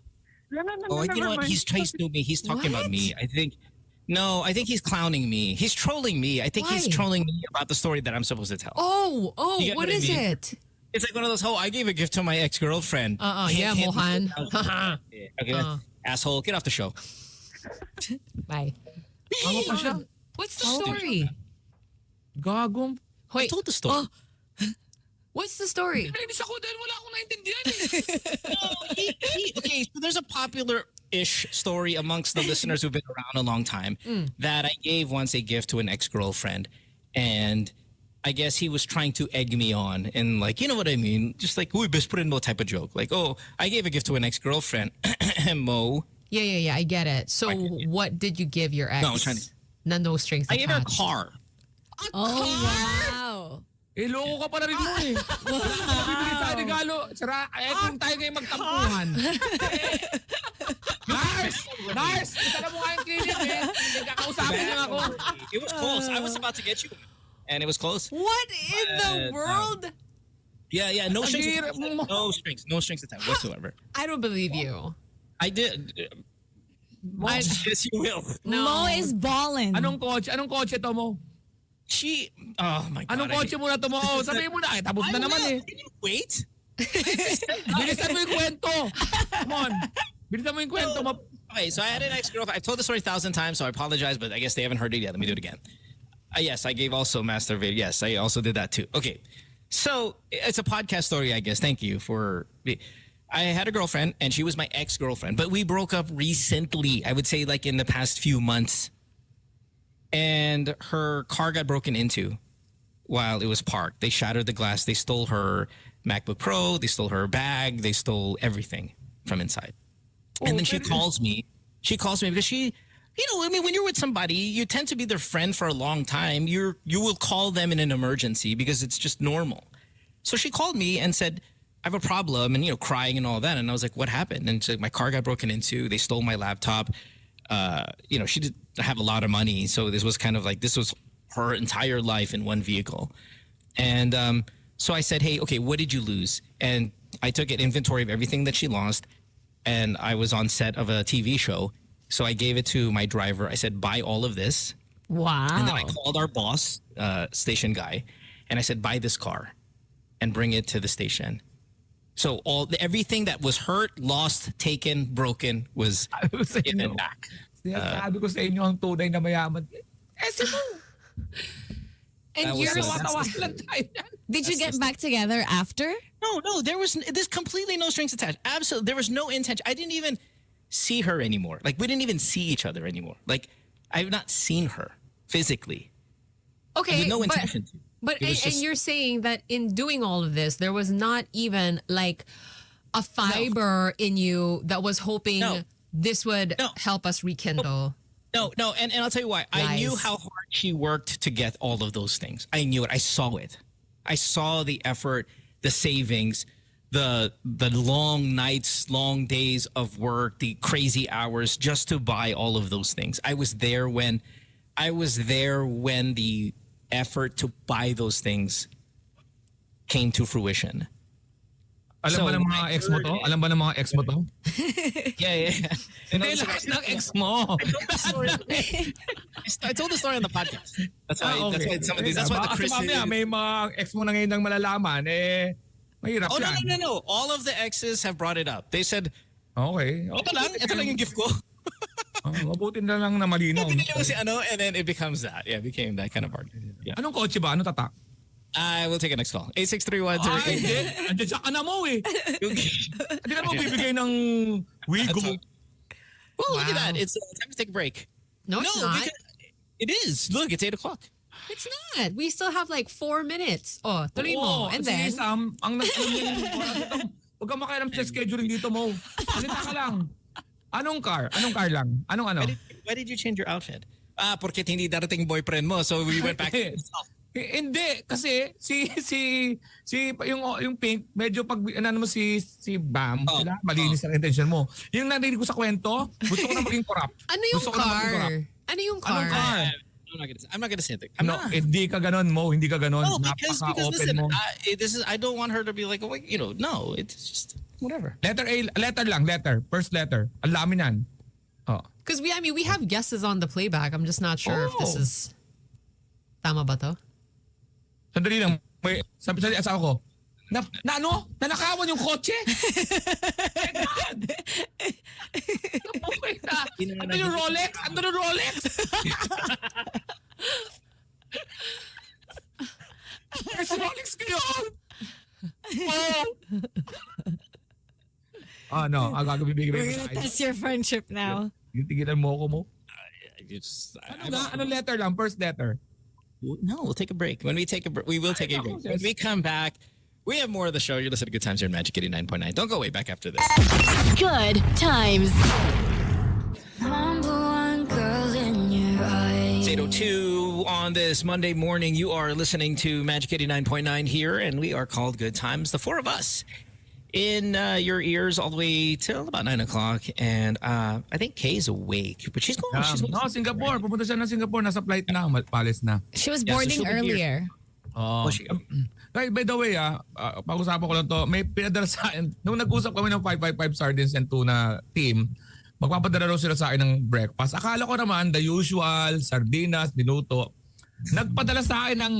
No, Oh, you never know what? mind. He's trying to me. He's talking about What? me. I think he's clowning me. He's trolling me. I think he's Why? trolling me about the story that I'm supposed to tell. Oh, You get what what I is mean? it? It's like one of those, I gave a gift to my ex-girlfriend. Yeah, Mohan. Okay, asshole, get off the show. Bye. Ano pa siya? What's the story? Gagong. I Wait, told the story. what's the story? Nainis ako dahil wala akong naintindihan eh. Okay, so there's a popular-ish story amongst the listeners who've been around a long time that I gave once a gift to an ex-girlfriend, and I guess he was trying to egg me on, and like, you know what I mean? Just like, uy, best friend mo type of joke. Like, oh, I gave a gift to an ex-girlfriend, Mo. Yeah, I get it. So what did you give your ex? No, I'm trying to- Na no strings I gave her a attached. car. Oh, wow. Eh, loko ka pala rin mo eh. Bibigay sa regalo. Sara, kung tayo ngayon magtampuhan. Nars! Isa na mo nga yung clinic eh. Kakausapin mo ako. It was close. I was about to get you, and it was close. What in the world? Yeah, no strings hirap attached. mo. No strings attached whatsoever. I don't believe you. I did. Yes, you will. Mo is ballin'. Anong kotse to mo? Oh my God. Anong kotse mo na to mo? Oh, sabihin mo na. Eh, tapos na naman eh. Can you wait? Bilisan mo yung kwento. Come on. Bilisan mo yung kwento. Okay, so I had an ex-girlfriend. I've told the story 1,000 times, so I apologize, but I guess they haven't heard it yet. Let me do it again. Yes, I gave also masturbate. Yes, I also did that too. Okay, so it's a podcast story, I guess. Thank you for... I had a girlfriend, and she was my ex-girlfriend, but we broke up recently. I would say like in the past few months. And her car got broken into while it was parked. They shattered the glass. They stole her MacBook Pro. They stole her bag. They stole everything from inside. And then she calls me. She calls me because she, when you're with somebody, you tend to be their friend for a long time. You will call them in an emergency because it's just normal. So she called me and said, I have a problem, and, crying and all that. And I was like, what happened? And she's like, my car got broken into. They stole my laptop. She didn't have a lot of money. So this was kind of like, this was her entire life in one vehicle. And so I said, hey, okay, what did you lose? And I took an inventory of everything that she lost. And I was on set of a TV show. So I gave it to my driver. I said, buy all of this. Wow. And then I called our boss, station guy, and I said, buy this car and bring it to the station. So everything that was hurt, lost, taken, broken was given back. Sabi ko sa inyo ang tunay na mayaman. mo. And you're Did you get back together after? No, there's completely no strings attached. Absolutely, there was no intention. I didn't even see her anymore. Like, we didn't even see each other anymore. Like, I've not seen her physically. Okay, With no intention to. But It was and just- you're saying that in doing all of this, there was not even like a fiber in you that was hoping No. this would No. help us rekindle. No, and I'll tell you why. I knew Lies. how hard she worked to get all of those things. I knew it. I saw it. I saw the effort, the savings, the long nights, long days of work, the crazy hours just to buy all of those things. I was there when the effort to buy those things came to fruition. Alam ba ng mga ex mo to? Alam ba ng mga ex mo to? Yeah. Hindi, lakas ng ex mo. I told the story on the podcast. That's why. That's why some of these. That's why the Chris. Mamaya, may mga ex mo na ngayon nang malalaman, mahirap Oh yan. no! All of the exes have brought it up. They said, Okay. ito lang yung gift ko. Mabuti na lang na malinaw. Binili mo si ano, and then it becomes that. Yeah, it became that kind of argument. Yeah. Anong kotse ba? Ano tatak? I will take a next call. 8631. Hindi. Andiyan sa kana mo eh. Hindi ka mo bibigay ng Wigo. Well, look at that. It's time to take a break. No, it's not. It is. Look, it's 8 o'clock. It's not. We still have like 4 minutes. Oh, tuloy mo. And sige, then, Sam, huwag kang makialam sa scheduling dito mo. Salita ka lang. Anong car? Anong car lang? Anong ano? Why did you change your outfit? Porque hindi darating boyfriend mo, so we went back to yourself. Hindi kasi yung pink medyo pag ano mo si Bam, malinis ang intention mo. Yung narinig ko sa kwento, gusto ko na maging corrupt. ano yung Gusto ko na maging car? corrupt. Ano yung car? Anong car? I'm not gonna say it. No, hindi ka ganon mo, hindi ka ganon. No, because Napaka-open listen, mo. I don't want her to be like, oh, no, it's just whatever. Letter A, letter. First letter. Ang laminan. Oh. Because we have guesses on the playback. I'm just not sure if this is tama ba to? Sandali lang. May sabi sa asawa ko, ano? Nanakawan yung kotse? My God! Nabuhay na. Ano yung Rolex? Ano yung Rolex? There's Rolex ngayon! Oh! No, ang gagawin We're gonna test your friendship now. Tigilan mo ako mo. Ano Anong letter lang? First letter. No, we'll take a break. When we take a break, we will take a break. When we come back, we have more of the show. You're listening to Good Times here in Magic 89.9. Don't go away. Back after this. Good times. Number one girl in your eyes. It's 8:02 on this Monday morning. You are listening to Magic 89.9 here, and we are called Good Times. The four of us in your ears all the way till about 9 o'clock. And I think Kay's awake, but she's going. No, Singapore. Pupunta siya ng Singapore. Nasa flight na. Palis na. She was Yeah, so boarding she'll be earlier. Oh. By the way, pag-usapan ko lang to, may pinadala sa akin. Nung nag-usap kami ng 555 Sardines and Tuna team, magpapadala raw sila sa akin ng breakfast. Akala ko naman, the usual, sardinas, dinuto. Nagpadala sa akin ng,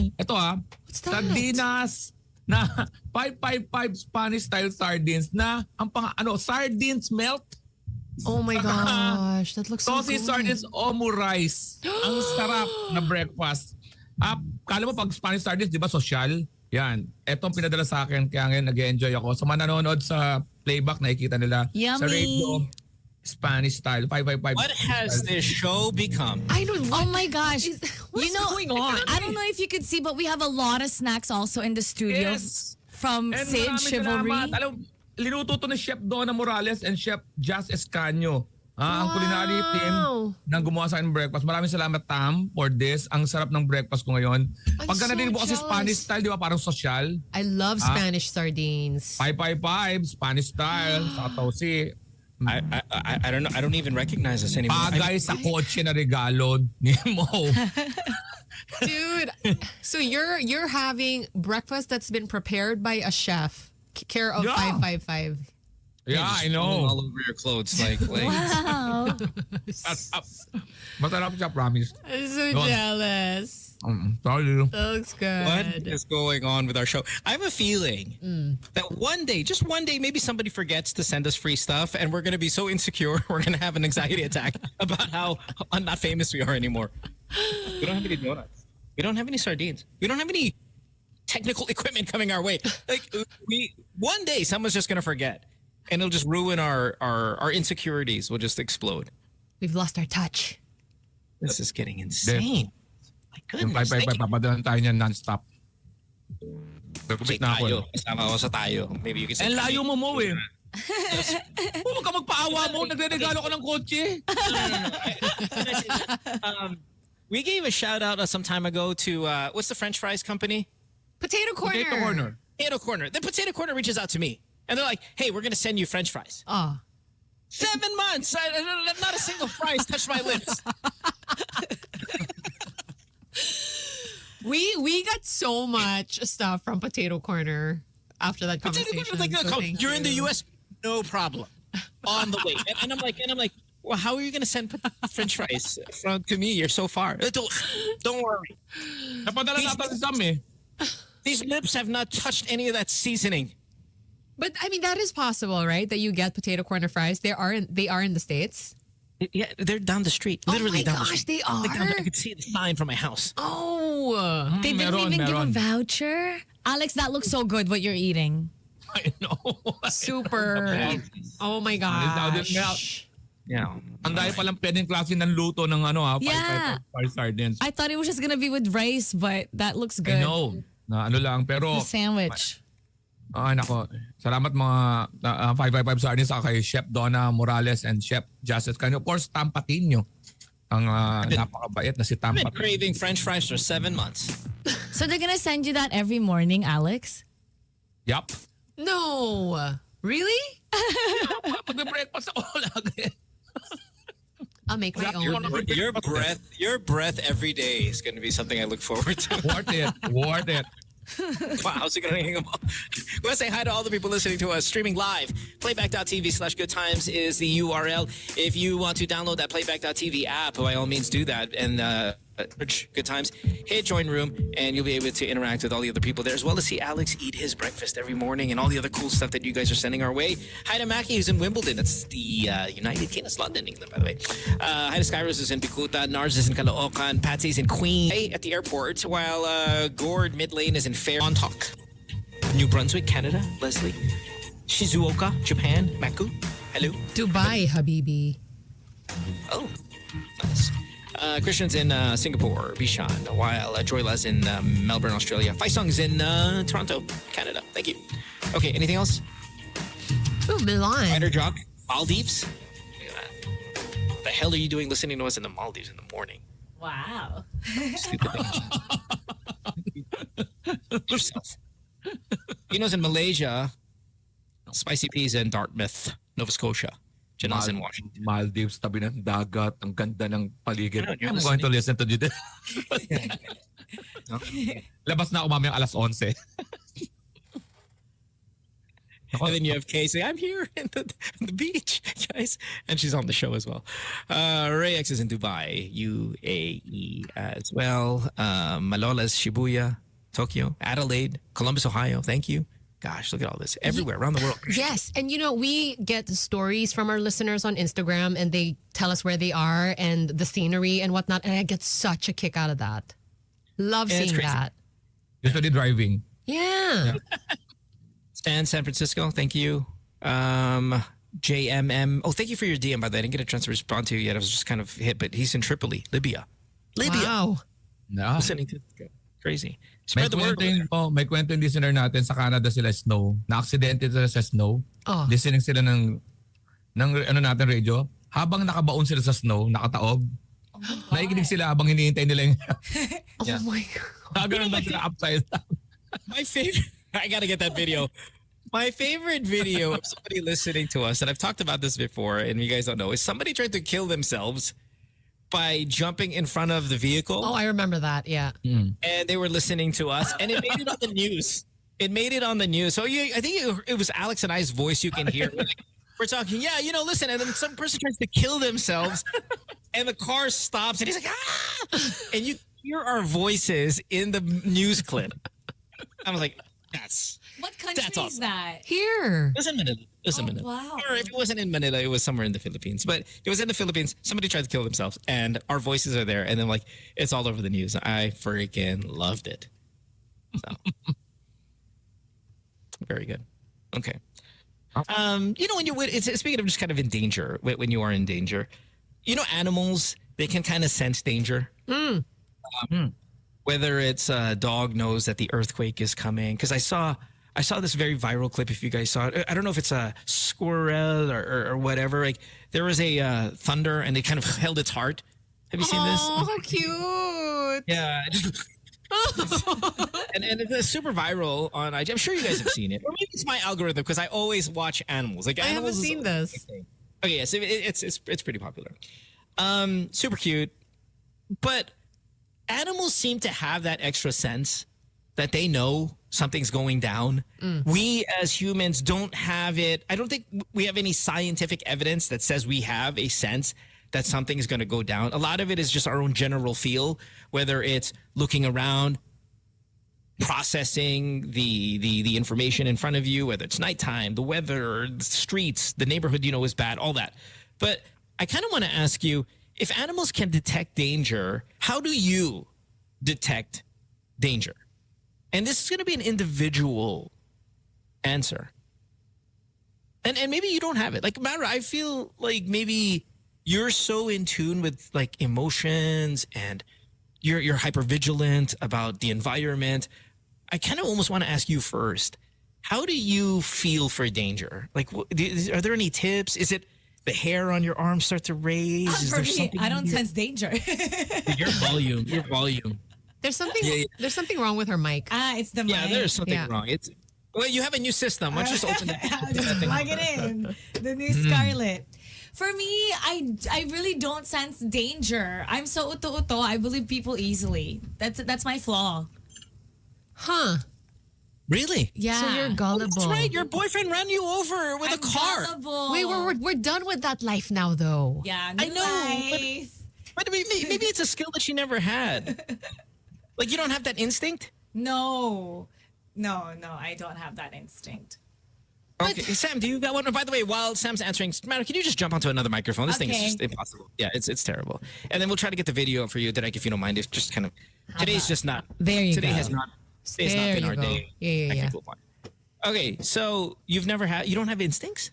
sardinas na 555 Spanish-style sardines na, sardines melt. Oh my gosh, that looks so Saucy good. sardines omu rice. Ang sarap na breakfast. Kala mo pag Spanish sardines, di ba, social? Yan. Etong pinadala sa akin, kaya ngayon nag-enjoy ako. Sa mga nanonood sa playback, nakikita nila Yummy. sa radio, Spanish style, 555. What has this show become? I don't know. Oh my gosh. What's going on? I don't know if you could see, but we have a lot of snacks also in the studio. Yes. From And Sid maraming Chivalry. salamat. Alam, linuto to ni Chef Donna Morales and Chef Jazz Escanio. Ang culinary team nang gumawa sa akin ng breakfast. Maraming salamat, Tam, for this. Ang sarap ng breakfast ko ngayon. Pagka narinig mo kasi Spanish style, di ba? Parang social. I love Spanish sardines. 555, Spanish style, sa Tosi. I don't know. I don't even recognize this anymore. Bagay sa kotse na regalo ni Mo. Dude, so you're having breakfast that's been prepared by a chef, care of Yeah. 555. Yeah, Just I know. all over your clothes, like Wow. Masarap siya, promise. I'm so Go on. jealous. Sorry. That looks good. what is going on with our show? I have a feeling that one day, just one day, maybe somebody forgets to send us free stuff, and we're gonna be so insecure, we're gonna have an anxiety attack about how not famous we are anymore. We don't have any donuts. We don't have any sardines. We don't have any technical equipment coming our way. Like one day, someone's just gonna forget. And it'll just ruin our insecurities. Will just explode. We've lost our touch. This is getting insane. My Yung goodness. 555, papadalan tayo niyan non-stop. Pagkupit na ako. Tayo. Kasama ko sa tayo. Maybe you can say. Eh, layo mo mo eh. Huwag ka magpaawa mo. Nagre-regalo ko ng kotse. We gave a shout out some time ago to what's the French fries company? Potato corner. Potato corner. Potato Corner. The Potato Corner reaches out to me. And they're like, hey, we're going to send you French fries. 7 months. Not a single fries touched my lips. We got so much stuff from Potato Corner after that Potato conversation. Corner, like, so no, thank you're in the you. U.S., no problem. On the way. And I'm like, well, how are you going to send French fries to me? You're so far. Don't worry. Napadala natin si Sam eh. These lips have not touched any of that seasoning. But I mean, that is possible, right? That you get Potato Corner fries. They are in the States. Yeah, they're down the street. Literally down the street. They are. Like, I could see the sign from my house. Oh. They didn't Meron, even give a meron. voucher. Alex, that looks so good what you're eating. I know. Super. Oh my Now, gosh. Yeah. Ang dahil palang pwedeng klase ng luto ng Yeah. 5 sardines. I thought it was just gonna be with rice, but that looks I good. know. Na ano lang, pero The sandwich. nako. Salamat mga 555 sardines sa kay Chef Donna Morales and Chef Justice Canyo. Of course, Tam Patino. Ang napakabait na si Tam I've been Patino. craving French fries for 7 months. So they're gonna send you that every morning, Alex? Yup. No. Really? Mag-breakfast ako lagi. I'll make my own. Your breath every day is going to be something I look forward to. Worth it. Wow, how's it going to hang up? We want to say hi to all the people listening to us streaming live. Playback.tv/goodtimes is the URL. If you want to download that Playback.tv app, by all means do that. And search Good Times, hit join room, and you'll be able to interact with all the other people there, as well as see Alex eat his breakfast every morning and all the other cool stuff that you guys are sending our way. Hi to Mackie, who's in Wimbledon. That's the United Kingdom, London, England, by the way. Hi to Skyros, who's in Bikuta. Nars is in Caloocan. Patsy's in Queen at the airport, while Gord Midlane is in Fair Montauk. New Brunswick, Canada. Leslie. Shizuoka, Japan. Maku. Hello. Dubai, Habibi. Oh, nice. Christian's in Singapore, Bishan, while Joyla's in Melbourne, Australia. Faisong's in Toronto, Canada. Thank you. Okay, anything else? Oh, Milan. Ryder Jock, Maldives. Look at that. What the hell are you doing listening to us in the Maldives in the morning? Wow. Stupid thing. Yourself. Gino's in Malaysia. Spicy Peas in Dartmouth, Nova Scotia. Janelle's in Washington. Maldives, tabi ng dagat, ang ganda ng paligid. You're I'm going to listen to you. No? Labas na ako mamayang alas 11. And then you have Kay say, I'm here in the beach, guys. And she's on the show as well. Ray X is in Dubai, UAE as well. Malola's Shibuya, Tokyo, Adelaide, Columbus, Ohio. Thank you. Gosh, look at all this. Everywhere around the world. Yes. And we get stories from our listeners on Instagram and they tell us where they are and the scenery and whatnot. And I get such a kick out of that. Love seeing that. Usually driving. Yeah. Stan, San Francisco, thank you. JMM. Oh, thank you for your DM, by the way. I didn't get a chance to respond to you yet. I was just kind of hit, but he's in Tripoli, Libya. Wow. No. Listening to crazy. Spread the word. May kwento yung listener natin sa Canada sila snow. Na-aksidente sila sa snow. Oh. Listening sila ng ano natin radio. Habang nakabaon sila sa snow, nakataob. Nakikinig sila habang hinihintay nila yung... Oh my God. Ganun lang sila upside down. My favorite... I got to get that video. My favorite video of somebody listening to us, and I've talked about this before, and you guys don't know, is somebody tried to kill themselves by jumping in front of the vehicle. Oh, I remember that. Yeah. And they were listening to us, and it made it on the news. It made it on the news. So I think it was Alex and I's voice you can hear. We're talking, listen, and then some person tries to kill themselves, and the car stops, and he's like, ah! And you hear our voices in the news clip. I was like, what country awesome. is that? Here. It was in Manila. Manila. Wow. Or if it wasn't in Manila, it was somewhere in the Philippines. But it was in the Philippines. Somebody tried to kill themselves, and our voices are there. And then, it's all over the news. I freaking loved it. So. Very good. Okay. When speaking of just kind of in danger, when you are in danger, animals, they can kind of sense danger. Whether it's a dog knows that the earthquake is coming. Because I saw this very viral clip, if you guys saw it. I don't know if it's a squirrel or whatever. Like, there was a thunder, and it kind of held its heart. Have you seen this? Oh, how cute. Yeah. and it's super viral on IG. I'm sure you guys have seen it. Or maybe it's my algorithm, because I always watch animals. Like, I haven't animals seen this. Okay, yes, it's pretty popular. Super cute. But animals seem to have that extra sense that they know something's going down. We as humans don't have it. I don't think we have any scientific evidence that says we have a sense that something is going to go down. A lot of it is just our own general feel, whether it's looking around, processing the information in front of you, whether it's nighttime, the weather, the streets, the neighborhood is bad, all that. But I kind of want to ask you, if animals can detect danger, how do you detect danger? And this is going to be an individual answer. And maybe you don't have it. Like, Mara, I feel like maybe you're so in tune with like emotions and you're hyper vigilant about the environment. I kind of almost want to ask you first. How do you feel for danger? Like, are there any tips? Is it the hair on your arm start to raise? Is For there me, something I don't sense danger. Your volume. There's something. There's something wrong with her mic. It's the mic. Yeah, there's something Yeah. wrong. Well, you have a new system. Why don't you just open it? Just plug it in. The new Scarlet. For me, I really don't sense danger. I'm so uto-uto. I believe people easily. That's my flaw. Huh. Really? Yeah. So you're gullible. That's right. Your boyfriend ran you over with a car. Gullible. Wait, we're done with that life now, though. Yeah, I new know, life. But maybe it's a skill that she never had. Like, you don't have that instinct? No, I don't have that instinct. Okay, Sam, do you got one? By the way, while Sam's answering, Matter, can you just jump onto another microphone? This thing is Okay. just impossible. Yeah, it's terrible. And then we'll try to get the video for you, Derek, if you don't mind. If just kind of today's just not. There you today go. has not. Today's not There been you our go. day. Yeah. Technical point. Okay, so you don't have instincts?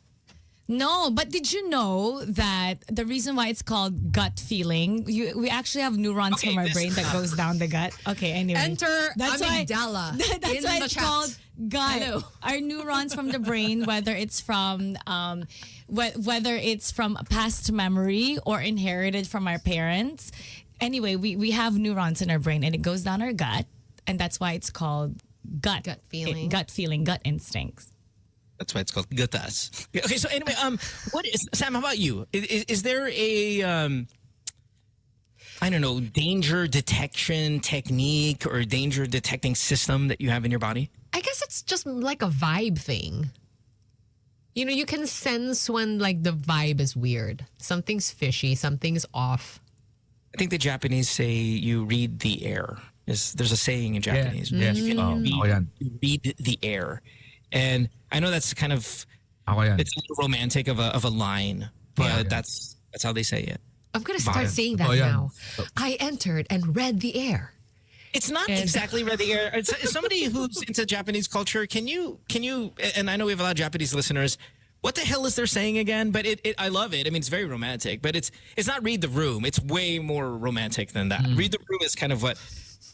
No, but did you know that the reason why it's called gut feeling, we actually have neurons Okay, from our this- brain that goes down the gut. Okay, anyway. Enter That's why- amygdala. That's in why the it's chat. called gut. Hello. Our neurons from the brain, whether it's from whether it's from a past memory or inherited from our parents. Anyway, we have neurons in our brain and it goes down our gut, and that's why it's called gut feeling. gut feeling, gut instincts. That's why it's called gutas. Okay, so anyway, what is Sam? How about you? Is there a I don't know, danger detection technique or danger detecting system that you have in your body? I guess it's just like a vibe thing. You know, you can sense when like the vibe is weird. Something's fishy, something's off. I think the Japanese say you read the air. There's a saying in Japanese. Yes. You can Ako yan. read the air. And I know that's kind of Ako yan. it's a little romantic of a line, but Yeah. that's how they say it. I'm gonna start Bakit? saying that Oh, yeah. now. I entered and read the air. It's not exactly read the air. It's somebody who's into Japanese culture. Can you? And I know we have a lot of Japanese listeners. What the hell is there saying again? But I love it. I mean, it's very romantic. But it's not read the room. It's way more romantic than that. Read the room is kind of what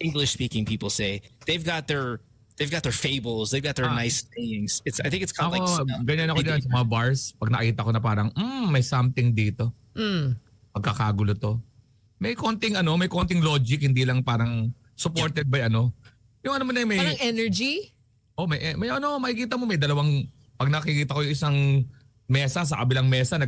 English-speaking people say. They've got their fables. They've got their nice sayings. I think it's called Ako, like. ganyan ako dyan sa mga bars. Pag nakita ko na parang, may something dito. Pagkakagulo to. May konting logic, hindi lang parang supported by ano. Yung ano mo na may... Parang energy? Oh, makikita mo may dalawang, pag nakikita ko yung isang mesa sa kabilang mesa, ano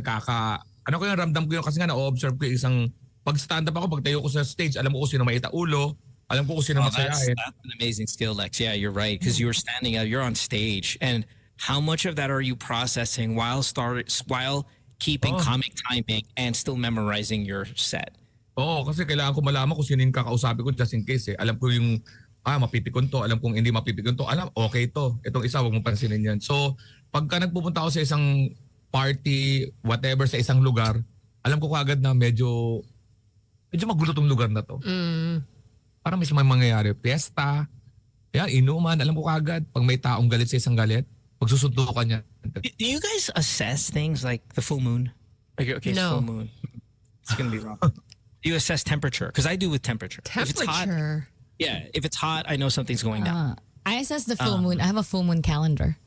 ko yung ramdam ko yun kasi nga na-observe ko yung isang, pag stand up ako, pag tayo ko sa stage, alam mo kung sino maita ulo, alam ko kung sino masayahin. That's an amazing skill, Lex. Yeah, you're right. Because you're standing up, you're on stage. And how much of that are you processing while keeping comic timing and still memorizing your set? Oo, kasi kailangan ko malaman kung sino yung kakausapin ko just in case eh. Alam ko yung, mapipikon to. Alam kong hindi mapipikon to. Alam, okay to. Itong isa, huwag mong pansinin yan. So, pagka nagpupunta ako sa isang party, whatever, sa isang lugar, alam ko kagad na medyo magulo tong lugar na to. Parang may mangyayari. Fiesta, yan, inuman, alam ko kagad. Pag may taong galit sa isang galit, pagsusundukan niya. Do you guys assess things like the full moon? Like, okay, it's No. full moon. It's going to be wrong. Do you assess temperature? Because I do with temperature. If it's hot, Temperature. if it's hot, I know something's going down. I assess the full moon. I have a full moon calendar.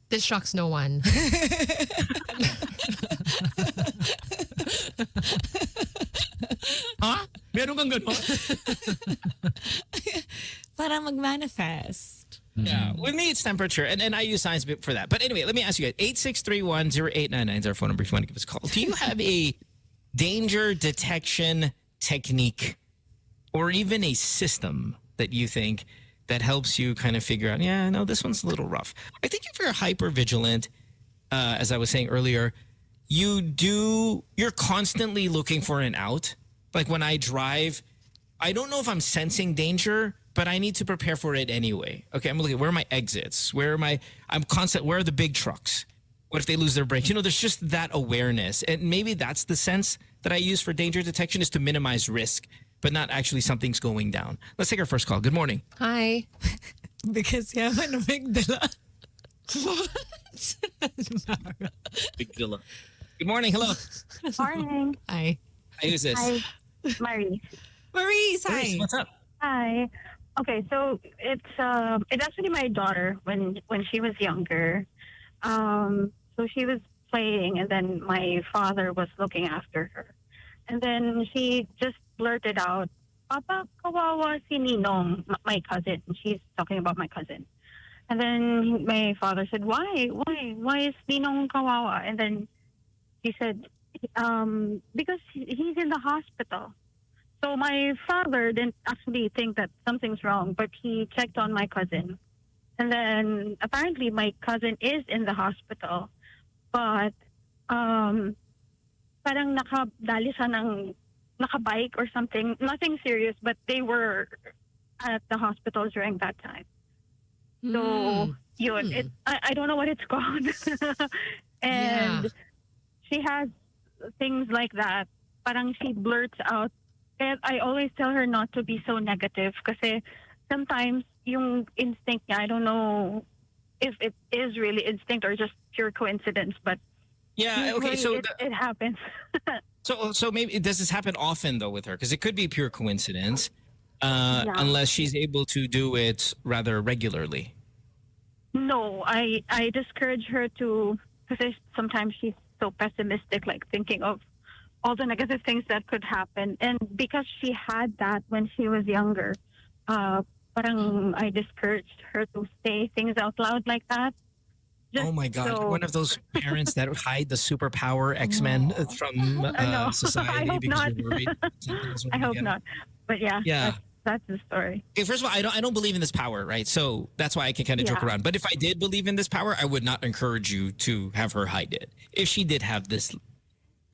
This shocks no one. Ha? Meron kang gano'n? Para mag-manifest. Yeah, with me it's temperature, and I use science for that. But anyway, let me ask you guys. 8631-0899 is our phone number if you want to give us a call. Do you have a danger detection technique or even a system that you think that helps you kind of figure out, yeah, no, this one's a little rough? I think if you're hyper vigilant, as I was saying earlier, you're constantly looking for an out. Like when I drive, I don't know if I'm sensing danger, but I need to prepare for it anyway. Okay, I'm looking, where are my exits? Where are the big trucks? What if they lose their brakes? You know, there's just that awareness. And maybe that's the sense that I use for danger detection, is to minimize risk, but not actually something's going down. Let's take our first call. Good morning. Hi. Because you have an amygdala. Big Dilla. Good morning. Hello. Morning. Hi. Hi, who's this? Hi, Marie. Maurice, hi. Maurice, what's up? Hi. Okay, so it's actually my daughter when she was younger. So she was playing, and then my father was looking after her, and then she just blurted out, "Papa, kawawa si Ninong," my cousin. She's talking about my cousin. And then my father said, Why is Ninong kawawa?" And then he said, because he's in the hospital. So my father didn't actually think that something's wrong, but he checked on my cousin. And then apparently my cousin is in the hospital, but parang nakadali siya ng nakabike or something. Nothing serious, but they were at the hospital during that time. So yun, I don't know what it's called. And she has things like that. Parang she blurts out. And I always tell her not to be so negative kasi sometimes yung instinct niya, I don't know if it is really instinct or just pure coincidence, but Yeah, okay, so it happens. So maybe does this happen often though with her? Because it could be pure coincidence, unless she's able to do it rather regularly. No, I discourage her to, because sometimes she's so pessimistic, like thinking of all the negative things that could happen. And because she had that when she was younger, parang I discouraged her to say things out loud like that. Oh my God! You're one of those parents that hide the superpower X-Men from society I hope because not. you're worried. I hope not. But yeah. That's the story. Okay, first of all, I don't believe in this power, right? So that's why I can kind of joke around. But if I did believe in this power, I would not encourage you to have her hide it. If she did have this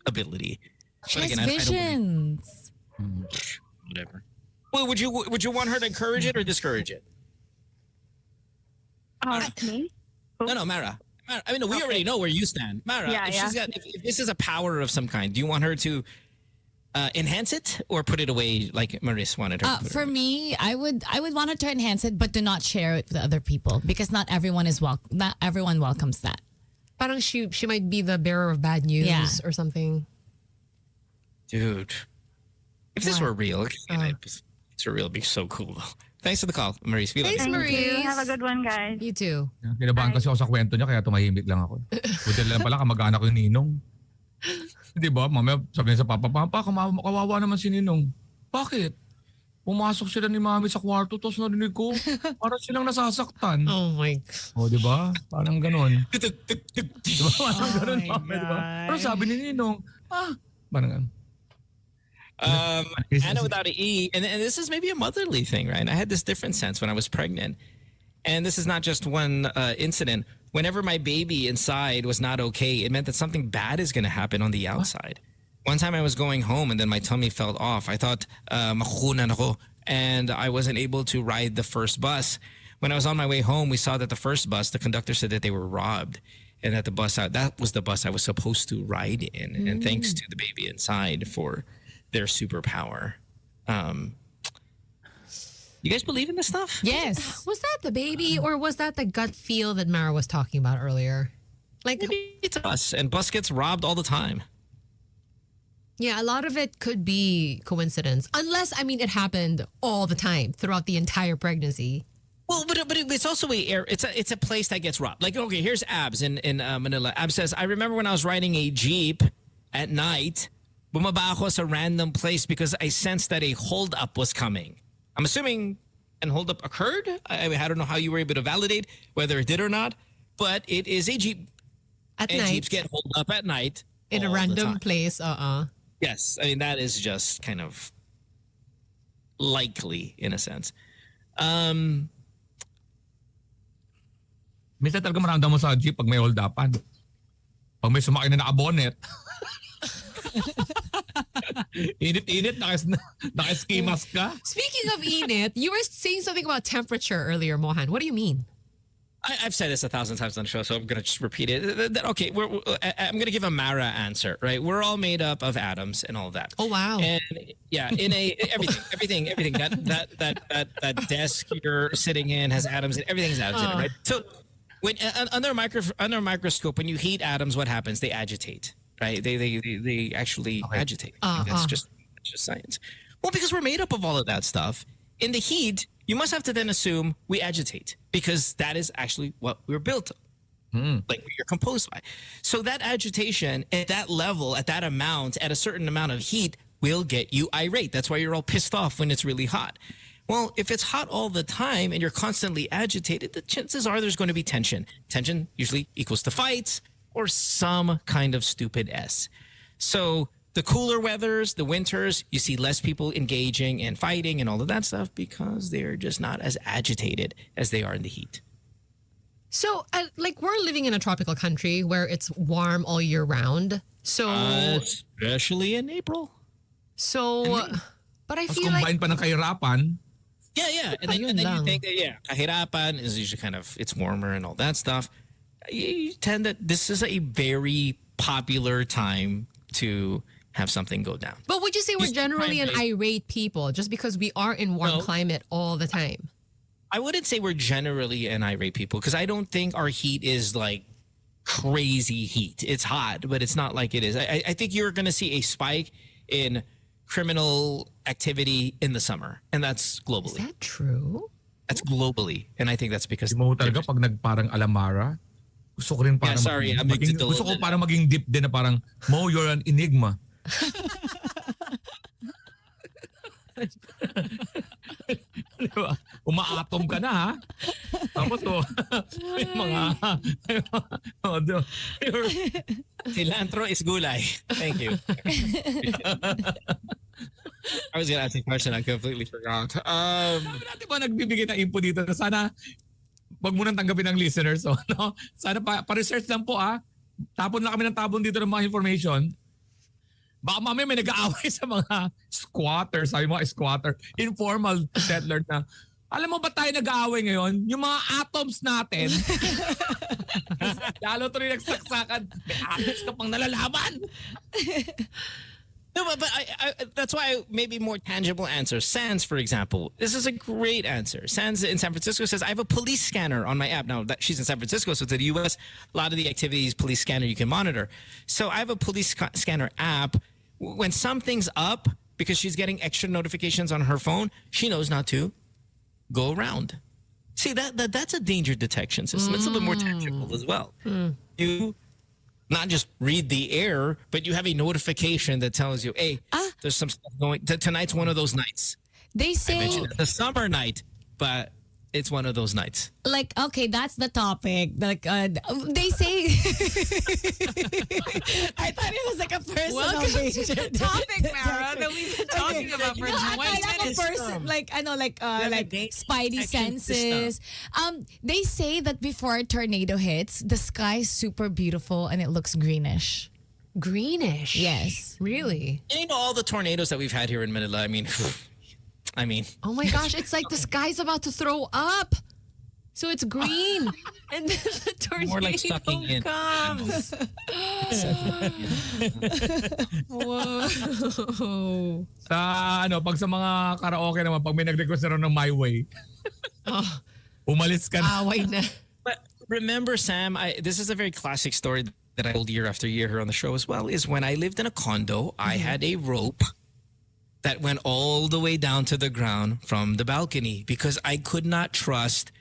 ability, She has visions. Whatever. Well, would you want her to encourage it or discourage it? Me? No, Mara. I mean, we already know where you stand, Mara. If this is a power of some kind, do you want her to enhance it or put it away like Maurice wanted her to put it For away? me, I would want her to enhance it, but do not share it with other people because not everyone welcomes that. Parang she might be the bearer of bad news or something. Dude, if this were real, it's real, it'd be so cool though. Thanks for the call, Maurice. We love you. Thank you. Have a good one, guys. You too. Kinabahan kasi ako sa kwento niya kaya tumahimik lang ako. Buti lang pala kamag-anak ko yung Ninong. Di ba? Mamaya sabi niya sa Papa, kawawa naman si Ninong. Bakit? Pumasok sila ni Mami sa kwarto tapos narinig ko parang silang nasasaktan. Oh my God. O, di ba? Parang ganon. Di ba? Parang ganon. Di ba? Pero sabi ni Ninong, parang ganon. Anna without an E, and this is maybe a motherly thing, right? I had this different sense when I was pregnant, and this is not just one incident. Whenever my baby inside was not okay, it meant that something bad is going to happen on the outside. One time I was going home, and then my tummy felt off. I thought makukunan ako, and I wasn't able to ride the first bus. When I was on my way home, we saw that the first bus, the conductor said that they were robbed, and that that was the bus I was supposed to ride in. And thanks to the baby inside for their superpower. You guys believe in this stuff? Yes. Was that the baby or was that the gut feel that Mara was talking about earlier? Like maybe it's us, and bus gets robbed all the time. Yeah, a lot of it could be coincidence. Unless, I mean, it happened all the time throughout the entire pregnancy. Well, but it's also it's a place that gets robbed. Like, okay, here's Abs in Manila. Abs says, I remember when I was riding a Jeep at night, bumaba ako sa random place because I sensed that a holdup was coming. I'm assuming an holdup occurred. I mean, I don't know how you were able to validate whether it did or not, but it is a Jeep. At and night. Jeeps get holed up at night. In a random place, Yes, I mean, that is just kind of likely in a sense. Minsan talaga maramdam mo sa jeep pag may hold-upan. Pag may sumakay na naka-bonnet. Init-init, naka-ski mask ka. Speaking of init, you were saying something about temperature earlier, Mohan. What do you mean? I've said this 1,000 times on the show, so I'm going to just repeat it. Okay, I'm going to give a Mara answer, right? We're all made up of atoms and all that. Oh, wow. And yeah, everything. That desk you're sitting in has atoms, and everything's atoms in it, right? So when under a microscope, when you heat atoms, what happens? They agitate. right? They actually agitate. That's just science. Well, because we're made up of all of that stuff. In the heat, you must have to then assume we agitate because that is actually what we're built like what you're composed by. So that agitation at that level, at that amount, at a certain amount of heat will get you irate. That's why you're all pissed off when it's really hot. Well, if it's hot all the time and you're constantly agitated, the chances are there's going to be tension. Tension usually equals to fights or some kind of stupid S. So the cooler weathers, the winters, you see less people engaging and fighting and all of that stuff because they're just not as agitated as they are in the heat. So, like, we're living in a tropical country where it's warm all year round. So, especially in April. So, but I Mas feel like combine pa ng kahirapan. Yeah. And then you think that, kahirapan is usually kind of, it's warmer and all that stuff. You tend that this is a very popular time to have something go down. But would you say we're generally an irate people just because we are in warm climate all the time? I wouldn't say we're generally an irate people because I don't think our heat is like crazy heat. It's hot, but it's not like it is. I think you're going to see a spike in criminal activity in the summer, and that's globally. Is that true? That's globally, and I think that's because Mo talaga pag nagparang alamara. Gusto ko rin parang gusto ko parang maging deep din na parang Mo, you're an enigma. Diba? Umaatom ka na ha. Tapos cilantro is gulay. Thank you. I was gonna ask a question I completely forgot. Natin ba nagbibigay ng info dito? Sana wag mo nang tanggapin ng listeners. So, no? Sana pa-research lang po Tapon lang kami ng tabon dito ng mga information. Baka mamaya may nag-aaway sa mga squatters, sabi mo, squatter, informal settler na. Alam mo ba tayo nag-aaway ngayon? Yung mga atoms natin. Lalo tuloy nagsaksakan. May atoms ka pang nalalaman. No, but that's why maybe more tangible answer. Sans, for example, this is a great answer. Sans in San Francisco says, I have a police scanner on my app. Now, she's in San Francisco, so to the U.S., a lot of the activities, police scanner, you can monitor. So I have a police scanner app. When something's up, because she's getting extra notifications on her phone, she knows not to go around. See, that's a danger detection system. It's a little bit more tangible as well. You not just read the air, but you have a notification that tells you, hey, there's some stuff going. Tonight's one of those nights. They say I mentioned the summer night, but it's one of those nights. Like, okay, that's the topic. Like, they say. I thought it was like a personal Welcome danger. to the topic, Mara, that we've been talking about for 20 minutes. Like, I know, like spidey senses. They say that before a tornado hits, the sky is super beautiful and it looks greenish. Greenish? Yes. Really? And you know all the tornadoes that we've had here in Manila. I mean. Oh my gosh, it's like the sky's about to throw up. So it's green. And then the tornado More like sucking in. comes. Whoa. Pag sa mga karaoke naman, pag may nag-request na rin ng My Way, umalis ka na. Away na. But remember, Sam, this is a very classic story that I told year after year here on the show as well, is when I lived in a condo, I had a rope that went all the way down to the ground from the balcony because I could not trust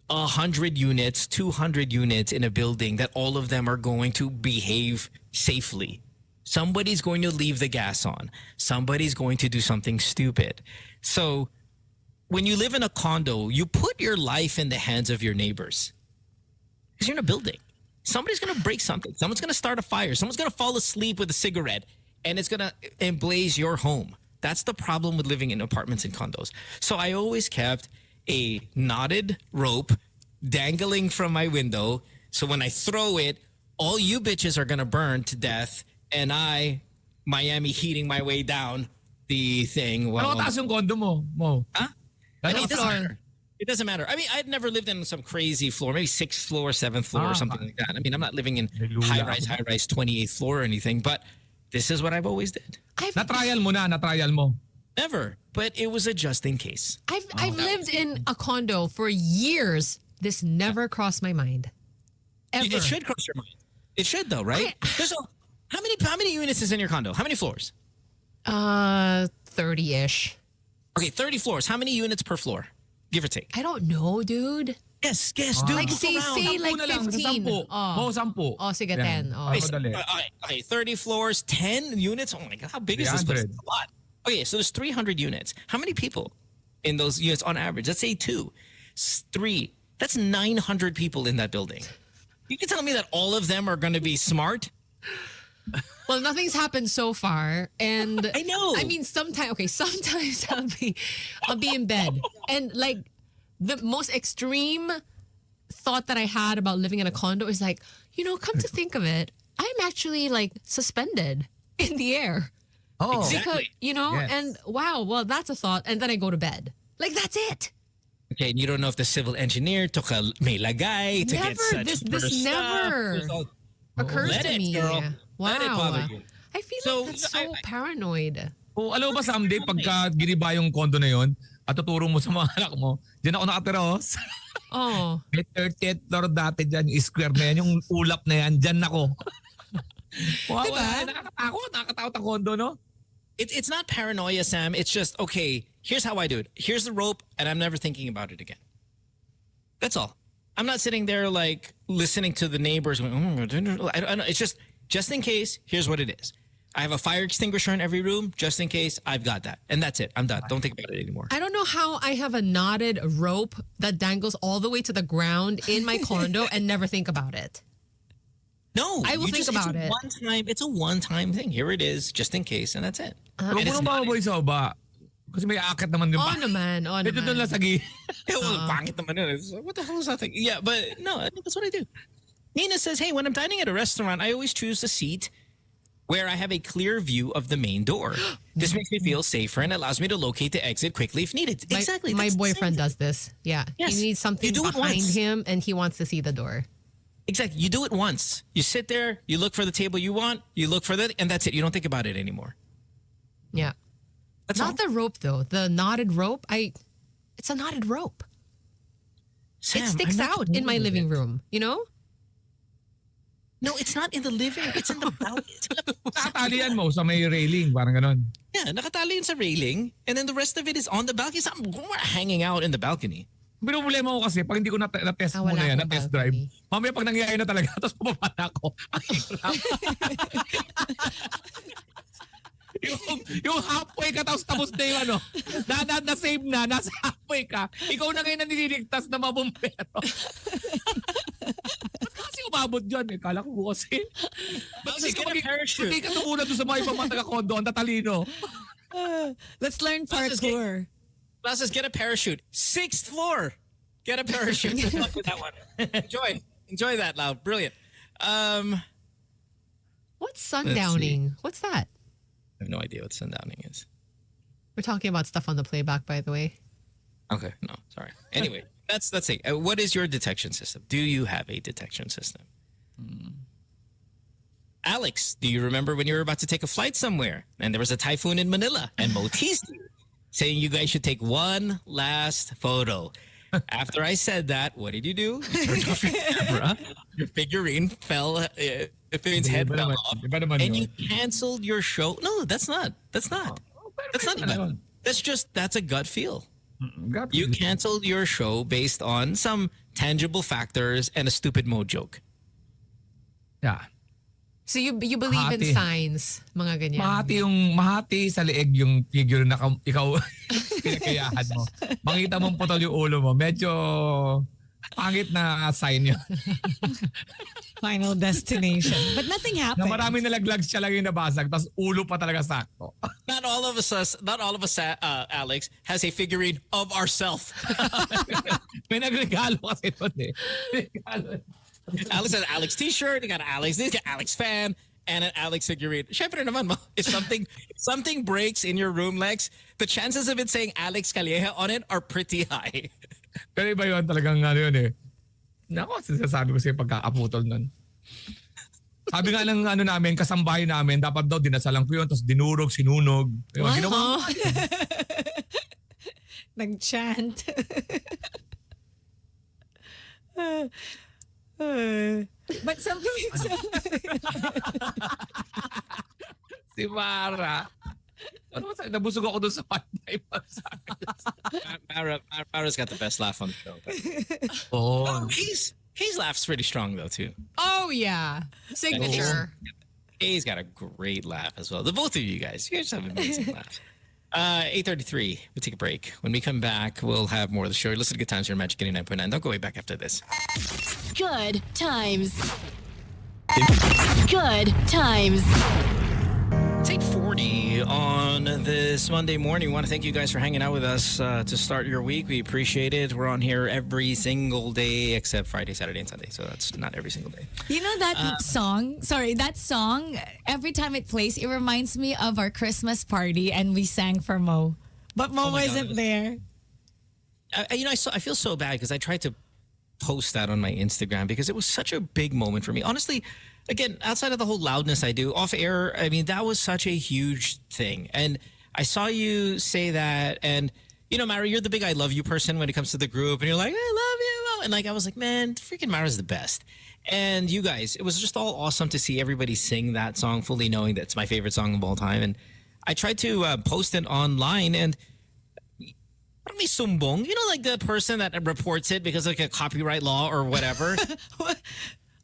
100 units, 200 units in a building that all of them are going to behave safely. Somebody's going to leave the gas on. Somebody's going to do something stupid. So when you live in a condo, you put your life in the hands of your neighbors because you're in a building. Somebody's going to break something. Someone's going to start a fire. Someone's going to fall asleep with a cigarette. And it's going to emblaze your home. That's the problem with living in apartments and condos. So I always kept a knotted rope dangling from my window. So when I throw it, all you bitches are going to burn to death. And Miami heating my way down the thing. Ano taas yung condo mo? Huh? It doesn't matter. I mean, I'd never lived in some crazy floor, maybe 6th floor, 7th floor or something like that. I mean, I'm not living in high-rise, 28th floor or anything. But this is what I've always did. Na-trial mo. Never, but it was a just in case. I've lived in a condo for years. This never crossed my mind. Ever. It should cross your mind. It should though, right? How many units is in your condo? How many floors? 30-ish. Okay, 30 floors. How many units per floor? Give or take. I don't know, dude. Guess, dude. Like say like 15. Oh, 10. Oh, sige, 10. Oh. Okay, 30 floors, 10 units. Oh my God, how big is this place? 300. It's a lot. Okay, so there's 300 units. How many people in those units on average? Let's say 2, 3. That's 900 people in that building. You can tell me that all of them are going to be smart? Well, nothing's happened so far, and I know. I mean, sometimes I'll be in bed, and like the most extreme thought that I had about living in a condo is like, come to think of it, I'm actually like suspended in the air. Oh, exactly. Because, and wow, well, that's a thought, and then I go to bed. Like that's it. Okay, and you don't know if the civil engineer took a may lagay to get such This never occurs to me. Girl. Wow. Let it bother you. I feel like that's so paranoid. Oh, alam mo ba someday pagka giniba yung condo na yon at tuturo mo sa mga anak mo, diyan ako nakatira Oh. May 30th floor dati dyan, square na yan, yung ulap na yan, dyan ako. Wow, Diba? nakakatakot ang condo, no? It's not paranoia, Sam. It's just, okay, here's how I do it. Here's the rope, and I'm never thinking about it again. That's all. I'm not sitting there like listening to the neighbors going, I don't know. It's just in case, here's what it is. I have a fire extinguisher in every room. Just in case, I've got that. And that's it. I'm done. Don't think about it anymore. I don't know how I have a knotted rope that dangles all the way to the ground in my condo and never think about it. No. I will think about it. It's a one-time thing. Here it is, just in case, and that's it. Huwag mo nang bababoy sa baba. Kasi may akit naman din pa. naman. Ito doon lang sa gilid. Pangit naman yun. What the hell is that thing? Yeah, but no, I think that's what I do. Nina says, hey, when I'm dining at a restaurant, I always choose a seat where I have a clear view of the main door. This makes me feel safer and allows me to locate the exit quickly if needed. Exactly. My boyfriend does this. Yeah. Yes. He needs something behind him and he wants to see the door. Exactly. You do it once. You sit there, you look for the table you want, you look for that, and that's it. You don't think about it anymore. Yeah. That's Not the rope though. The knotted rope. It's a knotted rope. Sam, it sticks out in my living room, No, it's not in the living. It's in the balcony. Nakatalian mo sa may railing, parang ganon. Yeah, nakatali yun sa railing, and then the rest of it is on the balcony. It's not hanging out in the balcony. Pero problema ko kasi, pag hindi ko na-test mo na yan, na-test drive, mamaya pag nangyayari na talaga, tapos pumapa na ako. Ang hirap. yung halfway ka, tapos na yung na-save na, nasa halfway ka, ikaw na ngayon na nililigtas na mabumbero. Kasi umabot dyan eh. Kala ko kasi. Hindi ka tumuna doon sa mga ibang mga taga-condo, ang tatalino. Let's learn parkour. Let's just get a parachute. 6th floor. Get a parachute. Good luck with that one. Enjoy that, Lau. Brilliant. What's sundowning? What's that? I have no idea what sundowning is. We're talking about stuff on the playback, by the way. Okay, no, sorry. Anyway, that's it. What is your detection system? Do you have a detection system? Alex, do you remember when you were about to take a flight somewhere and there was a typhoon in Manila and Mo teased you, saying you guys should take one last photo? After I said that, what did you do? You turned off your camera. Your figurine fell. Its head fell off, and you canceled your show. No, that's not. That's not even. That's a gut feel. You canceled your show based on some tangible factors and a stupid Mo joke. Yeah. So you believe in signs, mga ganyan. Mahati sa leeg yung figure na ikaw pinakayahan mo. Makita mong putol yung ulo mo. Medyo pangit na sign yun. Final destination. But nothing happened. Na maraming nalaglag siya lang yung nabasag, tapos ulo pa talaga sakto. Not all of us, Alex, has a figurine of ourself. May nagregalo kasi doon eh. Alex has an Alex t-shirt, he got an Alex this, got Alex fan, and an Alex figurine. Syempre naman mo, if something breaks in your room, Lex, the chances of it saying Alex Karylle on it are pretty high. Pero iba yun talagang yun eh. Nako, sinasabi ko sa'yo pagkakaputol nun. Sabi nga ng namin, kasambahay namin, dapat daw dinasalang ko yun, tapos dinurog, sinunog. Ginawa. Nag-chant. But something Si Mara. Ano ba? Nabusog ako doon sa Monday. Mara's got the best laugh on the show. Oo. Hayes laughs pretty strong though too. Oh yeah, signature. Hayes got a great laugh as well. The both of you guys have amazing laughs. 8:33. We'll take a break. When we come back, we'll have more of the show. Listen to Good Times here, Magic 89.9. Don't go way back after this. Good times. Good times. It's 8:40 on this Monday morning. We want to thank you guys for hanging out with us to start your week. We appreciate it. We're on here every single day except Friday, Saturday, and Sunday. So that's not every single day. You know that song? Sorry, that song, every time it plays, it reminds me of our Christmas party and we sang for Mo. But Mo wasn't there. I feel so bad because I tried to post that on my Instagram because it was such a big moment for me. Honestly, again, outside of the whole loudness I do, off air, I mean, that was such a huge thing. And I saw you say that. And, you know, Mara, you're the big I love you person when it comes to the group. And you're like, I love you. And like, I was like, man, freaking Mara's the best. And you guys, it was just all awesome to see everybody sing that song, fully knowing that it's my favorite song of all time. And I tried to post it online and parang may sumbong. You know, like the person that reports it because of like a copyright law or whatever.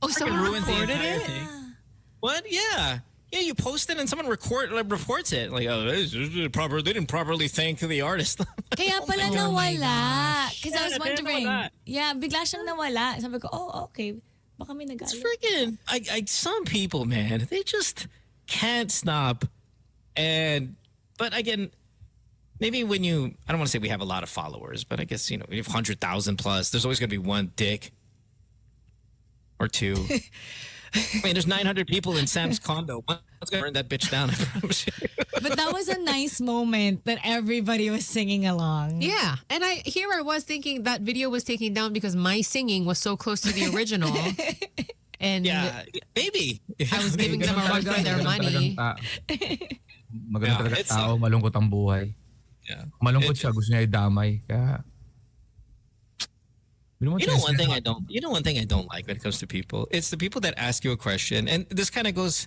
Oh, someone ruined the recorded entire it? thing. What? Yeah. Yeah, you post it and someone reports it. Like, oh, they didn't properly thank the artist. Kaya pala nawala. Because I was kaya wondering. nawala. Yeah, bigla siyang nawala. Sabi ko, oh, okay. Baka may It's nagalit. freaking, some people, man, they just can't stop. But again, maybe when I don't want to say we have a lot of followers, but I guess, you know, we have 100,000 plus. There's always going to be one dick or two. I mean, there's 900 people in Sam's condo. One's going to burn that bitch down, I promise you. But that was a nice moment that everybody was singing along. Yeah, and I was thinking that video was taken down because my singing was so close to the original. And yeah, maybe. I was giving them a run for their money. Maganda talaga tao, malungkot ang buhay. Yeah. Malungkot siya, gusto niya idamay. Kaya one thing I don't like when it comes to people. It's the people that ask you a question, and this kind of goes.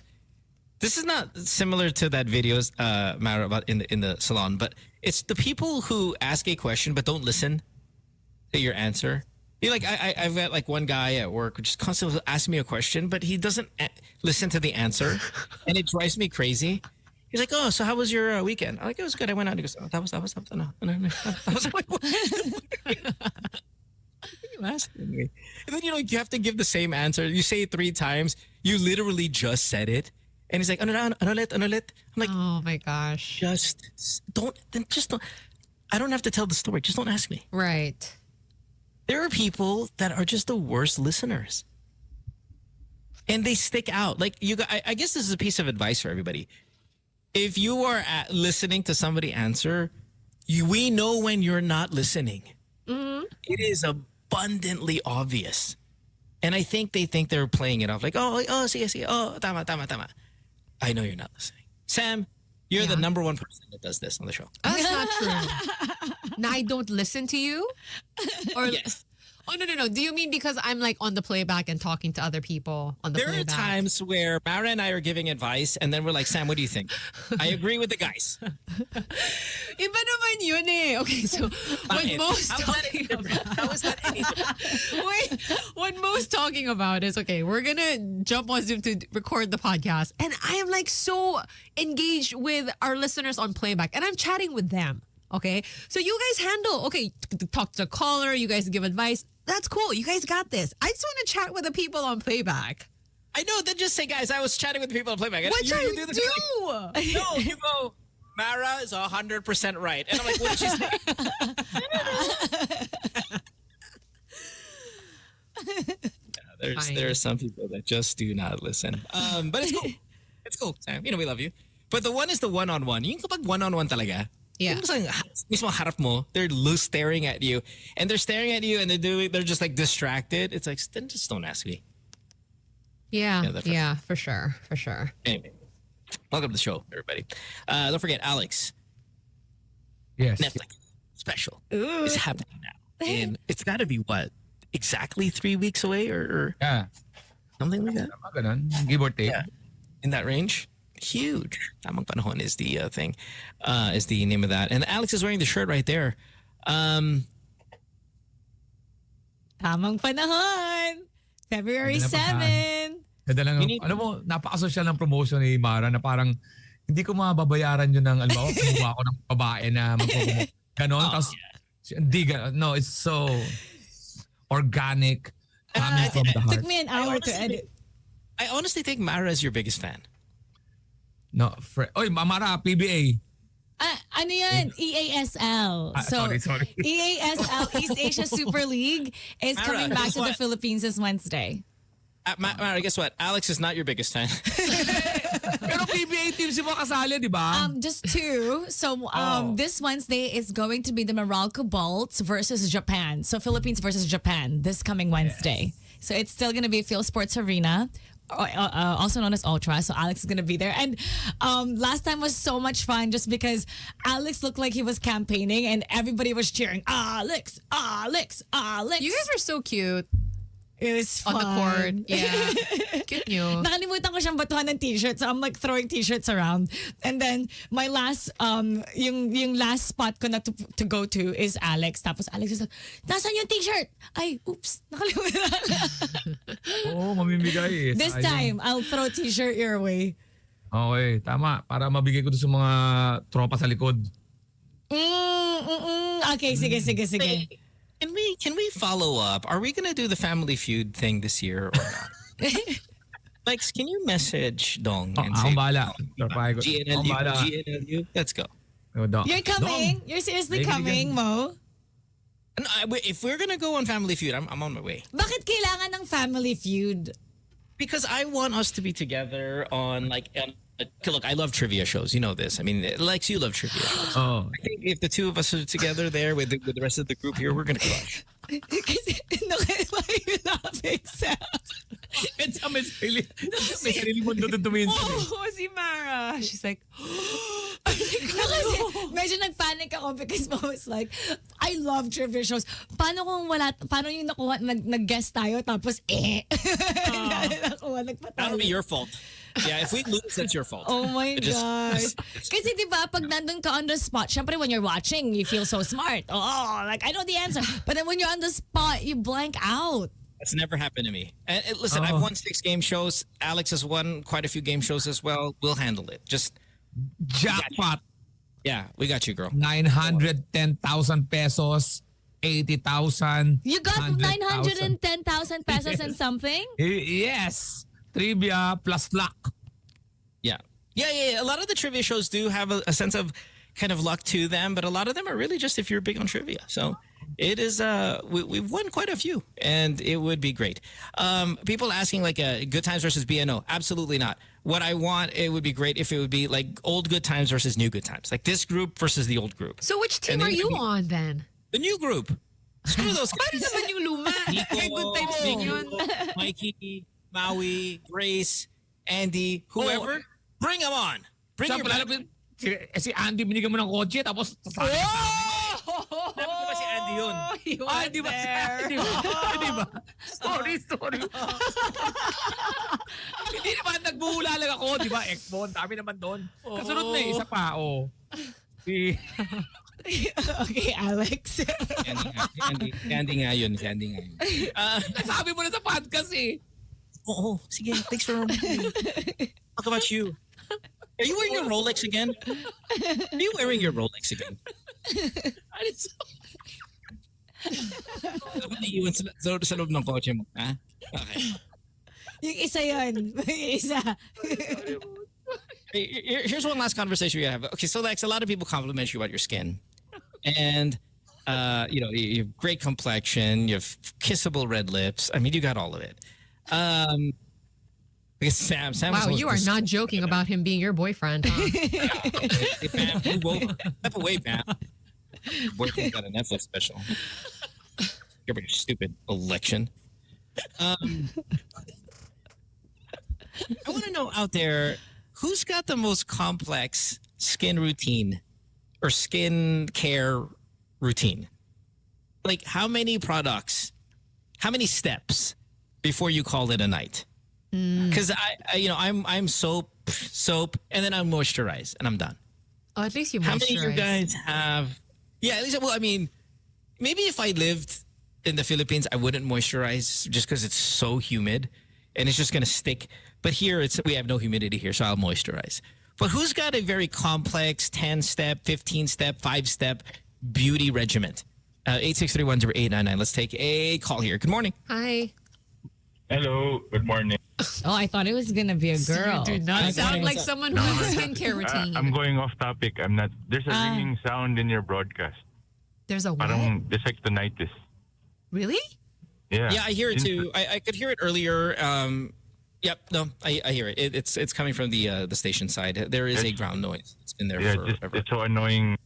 This is not similar to that videos, Mara, about in the salon, but it's the people who ask a question but don't listen to your answer. You know, like I've got like one guy at work who just constantly asks me a question, but he doesn't listen to the answer, and it drives me crazy. He's like, "Oh, so how was your weekend?" I'm like, "It was good. I went out." He goes, "Oh, that was no." I was like, "What?" And then, you know, you have to give the same answer. You say it 3 times. You literally just said it. And he's like, ano ulit? I'm like, oh my gosh. Just don't. I don't have to tell the story. Just don't ask me. Right. There are people that are just the worst listeners. And they stick out. Like, I guess this is a piece of advice for everybody. If you are listening to somebody answer, we know when you're not listening. Mm-hmm. It is abundantly obvious. And I think they think they're playing it off like, sige, tama. I know you're not listening. Sam, you're the number one person that does this on the show. That's not true. Now I don't listen to you? Or yes. Oh, no. Do you mean because I'm like on the playback and talking to other people on the playback? There are times where Mara and I are giving advice and then we're like, Sam, what do you think? I agree with the guys. Iba naman yun eh. Okay, so what Mo's talking about. How is that any different? Wait, what Mo's talking about is, okay, we're going to jump on Zoom to record the podcast. And I am like so engaged with our listeners on playback. And I'm chatting with them. Okay, so you guys handle, talk to the caller, you guys give advice. That's cool. You guys got this. I just want to chat with the people on playback. I know. Then just say, guys, I was chatting with the people on playback. What you you do? No, you go, Mara is 100% right. And I'm like, what did she say? There are some people that just do not listen. But it's cool. It's cool, Sam. You know, we love you. But the one is the one-on-one. Yung kapag one-on-one talaga. Yeah. Mismo harap mo, they're staring at you. And they're staring at you and they're just like distracted. It's like, then just don't ask me. Yeah, for sure. Anyway, welcome to the show, everybody. Don't forget, Alex. Yes. Netflix special is happening now. And it's got to be, what, exactly 3 weeks away or Yeah. something like that? Ganun, give or take. Yeah. In that range. Huge. Tamang panahon is the thing, is the name of that. And Alex is wearing the shirt right there. Tamang panahon. February 7. Alam mo, napaka-social ng promotion ni Mara na parang hindi ko mababayaran yun ng, alam mo, kumuha ako ng babae na magpupromote. Ganon. Tapos, no, it's so organic. Coming from the heart. Took me an hour to edit. I honestly think Mara is your biggest fan. No, oy, Mara, PBA. Ano yan? EASL. Sorry. EASL, East Asia Super League, is Mara, coming back guess to the what? Philippines this Wednesday. Mara, guess what? Alex is not your biggest fan. Pero PBA teams yung mga kasali, di ba? Just 2. So this Wednesday is going to be the Meralco Bolts versus Japan. So Philippines versus Japan this coming Wednesday. So it's still going to be Phil Sports Arena, also known as Ultra. So Alex is going to be there. And last time was so much fun just because Alex looked like he was campaigning and everybody was cheering, Alex, Alex, Alex. You guys are so cute. It was fun. On the court. Yeah. Cute nyo. Nakalimutan ko siyang batuhan ng t-shirt. So I'm like throwing t-shirts around. And then my last, yung last spot ko na to go to is Alex. Tapos Alex is like, nasaan yung t-shirt? Ay, oops. Nakalimutan. Oo, mamimigay eh. This time, I'll throw t-shirt your way. Okay, tama. Para mabigay ko doon sa mga tropa sa likod. Okay, sige. Can we follow up? Are we gonna do the Family Feud thing this year or not? Lex, can you message Dong and say, Akong bahala. GNLU, let's go. You're coming? You're seriously coming, Mo? And if we're gonna go on Family Feud, I'm on my way. Bakit kailangan ng Family Feud? Because I want us to be together on look, I love trivia shows. You know this. I mean, Lex, you love trivia shows. Oh. I think if the two of us are together there with the rest of the group here, we're gonna crush. Why are you laughing, Sam? It's a mystery. May sarili mo doon tuminsin. Oh, si Mara. She's like, Kasi medyo nag-panic ako because Mo was like, I love trivia shows. Paano yung nakuha, nag-guest tayo tapos nakuha, nagpatawa. That'll be your fault. Yeah, if we lose, that's your fault. Oh my gosh. Kasi di ba, pag nandun ka on the spot, syempre when you're watching, you feel so smart. Oh, like I know the answer. But then when you're on the spot, you blank out. That's never happened to me. And listen, I've won 6 game shows. Alex has won quite a few game shows as well. We'll handle it. Just jackpot. Yeah, we got you, girl. 910,000 pesos, 80,000. You got 910,000 pesos and something? Yes. Trivia plus luck. Yeah. A lot of the trivia shows do have a sense of kind of luck to them, but a lot of them are really just if you're big on trivia. So it is, we've won quite a few, and it would be great. People asking like Good Times versus BNO. Absolutely not. What I want, it would be great if it would be like old Good Times versus new Good Times. Like this group versus the old group. so which team are you on then? The new group. Screw those Paano guys. naman yung luma? Kay Good Times din yun. Mikey, Maui, Grace, Andy, whoever. Bring them on. Bring your back. Si Andy, binigyan mo ng kotse, tapos sasali ka sa amin. Sabi ko ba si Andy yun? Di ba si Andy? Di ba? Sorry. Hindi naman nagbuhulalag ako, di ba? Expo, dami naman doon. Kasunod na isa pa, Si... Okay, Alex. Candy nga yun. Sabi mo na sa podcast eh. Oo, sige. Thanks for remembering. Talk about you. Are you wearing your Rolex again? Are you wearing your Rolex again? Iiwan sa loob ng kotse mo, ha? Okay. Yung isa yun. Yung isa. Here's one last conversation we have. Okay, so Lex, a lot of people compliment you about your skin. And, you have great complexion, you have kissable red lips. I mean, you got all of it. Because Sam wow, you are not joking about him being your boyfriend, huh? Hey, Pam, step away, Pam. Boyfriend got a Netflix special. You're your stupid election. I want to know out there, who's got the most complex skin routine or skin care routine? Like how many products, how many steps before you call it a night? Because I'm soap, and then I'm moisturize, and I'm done. Oh, at least you How moisturize. many of you guys have? Yeah, at least. Well, I mean, maybe if I lived in the Philippines, I wouldn't moisturize just because it's so humid, and it's just gonna stick. But here, we have no humidity here, so I'll moisturize. But who's got a very complex 10-step, 15-step, 5-step beauty regimen? 8631089. Let's take a call here. Good morning. Hi. Hello, good morning. Oh, I thought it was gonna be a girl. You do not sound like someone who has a skincare routine. I'm going off topic. I'm not. There's a ringing sound in your broadcast. There's a what? Parang detectonitis. Really? Yeah. Yeah, I hear it too. I could hear it earlier. Yep, no, I hear it. It's coming from the station side. There is a ground noise. It's been there forever. It's so annoying,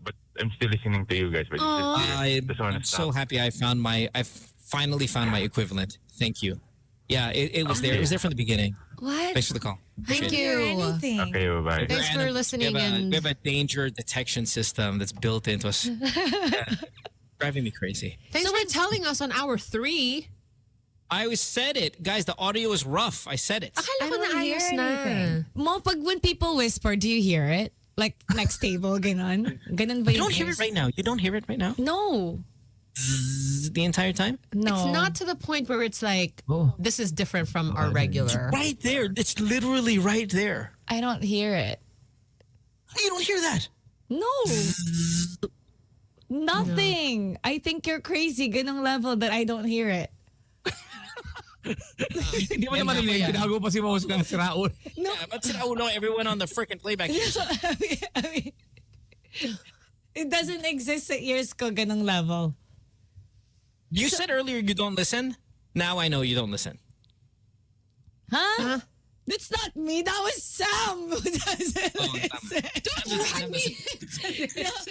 but I'm still listening to you guys. But I'm so happy I finally found my equivalent. Thank you. Yeah, it was there. It was there from the beginning. What? Thanks for the call. Thank Appreciate you. Okay, bye-bye. Thanks for listening. We have a danger detection system that's built into us. Driving me crazy. Thanks for telling us on hour 3. I always said it. Guys, the audio is rough. I said it. Akala ko don't na hear ayos na. anything. Mo, when people whisper, do you hear it? Like next table, ganon? Ganon ba You yung don't hear it right now. You don't hear it right now? No. The entire time? No. It's not to the point where it's like, this is different from our regular. Right there. It's literally right there. I don't hear it. You don't hear that? No. Nothing. I think you're crazy. Ganong level that I don't hear it. Hindi mo naman narinig. Tinago pa si Mose ng siraon. No. Yeah, but everyone on the freaking playback. I mean, it doesn't exist sa ears ko, ganong level. You said earlier you don't listen. Now I know you don't listen. Huh? That's not me. That was Sam who doesn't listen. Don't drag me into this.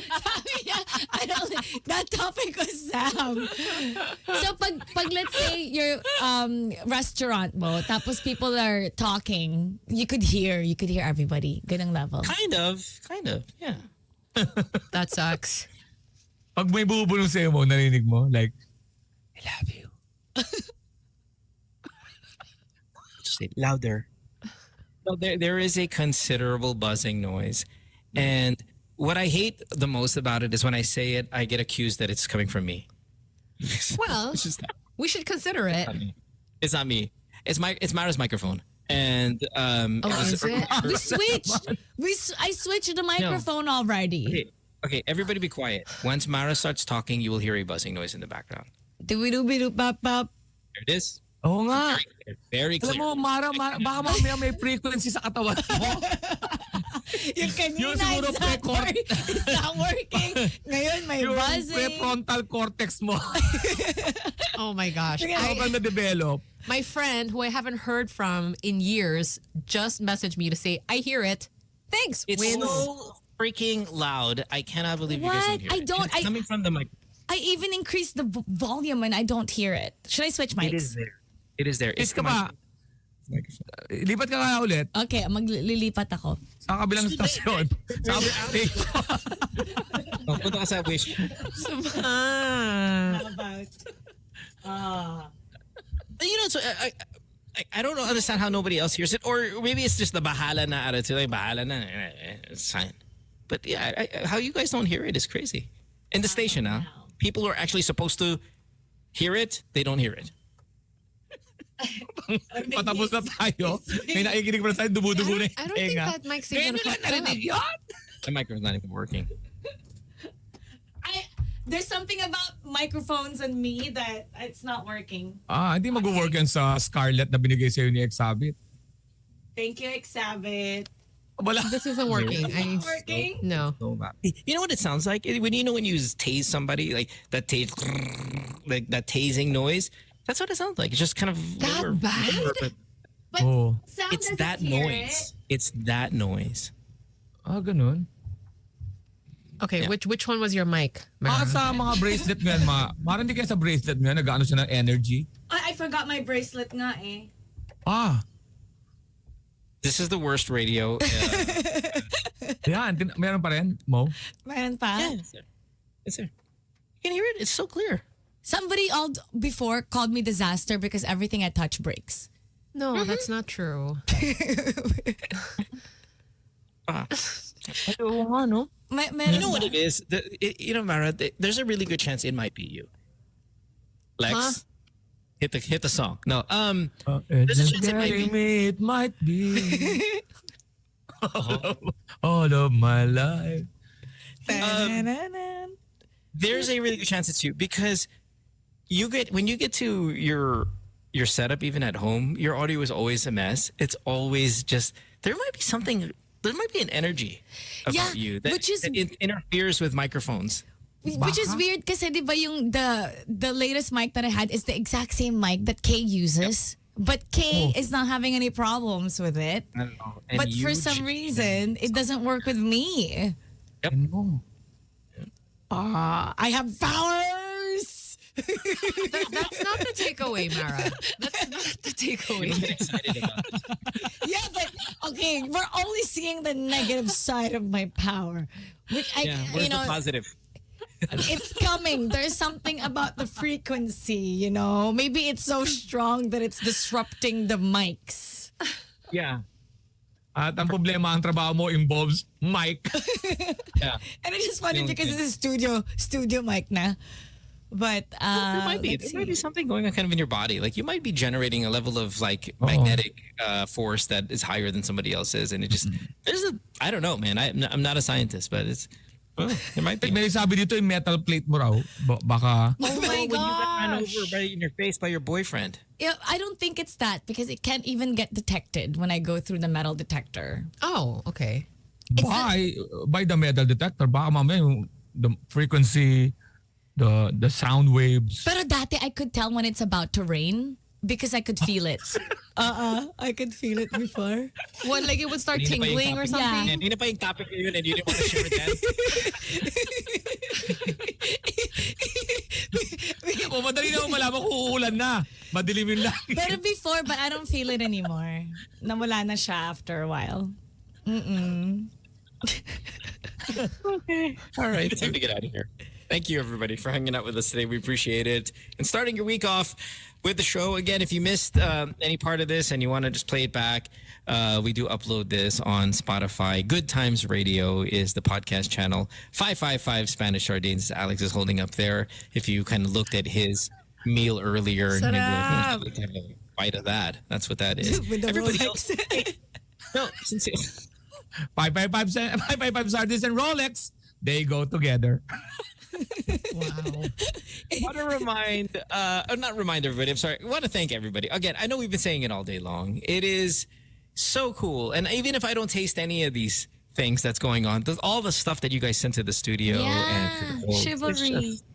I don't. That topic was Sam. So pag let's say your restaurant mo, tapos people are talking, you could hear everybody. Ganang level. Kind of, yeah. That sucks. Pag may bubulong sa'yo mo, narinig mo, like, I love you. Just say it louder. No, there is a considerable buzzing noise. And what I hate the most about it is when I say it, I get accused that it's coming from me. Well, we should consider it. It's not me. It's Mara's microphone. And is it? We switched. I switched the microphone already. Okay, everybody be quiet. Once Mara starts talking, you will hear a buzzing noise in the background. Dubidu-bidu-pap-pap. There it is. Oo nga. Very clear. Alam mo, Mara, baka mamaya may frequency sa katawan mo. Yung kanina, Yung siguro it's not working. Ngayon, may yung buzzing. prefrontal cortex mo. Oh my gosh. How can na-develop? My friend, who I haven't heard from in years, just messaged me to say, I hear it. Thanks, It's Wins. so freaking loud. I cannot believe you guys don't hear I it. don't. It's coming from the mic. I even increased the volume and I don't hear it. Should I switch mics? It is there. It is there. Is ka ba? Lipat ka nga ulit. Okay, maglilipat ako. Sa kabilang stasyon. Sa kabilang station. Punta ka sa wish. You know, so I don't understand how nobody else hears it, or maybe it's just the bahala na attitude. Like, bahala na, it's fine. But yeah, how you guys don't hear it is crazy. In the station now, people who are actually supposed to hear it, they don't hear it. Patapos na tayo. May nakikinig pa na tayo, dumudugo na I don't think that mic's even hooked up. The microphone's not even working. There's something about microphones and me that it's not working. Hindi mag-work yan sa Scarlett na binigay sa'yo ni Exabit. Thank you, Exabit. Wala. This isn't working. Working? No. You know what it sounds like? When you tase somebody, like that like that tasing noise. That's what it sounds like. It's just kind of That lower. bad? But sound It's doesn't that hear noise. It's that noise. Ganun. Okay, Yeah. which one was your mic? Sa mga bracelet ngayon, parang hindi kayo sa bracelet ngayon, nag-ano siya ng energy. I forgot my bracelet nga eh. This is the worst radio. Yan, meron pa rin, Mo? Meron pa? Yeah, it's there. You can hear it. It's so clear. Somebody before called me disaster because everything I touch breaks. No, that's not true. You know what it is? Mara, there's a really good chance it might be you. Lex, Huh? hit the song. No, there's a chance It might be all of my life. There's a really good chance it's you because when you get to your setup, even at home, your audio is always a mess. It's always just there might be an energy about you that, that interferes with microphones. Which is weird kasi di ba yung the latest mic that I had is the exact same mic that Kay uses. But Kay is not having any problems with it. I don't know. But for some reason, it doesn't work with me. Yep. I have powers. That's not the takeaway, Mara. That's not the takeaway. I'm excited about this. Yeah, but okay, we're only seeing the negative side of my power. Which Where's the positive? It's coming. There's something about the frequency, Maybe it's so strong that it's disrupting the mics. Yeah. At ang problema, ang trabaho mo involves mic. Yeah. And it's just funny because it's a studio mic na. But there might be something going on kind of in your body. Like you might be generating a level of like magnetic force that is higher than somebody else's, and it just I don't know, man. I'm not a scientist, but it might be. May sabi dito yung metal plate mo raw. Baka. oh my When you got run gosh. over right in your face by your boyfriend. Yeah, I don't think it's that because it can't even get detected when I go through the metal detector. Oh, okay. By the metal detector, baka mamaya yung the frequency, the sound waves. Pero dati I could tell when it's about to rain because I could feel it. I could feel it before. What, like it would start tingling or something? Yeah. Hindi na pa yung topic yun and you didn't want to share it then? Madali na malaman kung uulan na. Madilim yung langit. Pero before, but I don't feel it anymore. Nawala na siya after a while. Okay. All right. Time to get out of here. Thank you, everybody, for hanging out with us today. We appreciate it. And starting your week off with the show. Again, if you missed any part of this and you want to just play it back, we do upload this on Spotify. Good Times Radio is the podcast channel. 555 Spanish Sardines. Alex is holding up there. If you kind of looked at his meal earlier and maybe like, let's have a bite of that. That's what that is. With the Everybody Rolex. else. No, sincerely. 555 Sardines and Rolex, they go together. Wow. I want to not remind everybody, I'm sorry. I want to thank everybody. Again, I know we've been saying it all day long. It is so cool. And even if I don't taste any of these things that's going on, all the stuff that you guys sent to the studio and to the world, chivalry. it's just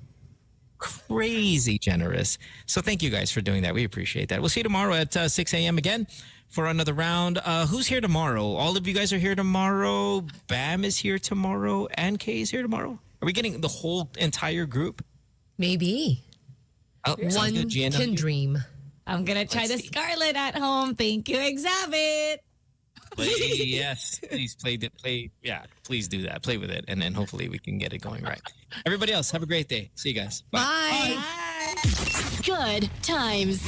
crazy generous. So thank you guys for doing that. We appreciate that. We'll see you tomorrow at 6 a.m. again for another round. Who's here tomorrow? All of you guys are here tomorrow. Bam is here tomorrow. And Kay is here tomorrow. Are we getting the whole entire group? Maybe. Oh, One can dream. I'm going to try the Scarlet at home. Thank you, Exhibit. Yes, please please do that. Play with it, and then hopefully we can get it going right. Everybody else, have a great day. See you guys. Bye. Bye. Good times.